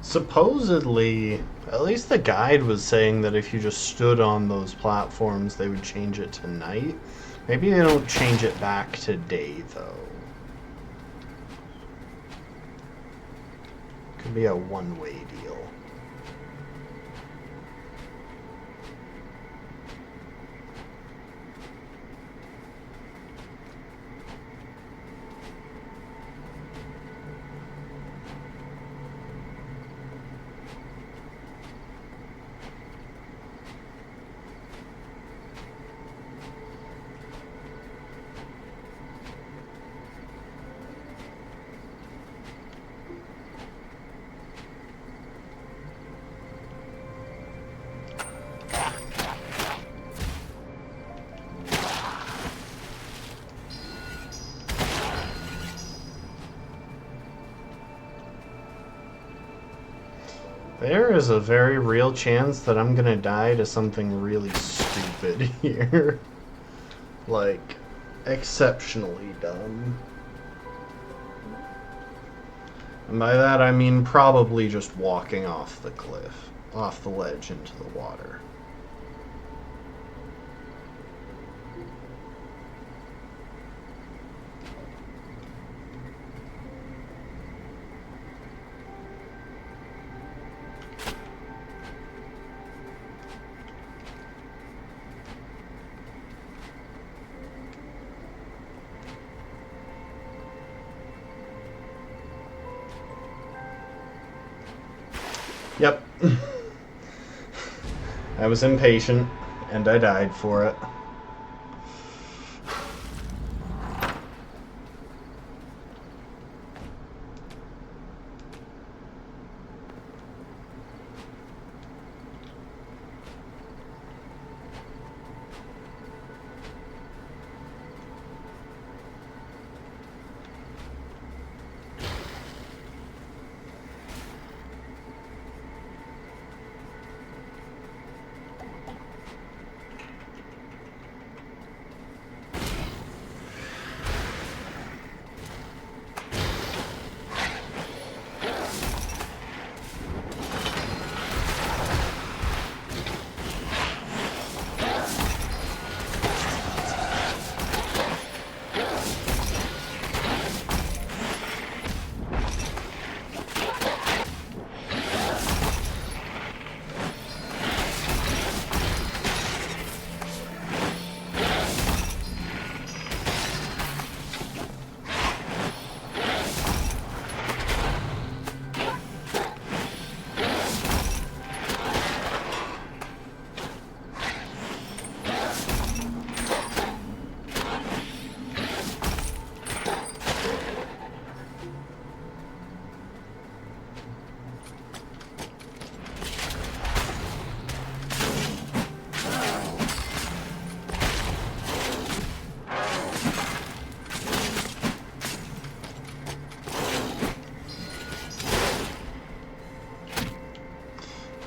Supposedly, at least the guide was saying that if you just stood on those platforms, they would change it to night. Maybe they don't change it back to day, though. Could be a one-way deal. There is a very real chance that I'm gonna die to something really stupid here. Like, exceptionally dumb. And by that I mean probably just walking off the cliff, off the ledge into the water. Yep. I was impatient, and I died for it.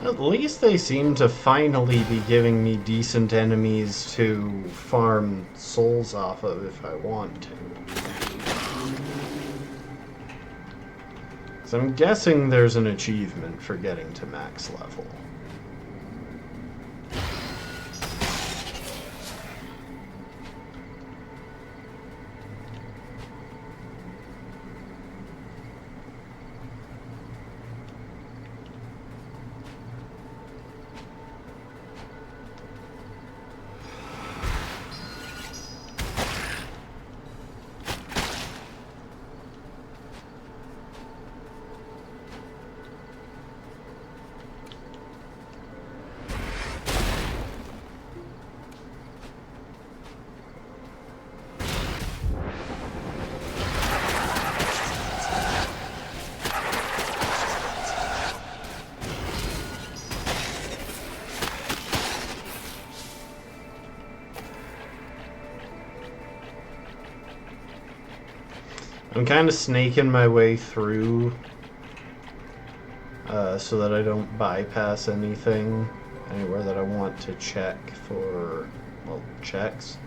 At least they seem to finally be giving me decent enemies to farm souls off of if I want to. So I'm guessing there's an achievement for getting to max level. I'm kind of snaking my way through so that I don't bypass anything anywhere that I want to check for, well, checks.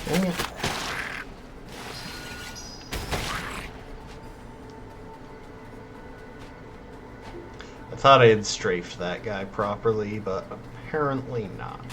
Dang it. I thought I had strafed that guy properly, but apparently not.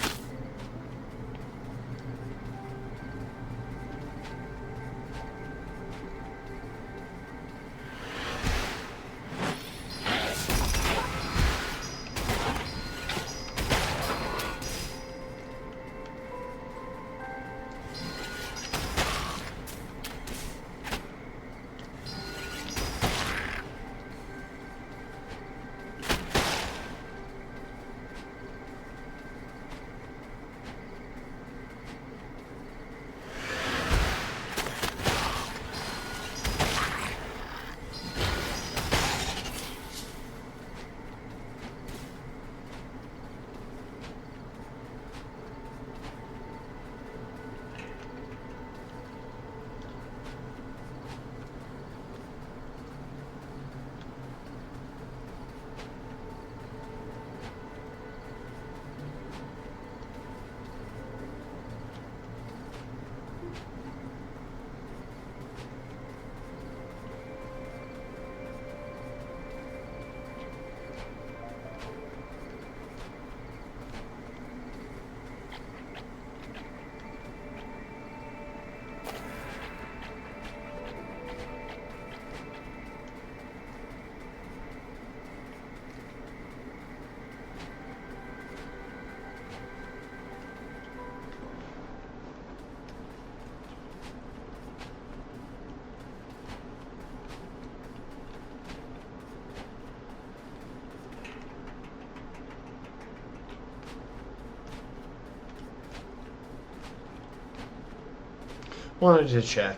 Wanted to check.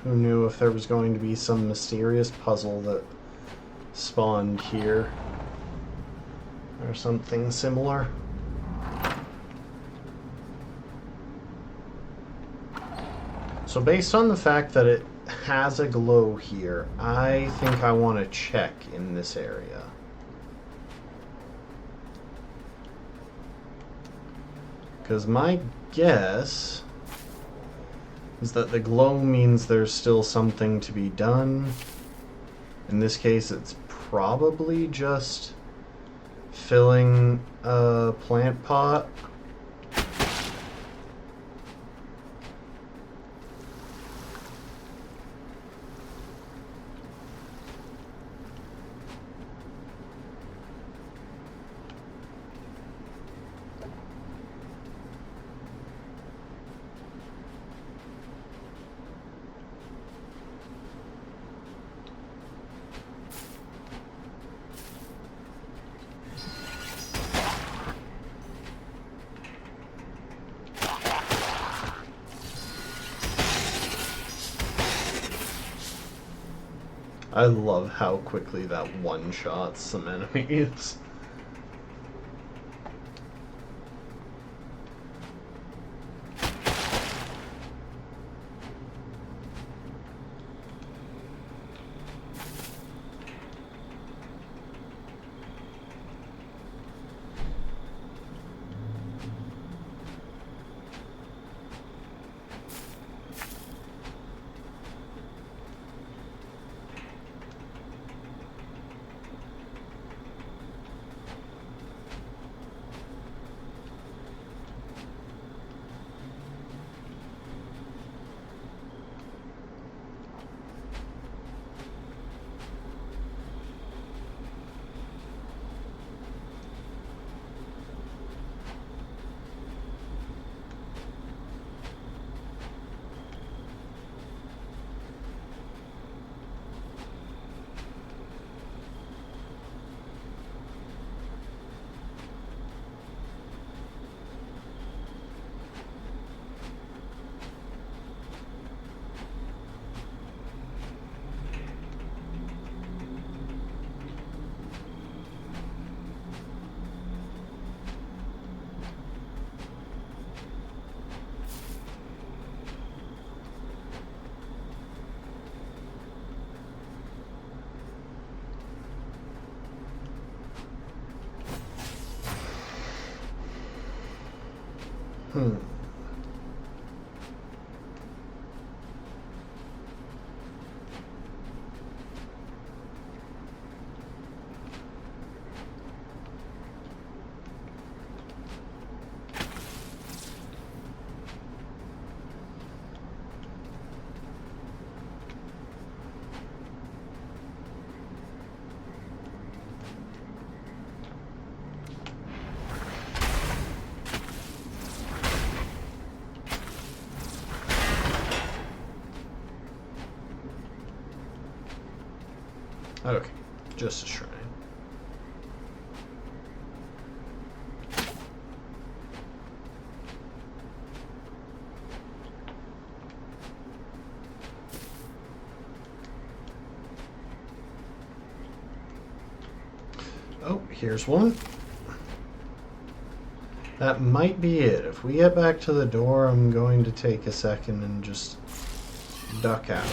Who knew if there was going to be some mysterious puzzle that spawned here or something similar. So based on the fact that it has a glow here, I think I want to check in this area. Because my guess is that the glow means there's still something to be done. In this case, it's probably just filling a plant pot. I love how quickly that one-shots some enemies. Okay, just a shrine. Oh, here's one. That might be it. If we get back to the door, I'm going to take a second and just duck out.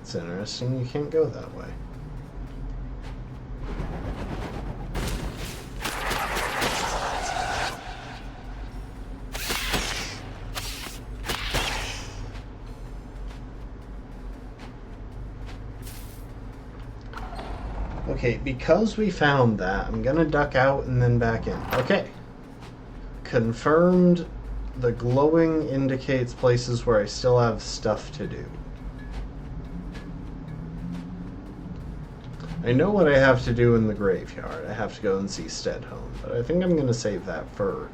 It's interesting, you can't go that way. Okay, because we found that, I'm gonna duck out and then back in. Okay. Confirmed. The glowing indicates places where I still have stuff to do. I know what I have to do in the graveyard. I have to go and see Stedhome, but I think I'm going to save that for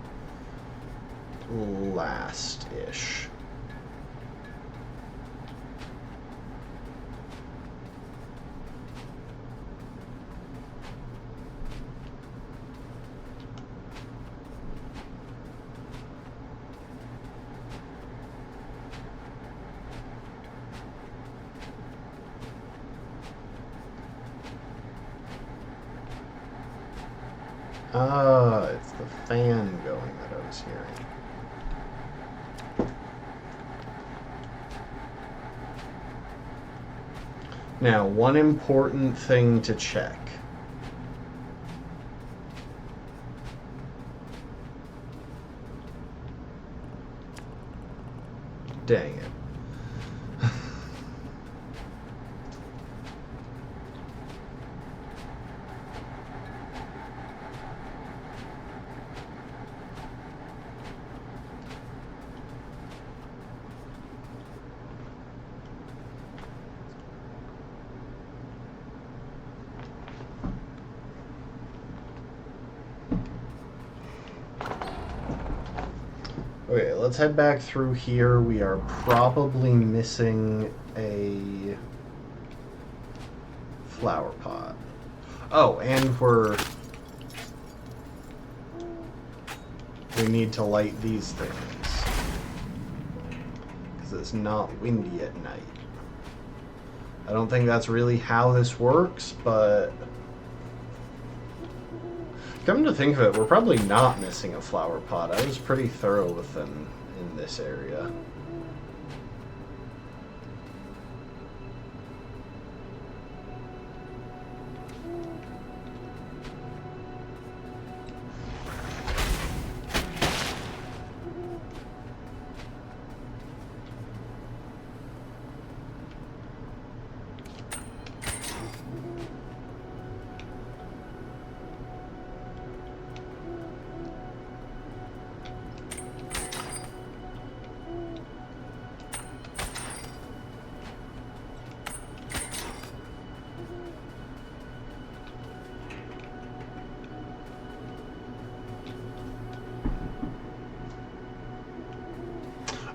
last-ish. Ah, it's the fan going that I was hearing. Now, one important thing to check. Dang it. Okay, let's head back through here. We are probably missing a flower pot. Oh, and we need to light these things. Because it's not windy at night. I don't think that's really how this works, but come to think of it, we're probably not missing a flower pot. I was pretty thorough with them in this area.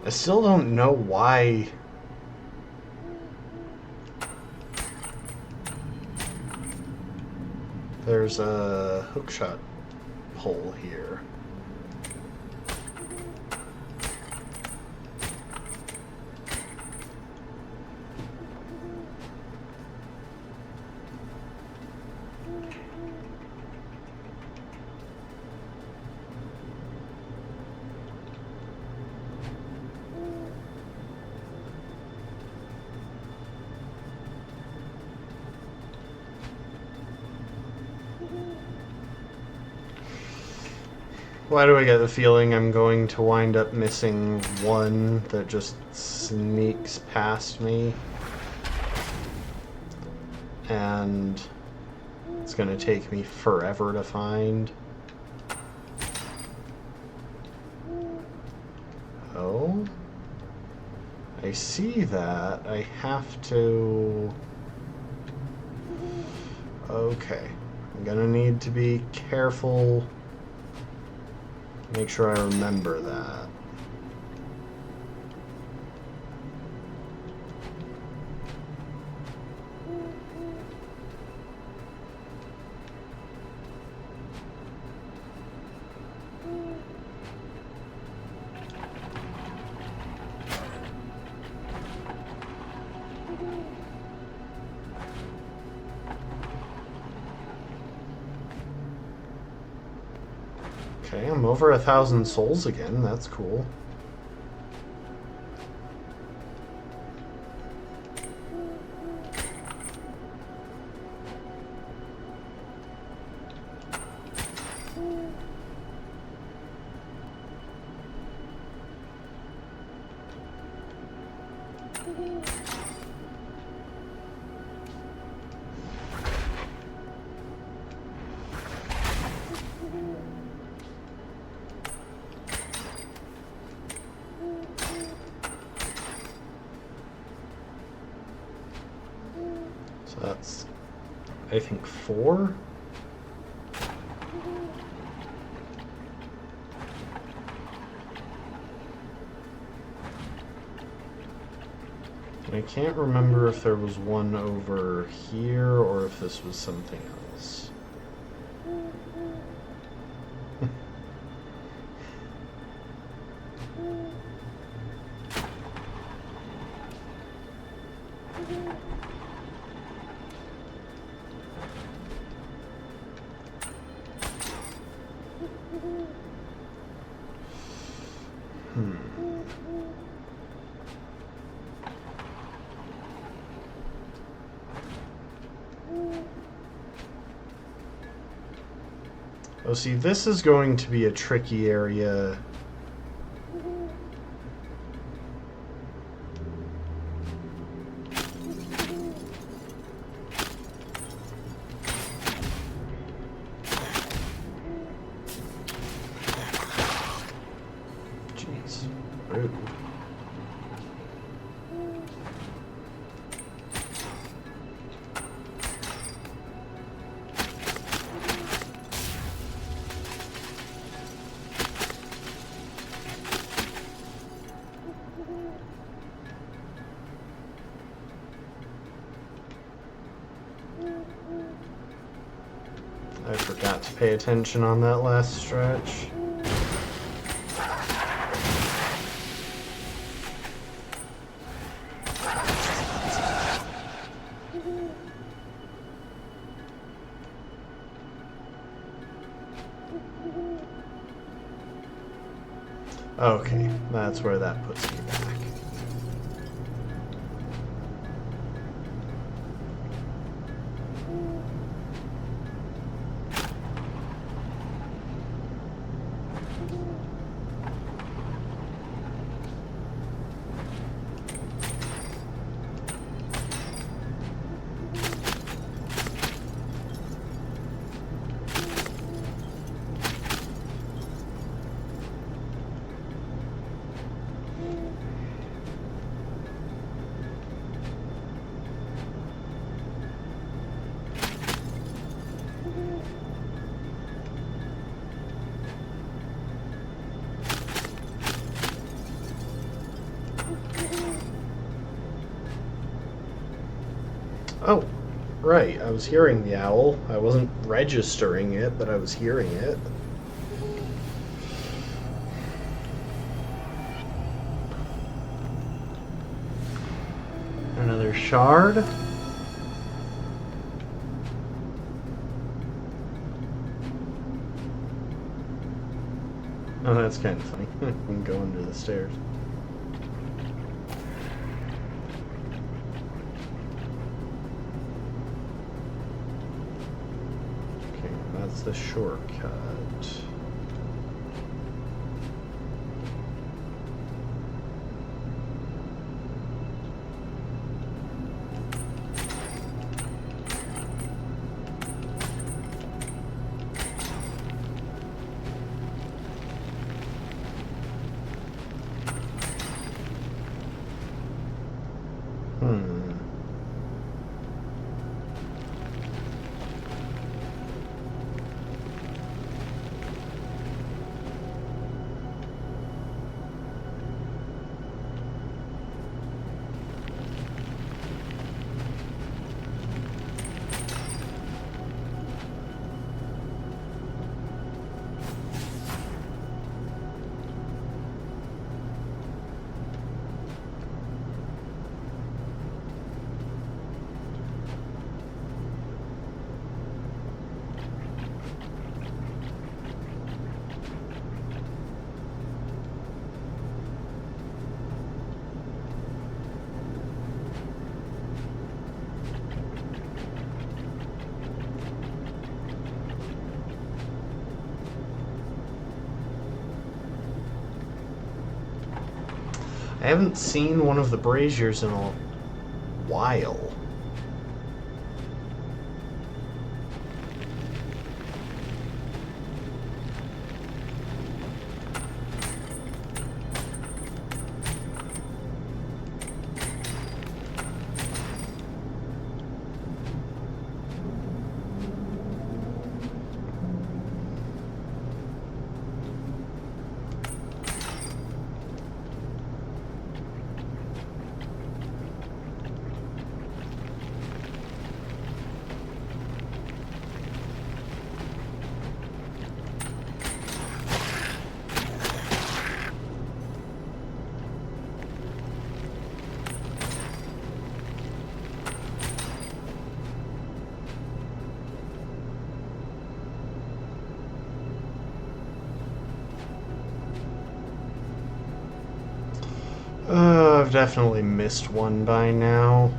I still don't know why. There's a hookshot hole here. Why do I get the feeling I'm going to wind up missing one that just sneaks past me? And it's gonna take me forever to find. Oh? I see that. I have to... Okay. I'm gonna need to be careful. Make sure I remember that. Okay, I'm over 1,000 souls again. That's cool. So that's, I think, 4. I can't remember if there was one over here or if this was something else. Oh, see, this is going to be a tricky area. Jeez, rude. I forgot to pay attention on that last stretch. Okay, that's where that puts me back. Oh, right. I was hearing the owl. I wasn't registering it, but I was hearing it. Another shard. Oh, that's kind of funny. We can go under the stairs. Okay, that's the shortcut. I haven't seen one of the braziers in a while. I've definitely missed one by now.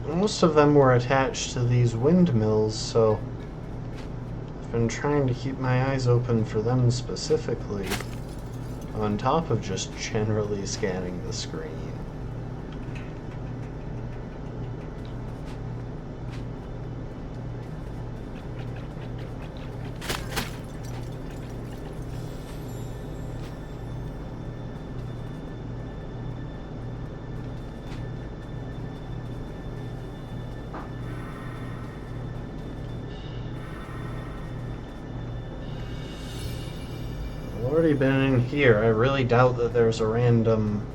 Most of them were attached to these windmills, so I've been trying to keep my eyes open for them specifically, on top of just generally scanning the screen. I've already been in here. I really doubt that there's a random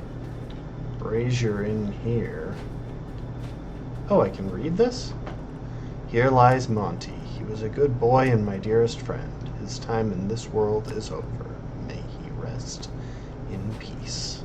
brazier in here. Oh, I can read this? Here lies Monty. He was a good boy and my dearest friend. His time in this world is over. May he rest in peace.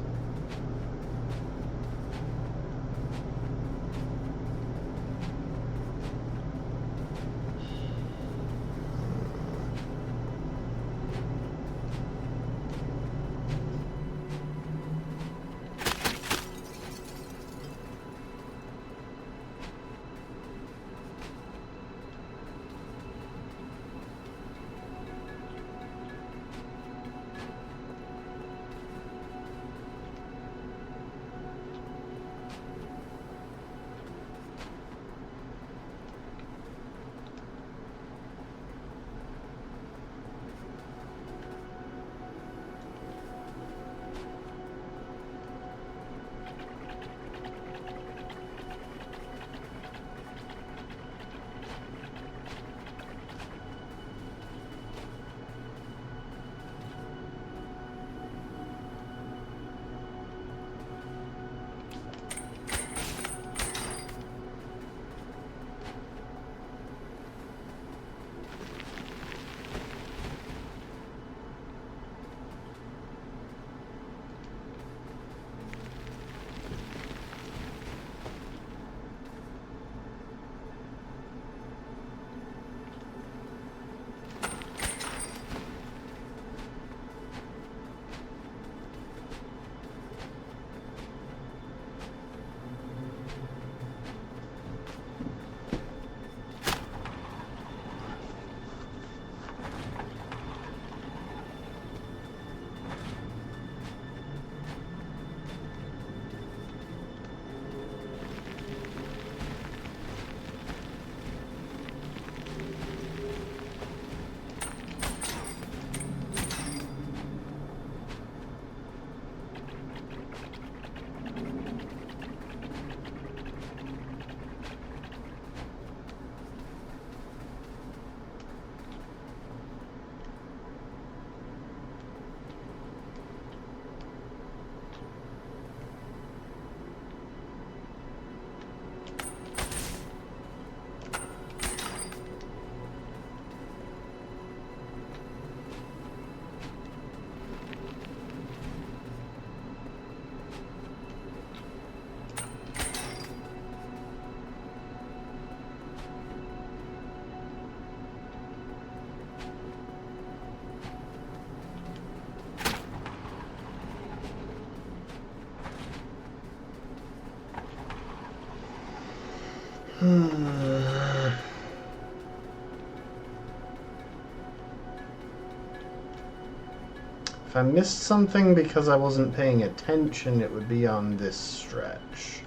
If I missed something because I wasn't paying attention, it would be on this stretch.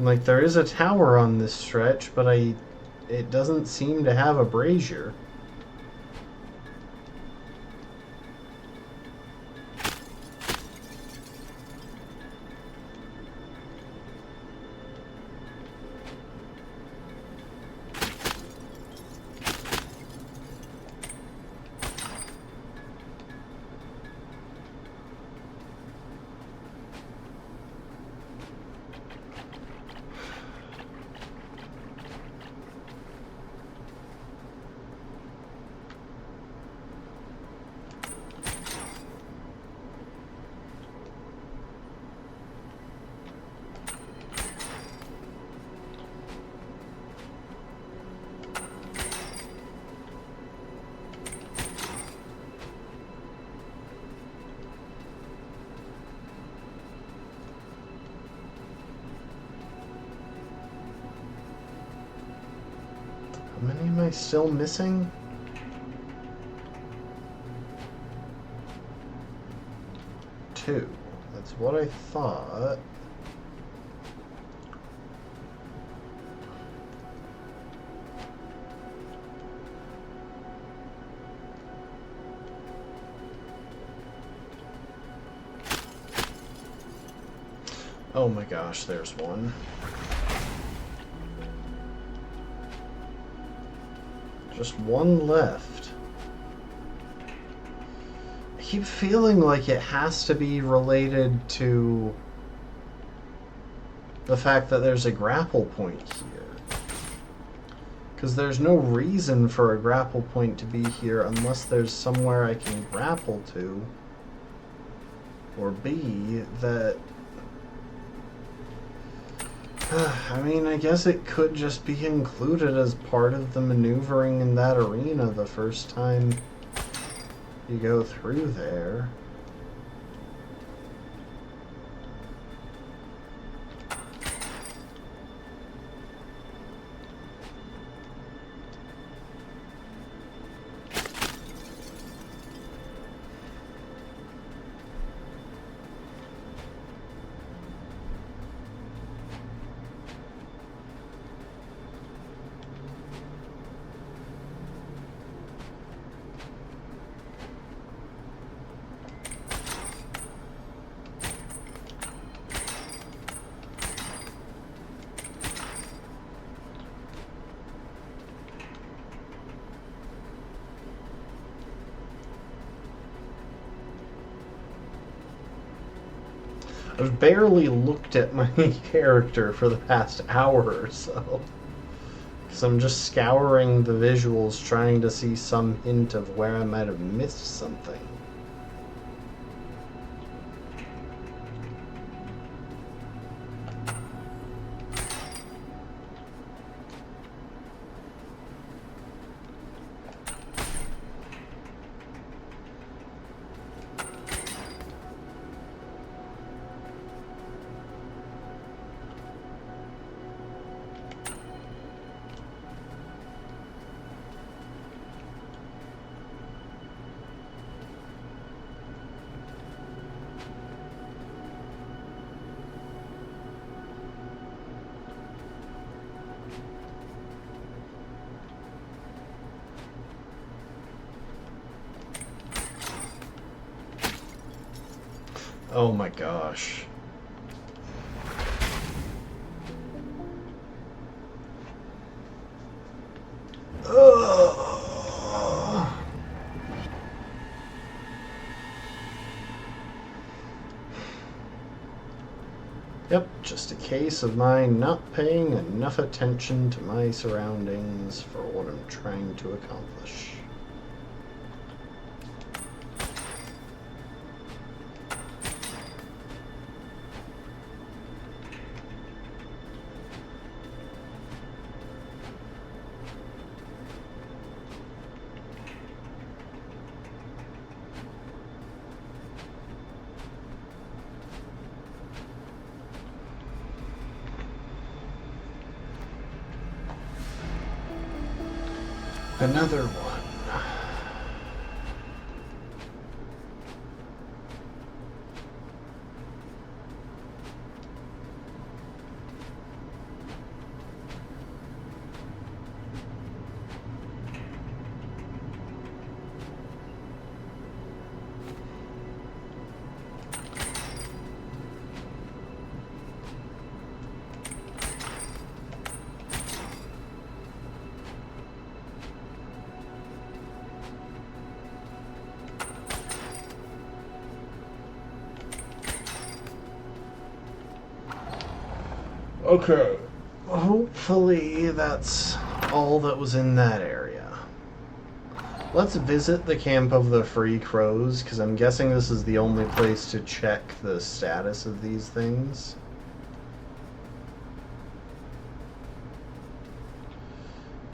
Like, there is a tower on this stretch, but it doesn't seem to have a brazier. How many am I still missing? Two. That's what I thought. Oh my gosh, there's one. Just one left. I keep feeling like it has to be related to the fact that there's a grapple point here. Because there's no reason for a grapple point to be here unless there's somewhere I can grapple to. Or B, that... I mean, I guess it could just be included as part of the maneuvering in that arena the first time you go through there. I've barely looked at my character for the past hour or so. Because I'm just scouring the visuals trying to see some hint of where I might have missed something. Oh my gosh. Ugh. just a case of mine not paying enough attention to my surroundings for what I'm trying to accomplish. Another one. Okay. Hopefully that's all that was in that area. Let's visit the camp of the Free Crows, because I'm guessing this is the only place to check the status of these things.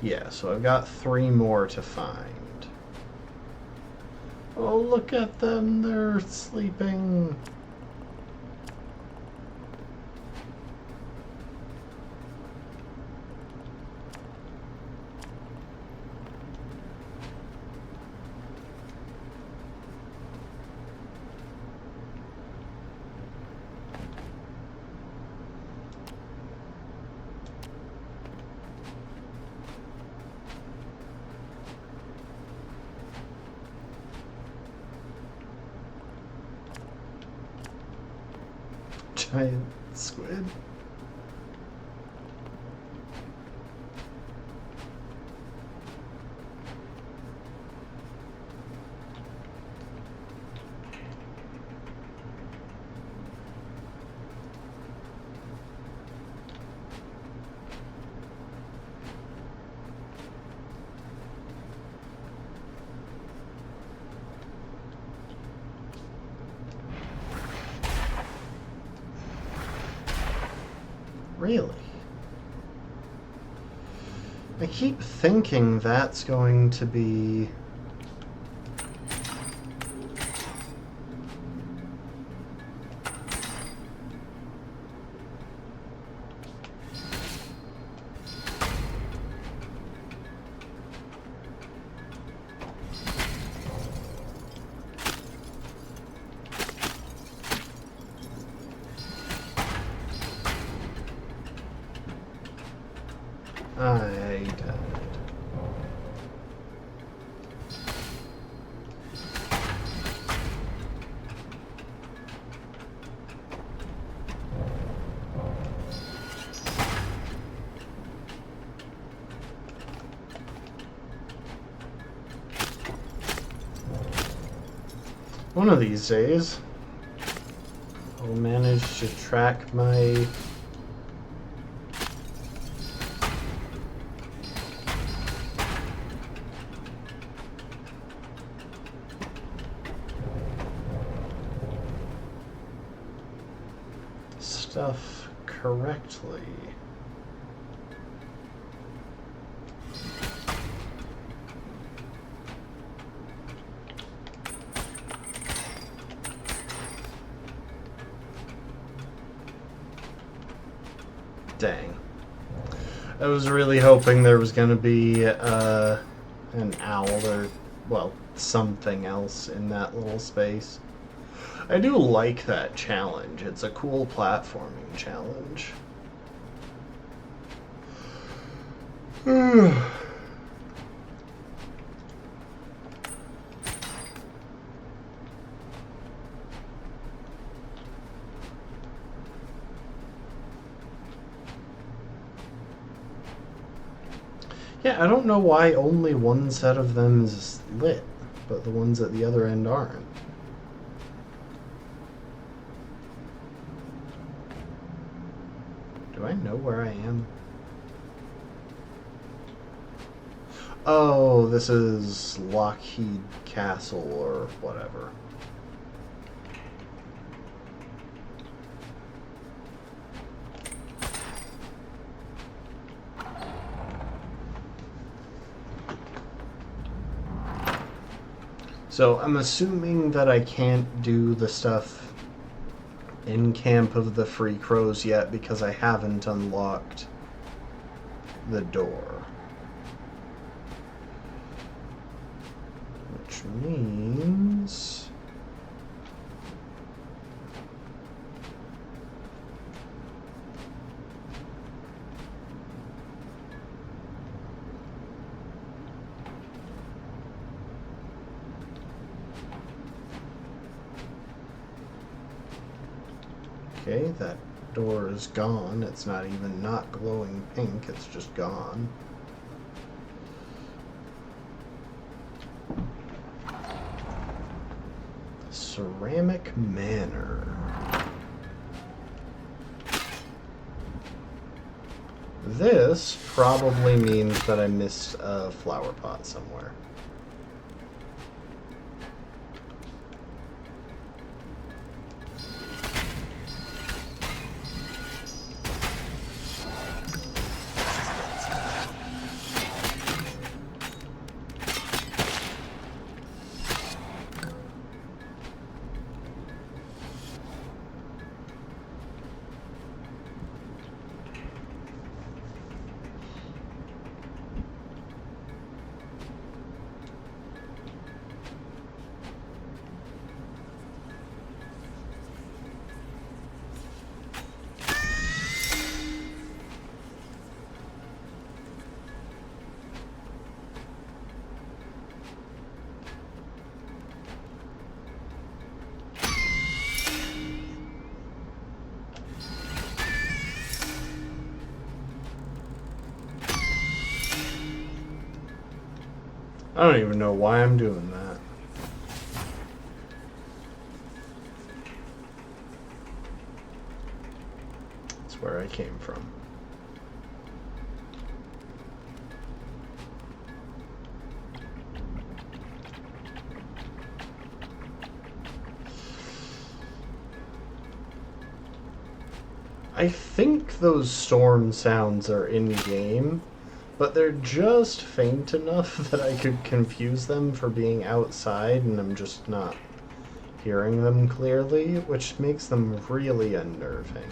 Yeah, so I've got 3 more to find. Oh, look at them, they're sleeping. Giant squid. Really? I keep thinking that's going to be... I died. One of these days, I'll manage to track my stuff correctly. Dang. I was really hoping there was going to be an owl or, well, something else in that little space. I do like that challenge. It's a cool platforming challenge. Yeah, I don't know why only one set of them is lit, but the ones at the other end aren't. Do I know where I am? Oh, this is Lockheed Castle or whatever. So I'm assuming that I can't do the stuff in Camp of the Free Crows yet because I haven't unlocked the door. Which means... Okay, that door is gone. It's not even not glowing pink, it's just gone. Ceramic Manor. This probably means that I missed a flower pot somewhere. I don't even know why I'm doing that. That's where I came from. I think those storm sounds are in-game, but they're just faint enough that I could confuse them for being outside and I'm just not hearing them clearly, which makes them really unnerving.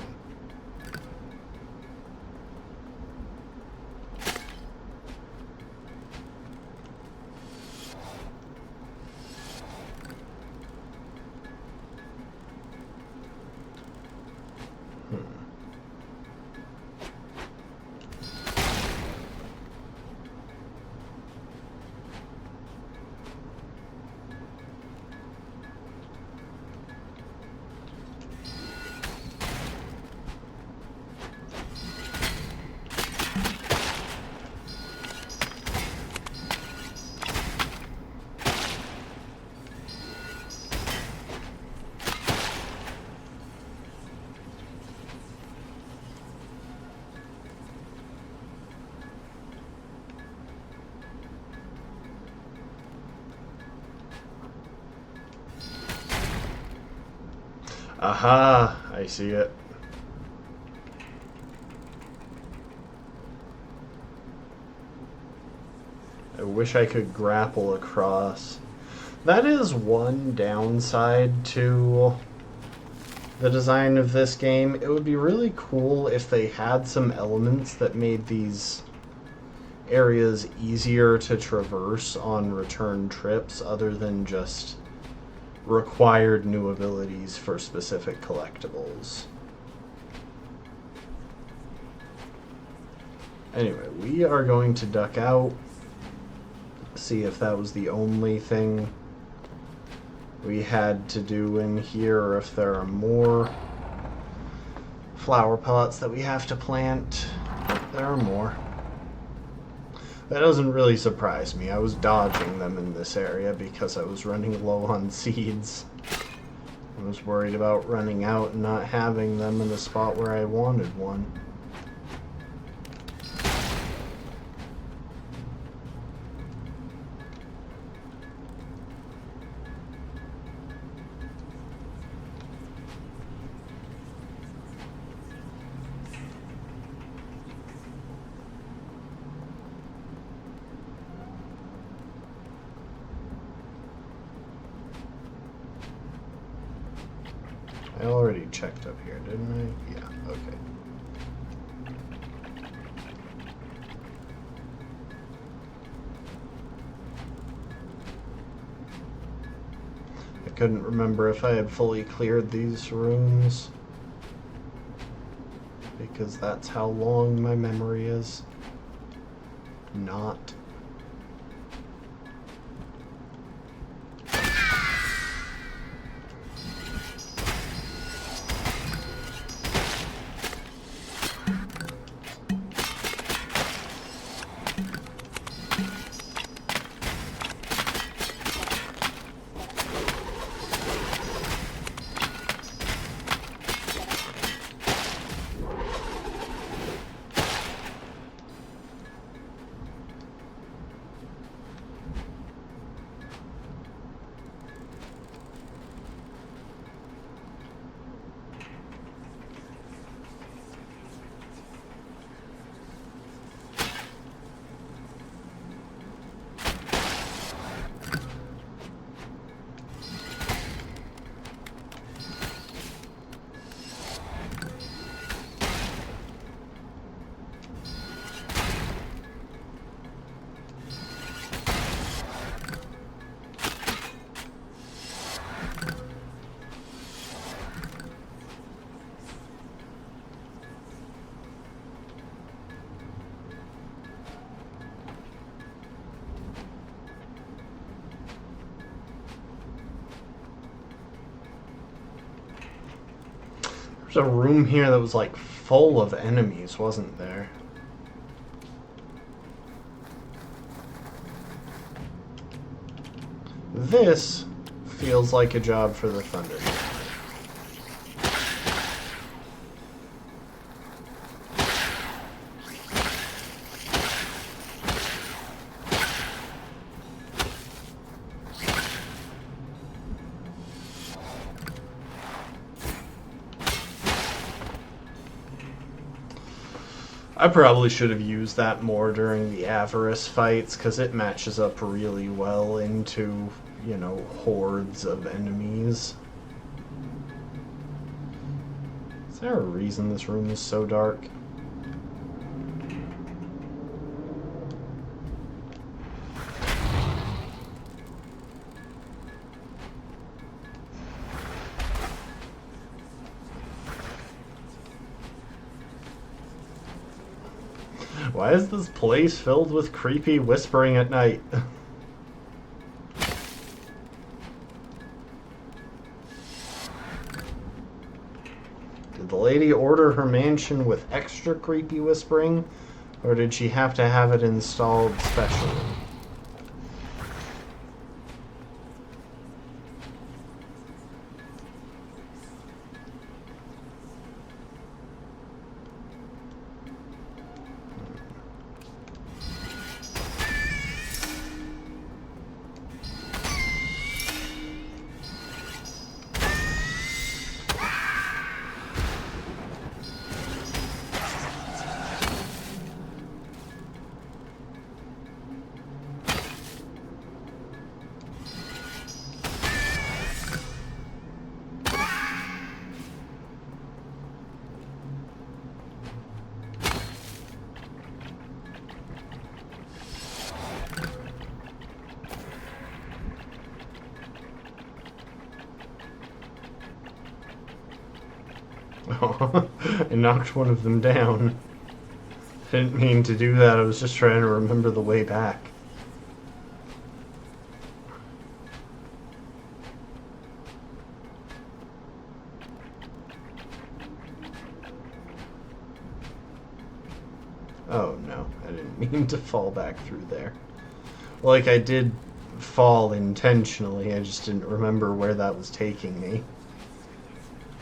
Aha! I see it. I wish I could grapple across. That is one downside to the design of this game. It would be really cool if they had some elements that made these areas easier to traverse on return trips other than just required new abilities for specific collectibles. Anyway, we are going to duck out, see if that was the only thing we had to do in here, or if there are more flower pots that we have to plant. There are more. That doesn't really surprise me. I was dodging them in this area because I was running low on seeds. I was worried about running out and not having them in the spot where I wanted one. I already checked up here, didn't I? Yeah, okay. I couldn't remember if I had fully cleared these rooms, because that's how long my memory is. Not. There's a room here that was like full of enemies, wasn't there? This feels like a job for the Thunder. I probably should have used that more during the Avarice fights, because it matches up really well into, you know, hordes of enemies. Is there a reason this room is so dark? Why is this place filled with creepy whispering at night? Did the lady order her mansion with extra creepy whispering, or did she have to have it installed specially? Oh, I knocked one of them down. Didn't mean to do that, I was just trying to remember the way back. Oh no, I didn't mean to fall back through there. Like, I did fall intentionally, I just didn't remember where that was taking me.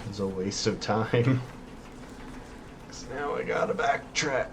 It was a waste of time. 'Cause now I gotta backtrack.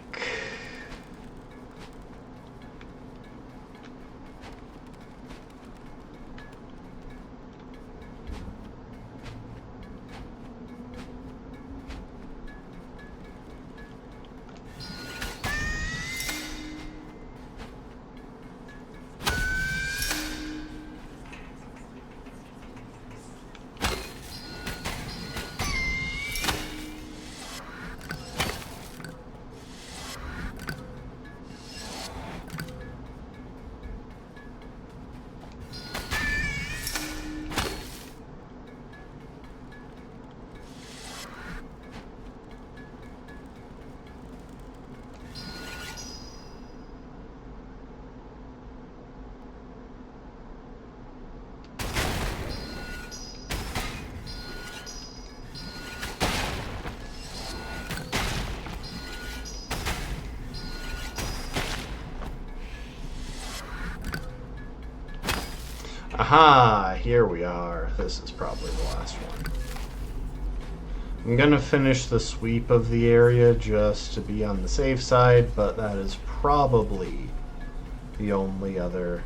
Aha! Here we are. This is probably the last one. I'm gonna finish the sweep of the area just to be on the safe side, but that is probably the only other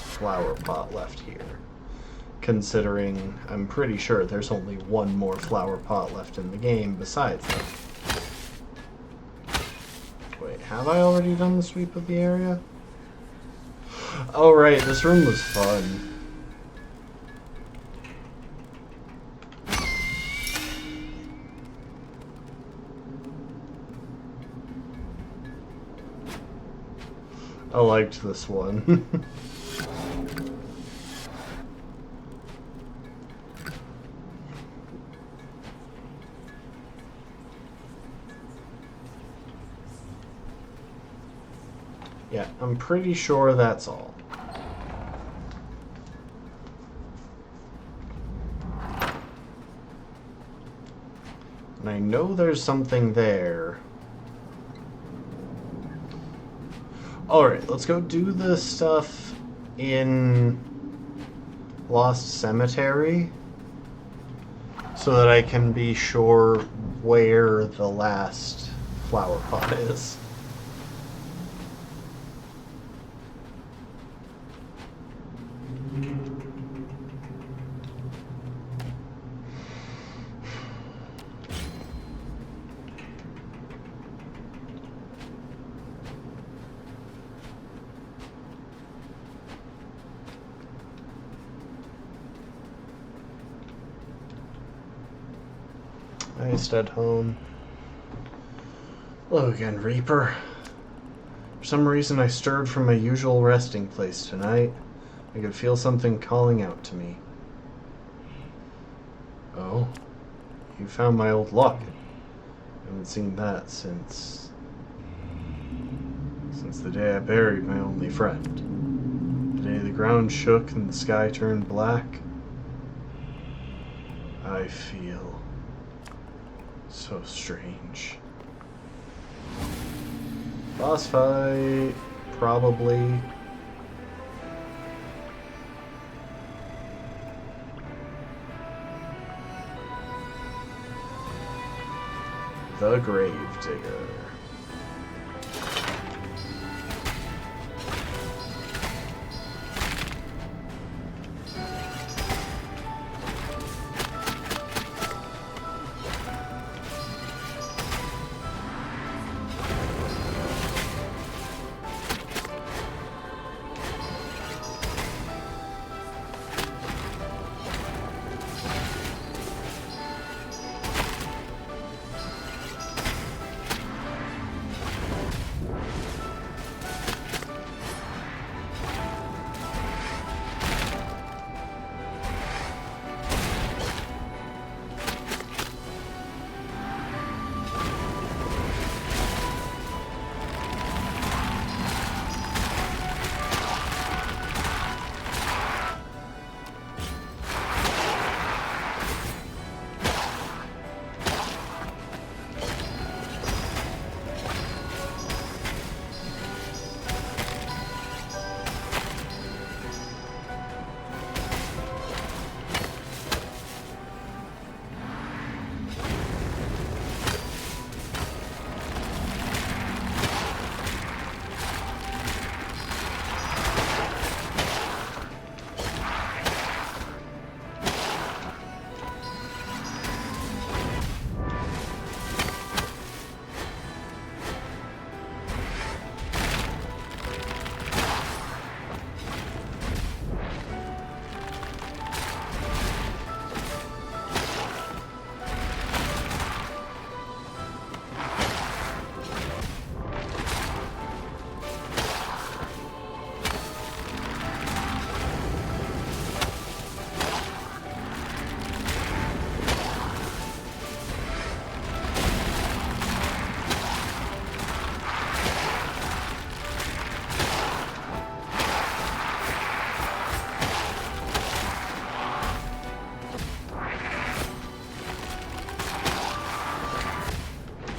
flower pot left here. Considering I'm pretty sure there's only one more flower pot left in the game besides them. Wait, have I already done the sweep of the area? Oh right, this room was fun. I liked this one. Yeah, I'm pretty sure that's all. And I know there's something there. Alright, let's go do the stuff in Lost Cemetery so that I can be sure where the last flower pot is. Dead home. Hello again, Reaper. For some reason I stirred from my usual resting place tonight. I could feel something calling out to me. Oh? You found my old locket. I haven't seen that since the day I buried my only friend. The day the ground shook and the sky turned black. I feel so strange. Boss fight, probably. The Gravedigger.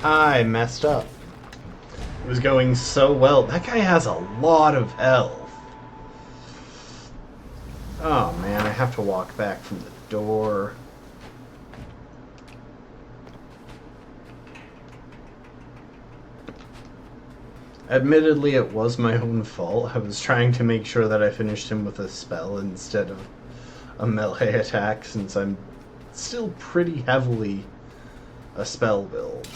I messed up. It was going so well. That guy has a lot of health. Oh man, I have to walk back from the door. Admittedly, it was my own fault. I was trying to make sure that I finished him with a spell instead of a melee attack, since I'm still pretty heavily a spell build.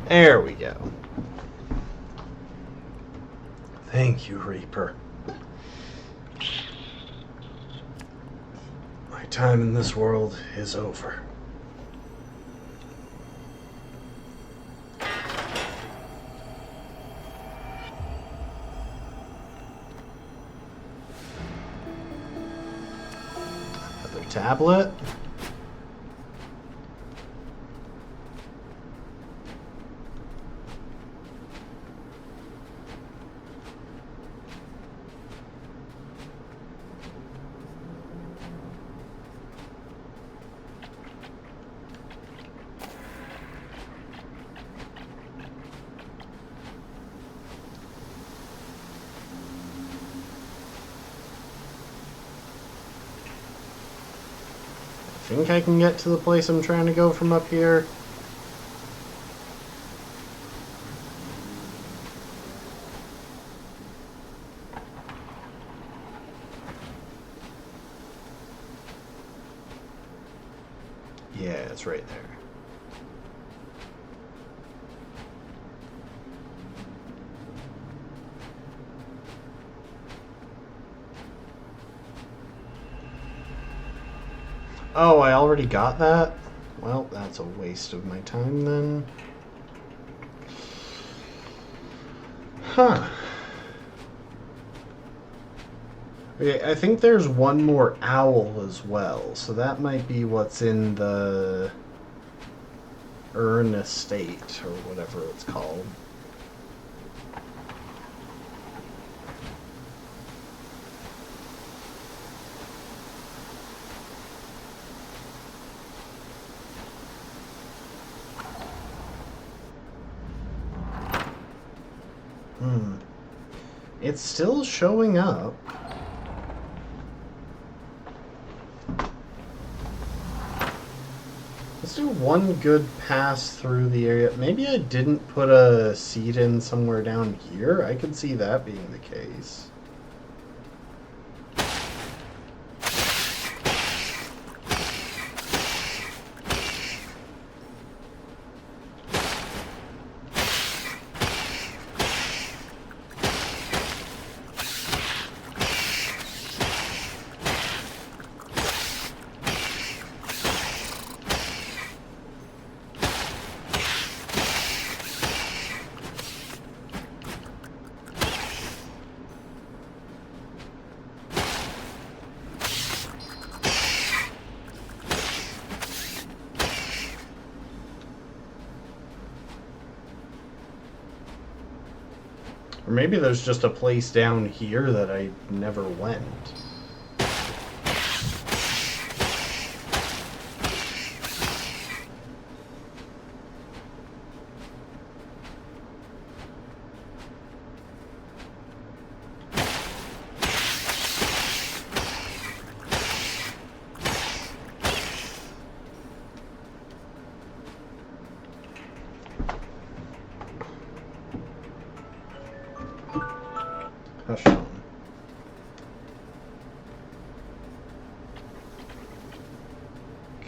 There we go. Thank you, Reaper. My time in this world is over. Another tablet. I think I can get to the place I'm trying to go from up here. Yeah, it's right there. Oh, I already got that? Well, that's a waste of my time then. Huh. Okay, I think there's one more owl as well, so that might be what's in the Urn Estate, or whatever it's called. It's still showing up. Let's do one good pass through the area. Maybe I didn't put a seed in somewhere down here. I could see that being the case. Or maybe there's just a place down here that I never went.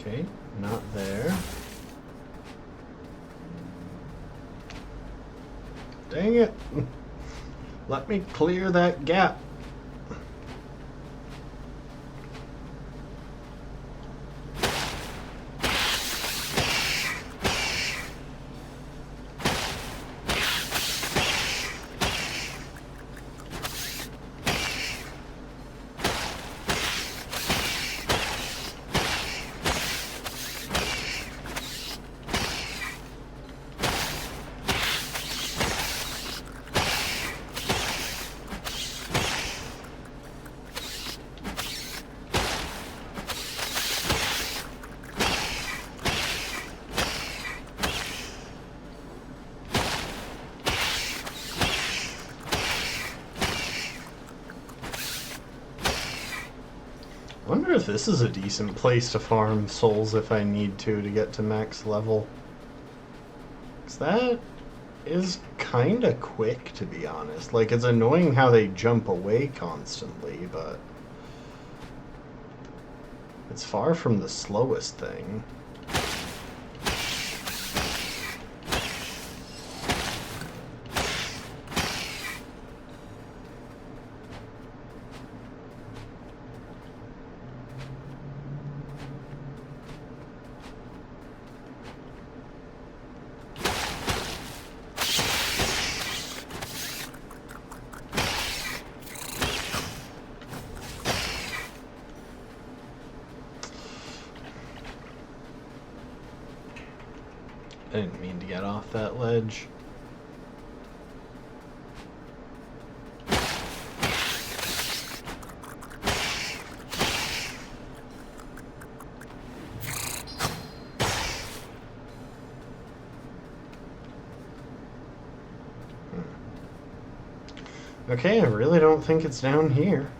Okay, not there. Dang it! Let me clear that gap. I wonder if this is a decent place to farm souls if I need to get to max level. 'Cause that is kinda quick, to be honest. Like, it's annoying how they jump away constantly, but it's far from the slowest thing. I didn't mean to get off that ledge. Okay, I really don't think it's down here.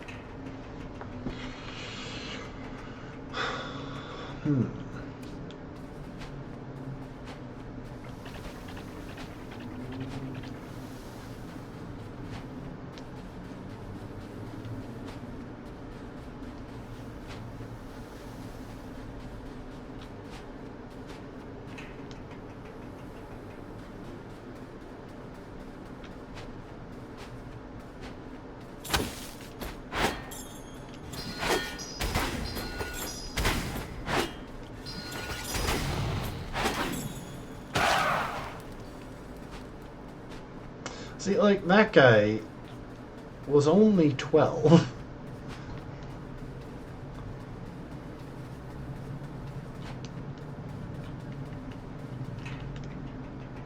See, like, that guy was only 12.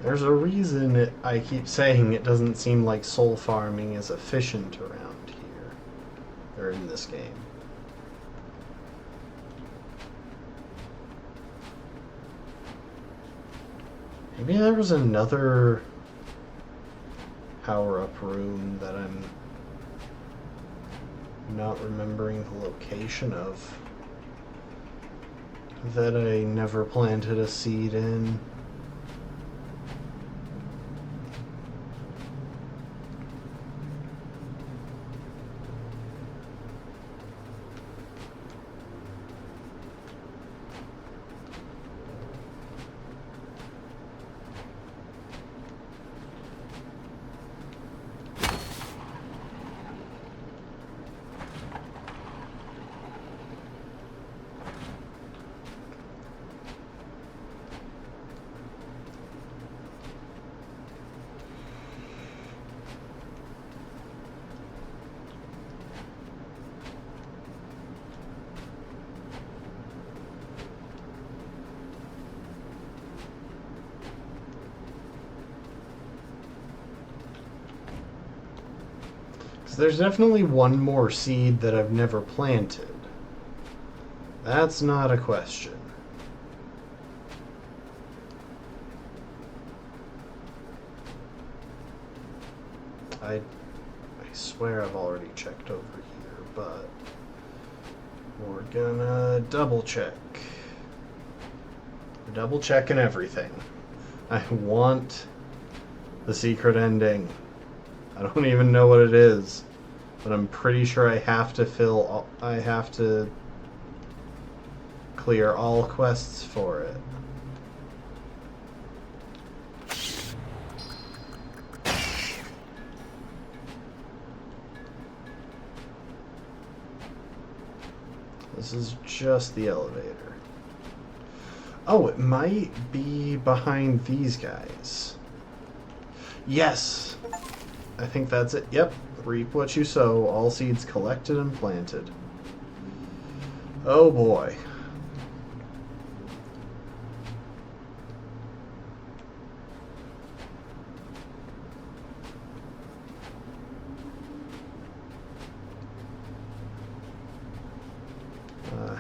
There's a reason I keep saying it doesn't seem like soul farming is efficient around here, or in this game. Maybe there was another power-up room that I'm not remembering the location of, that I never planted a seed in. There's definitely one more seed that I've never planted. That's not a question. I swear I've already checked over here, but we're gonna double check. We're double checking everything. I want the secret ending. I don't even know what it is, but I'm pretty sure I have to clear all quests for it. This is just the elevator. Oh, it might be behind these guys. Yes! I think that's it. Yep. Reap what you sow. All seeds collected and planted. Oh boy.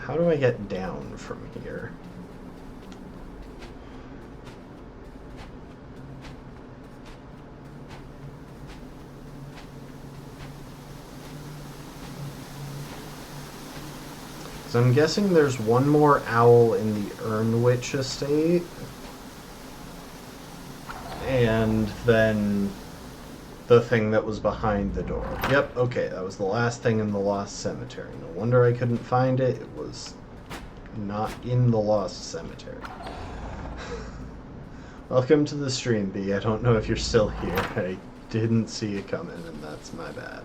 How do I get down from here? So I'm guessing there's one more owl in the Urnwitch estate. And then the thing that was behind the door. Yep, okay, that was the last thing in the Lost Cemetery. No wonder I couldn't find it. It was not in the Lost Cemetery. Welcome to the stream, B. I don't know if you're still here. I didn't see it coming, and that's my bad.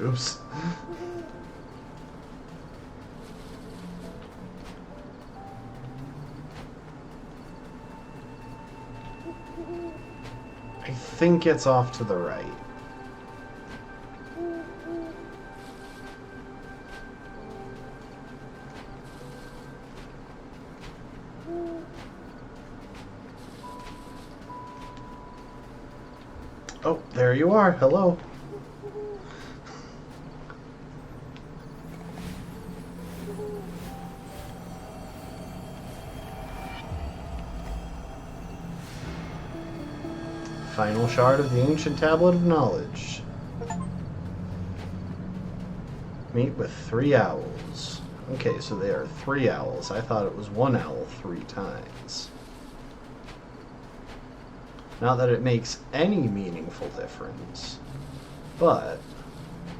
Oops. I think it's off to the right. Oh, there you are. Hello. Final shard of the ancient tablet of knowledge. Meet with 3 owls. Okay, so there are 3 owls. I thought it was 1 owl 3 times. Not that it makes any meaningful difference, but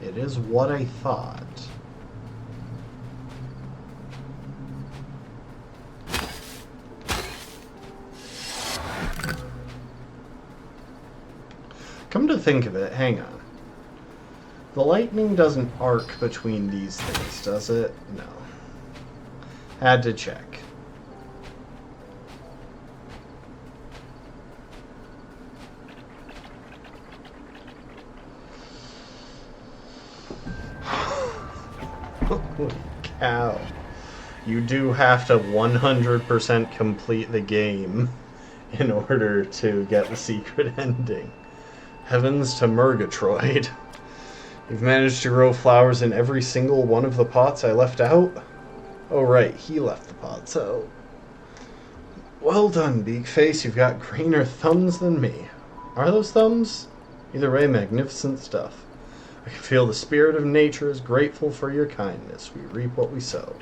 it is what I thought. Come to think of it, hang on. The lightning doesn't arc between these things, does it? No. Had to check. Holy cow. You do have to 100% complete the game in order to get the secret ending. Heavens to Murgatroyd. You've managed to grow flowers in every single one of the pots I left out? Oh right, he left the pots out. Well done, Beakface. You've got greener thumbs than me. Are those thumbs? Either way, magnificent stuff. I can feel the spirit of nature is grateful for your kindness. We reap what we sow.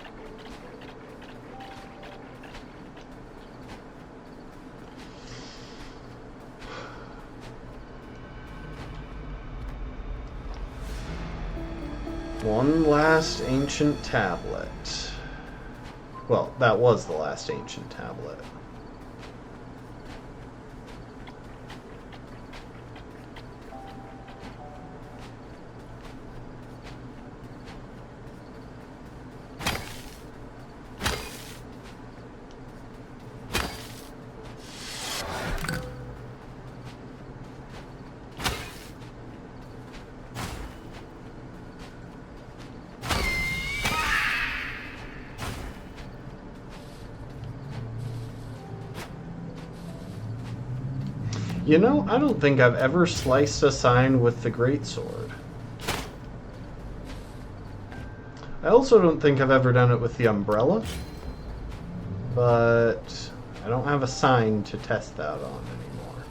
One last ancient tablet. Well, that was the last ancient tablet. You know, I don't think I've ever sliced a sign with the greatsword. I also don't think I've ever done it with the umbrella, but I don't have a sign to test that on anymore.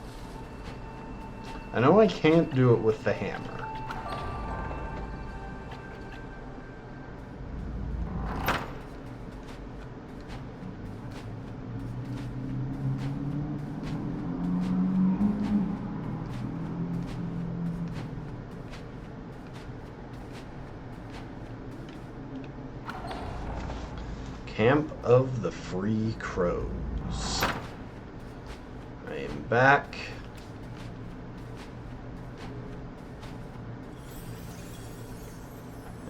I know I can't do it with the hammer. Camp of the Free Crows. I am back.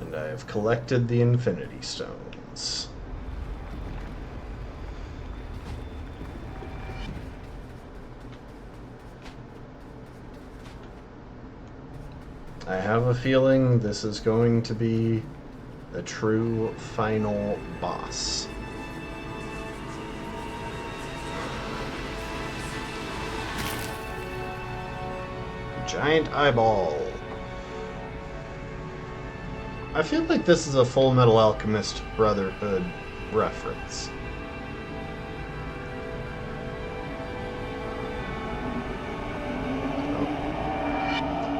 And I have collected the Infinity Stones. I have a feeling this is going to be the true final boss. Giant eyeball. I feel like this is a Full Metal Alchemist Brotherhood reference.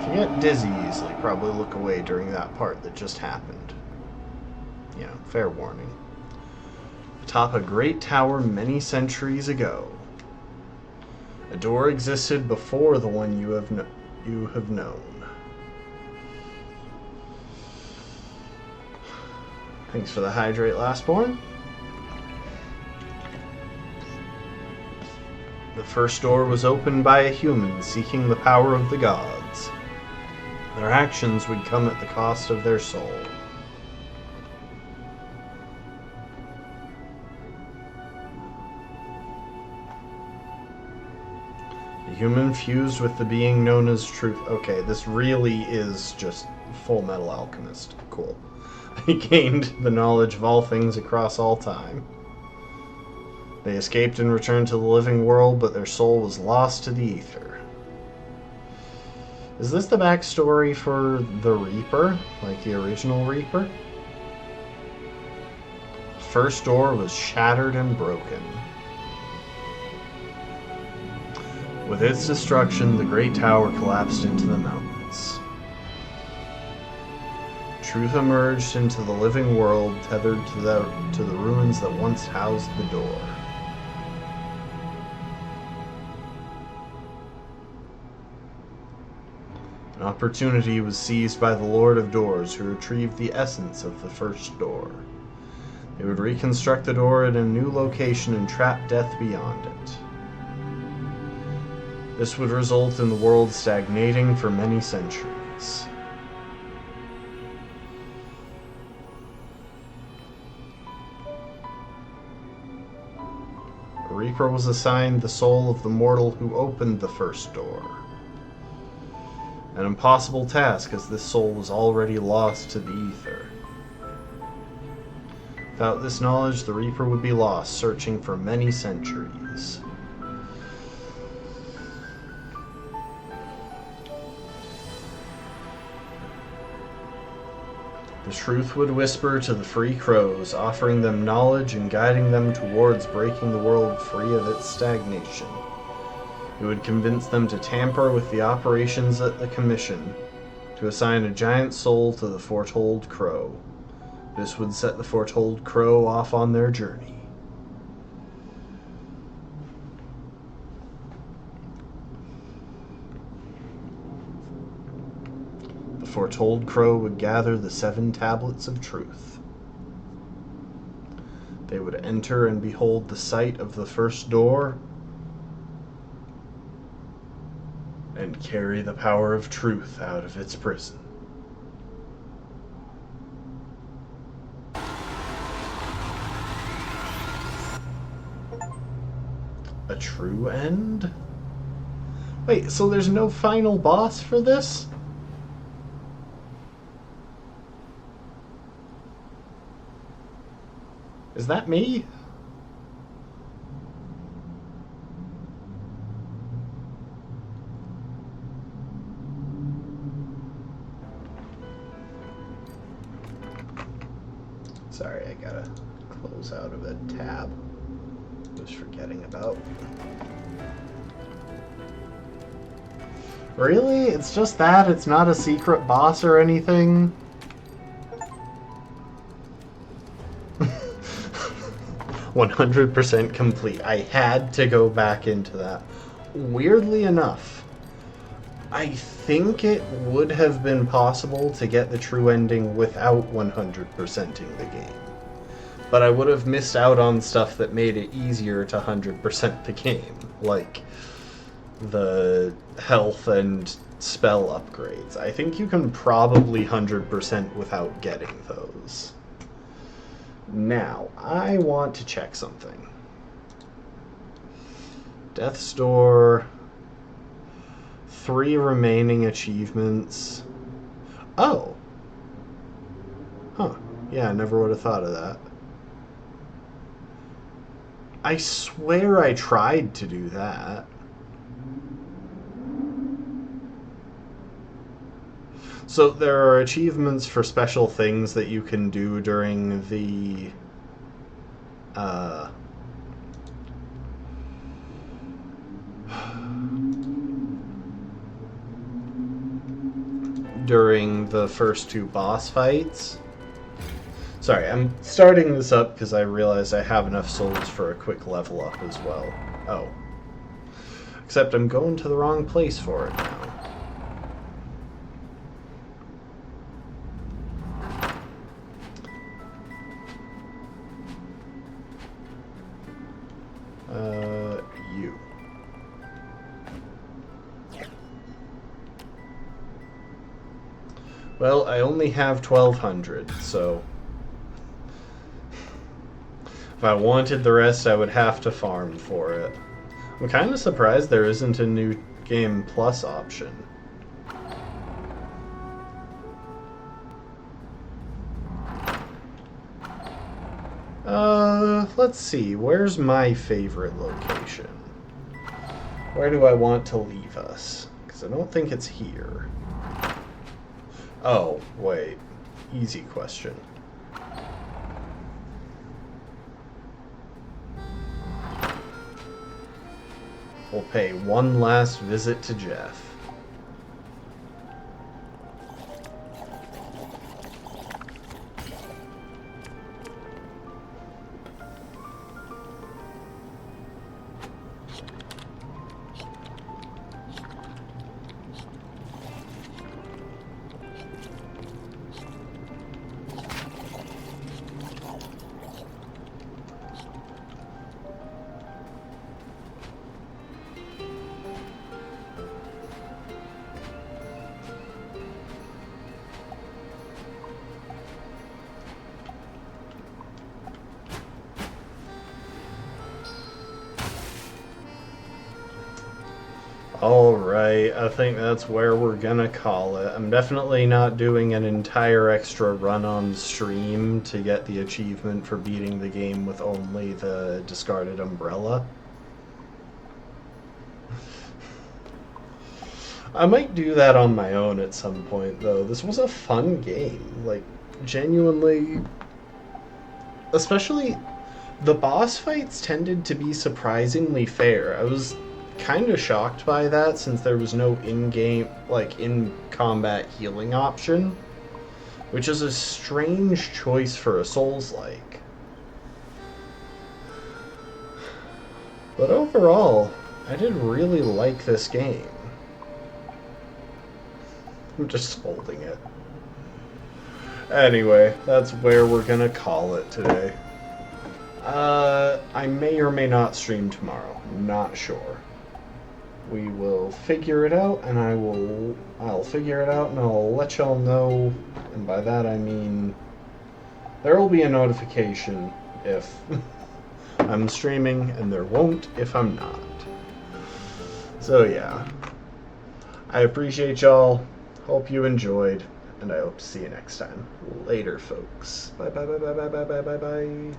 If you get dizzy easily, probably look away during that part that just happened. You know, fair warning. Atop a great tower many centuries ago, a door existed before the one you have known. Thanks for the hydrate, Lastborn. The first door was opened by a human seeking the power of the gods. Their actions would come at the cost of their soul. The human fused with the being known as truth. Okay, this really is just Full Metal Alchemist. Cool. He gained the knowledge of all things across all time. They escaped and returned to the living world, but their soul was lost to the ether. Is this the backstory for the Reaper? Like the original Reaper? The first door was shattered and broken. With its destruction, the great tower collapsed into the mountains. Truth emerged into the living world, tethered to the ruins that once housed the door. An opportunity was seized by the Lord of Doors, who retrieved the essence of the first door. They would reconstruct the door at a new location and trap death beyond it. This would result in the world stagnating for many centuries. A Reaper was assigned the soul of the mortal who opened the first door. An impossible task, as this soul was already lost to the ether. Without this knowledge, the Reaper would be lost, searching for many centuries. The truth would whisper to the free crows, offering them knowledge and guiding them towards breaking the world free of its stagnation. It would convince them to tamper with the operations at the Commission, to assign a giant soul to the foretold crow. This would set the foretold crow off on their journey. The foretold crow would gather the 7 tablets of truth. They would enter and behold the sight of the first door and carry the power of truth out of its prison. A true end? Wait, so there's no final boss for this? Is that me? Sorry, I gotta close out of a tab. I was forgetting about. Really? It's just that? It's not a secret boss or anything? 100% complete. I had to go back into that. Weirdly enough, I think it would have been possible to get the true ending without 100%ing the game. But I would have missed out on stuff that made it easier to 100% the game, like the health and spell upgrades. I think you can probably 100% without getting those. Now, I want to check something. Death's Door. 3 remaining achievements. Oh. Huh. Yeah, I never would have thought of that. I swear I tried to do that. So there are achievements for special things that you can do during the first 2 boss fights. Sorry, I'm starting this up because I realize I have enough souls for a quick level up as well. Oh. Except I'm going to the wrong place for it now. You. Well, I only have 1,200, so if I wanted the rest, I would have to farm for it. I'm kind of surprised there isn't a new Game Plus option. Let's see. Where's my favorite location? Where do I want to leave us? Because I don't think it's here. Oh, wait. Easy question. We'll pay one last visit to Jeff. Alright, I think that's where we're gonna call it. I'm definitely not doing an entire extra run on stream to get the achievement for beating the game with only the discarded umbrella. I might do that on my own at some point, though. This was a fun game. Like, genuinely. Especially, the boss fights tended to be surprisingly fair. I was kind of shocked by that since there was no in-game, like, in-combat healing option, which is a strange choice for a Souls-like. But overall, I did really like this game. I'm just holding it. Anyway, that's where we're gonna call it today. I may or may not stream tomorrow. Not sure. We will figure it out, and I'll figure it out, and I'll let y'all know, and by that I mean there will be a notification if I'm streaming, and there won't if I'm not. So yeah, I appreciate y'all, hope you enjoyed, and I hope to see you next time. Later, folks. Bye bye bye bye bye bye bye bye bye.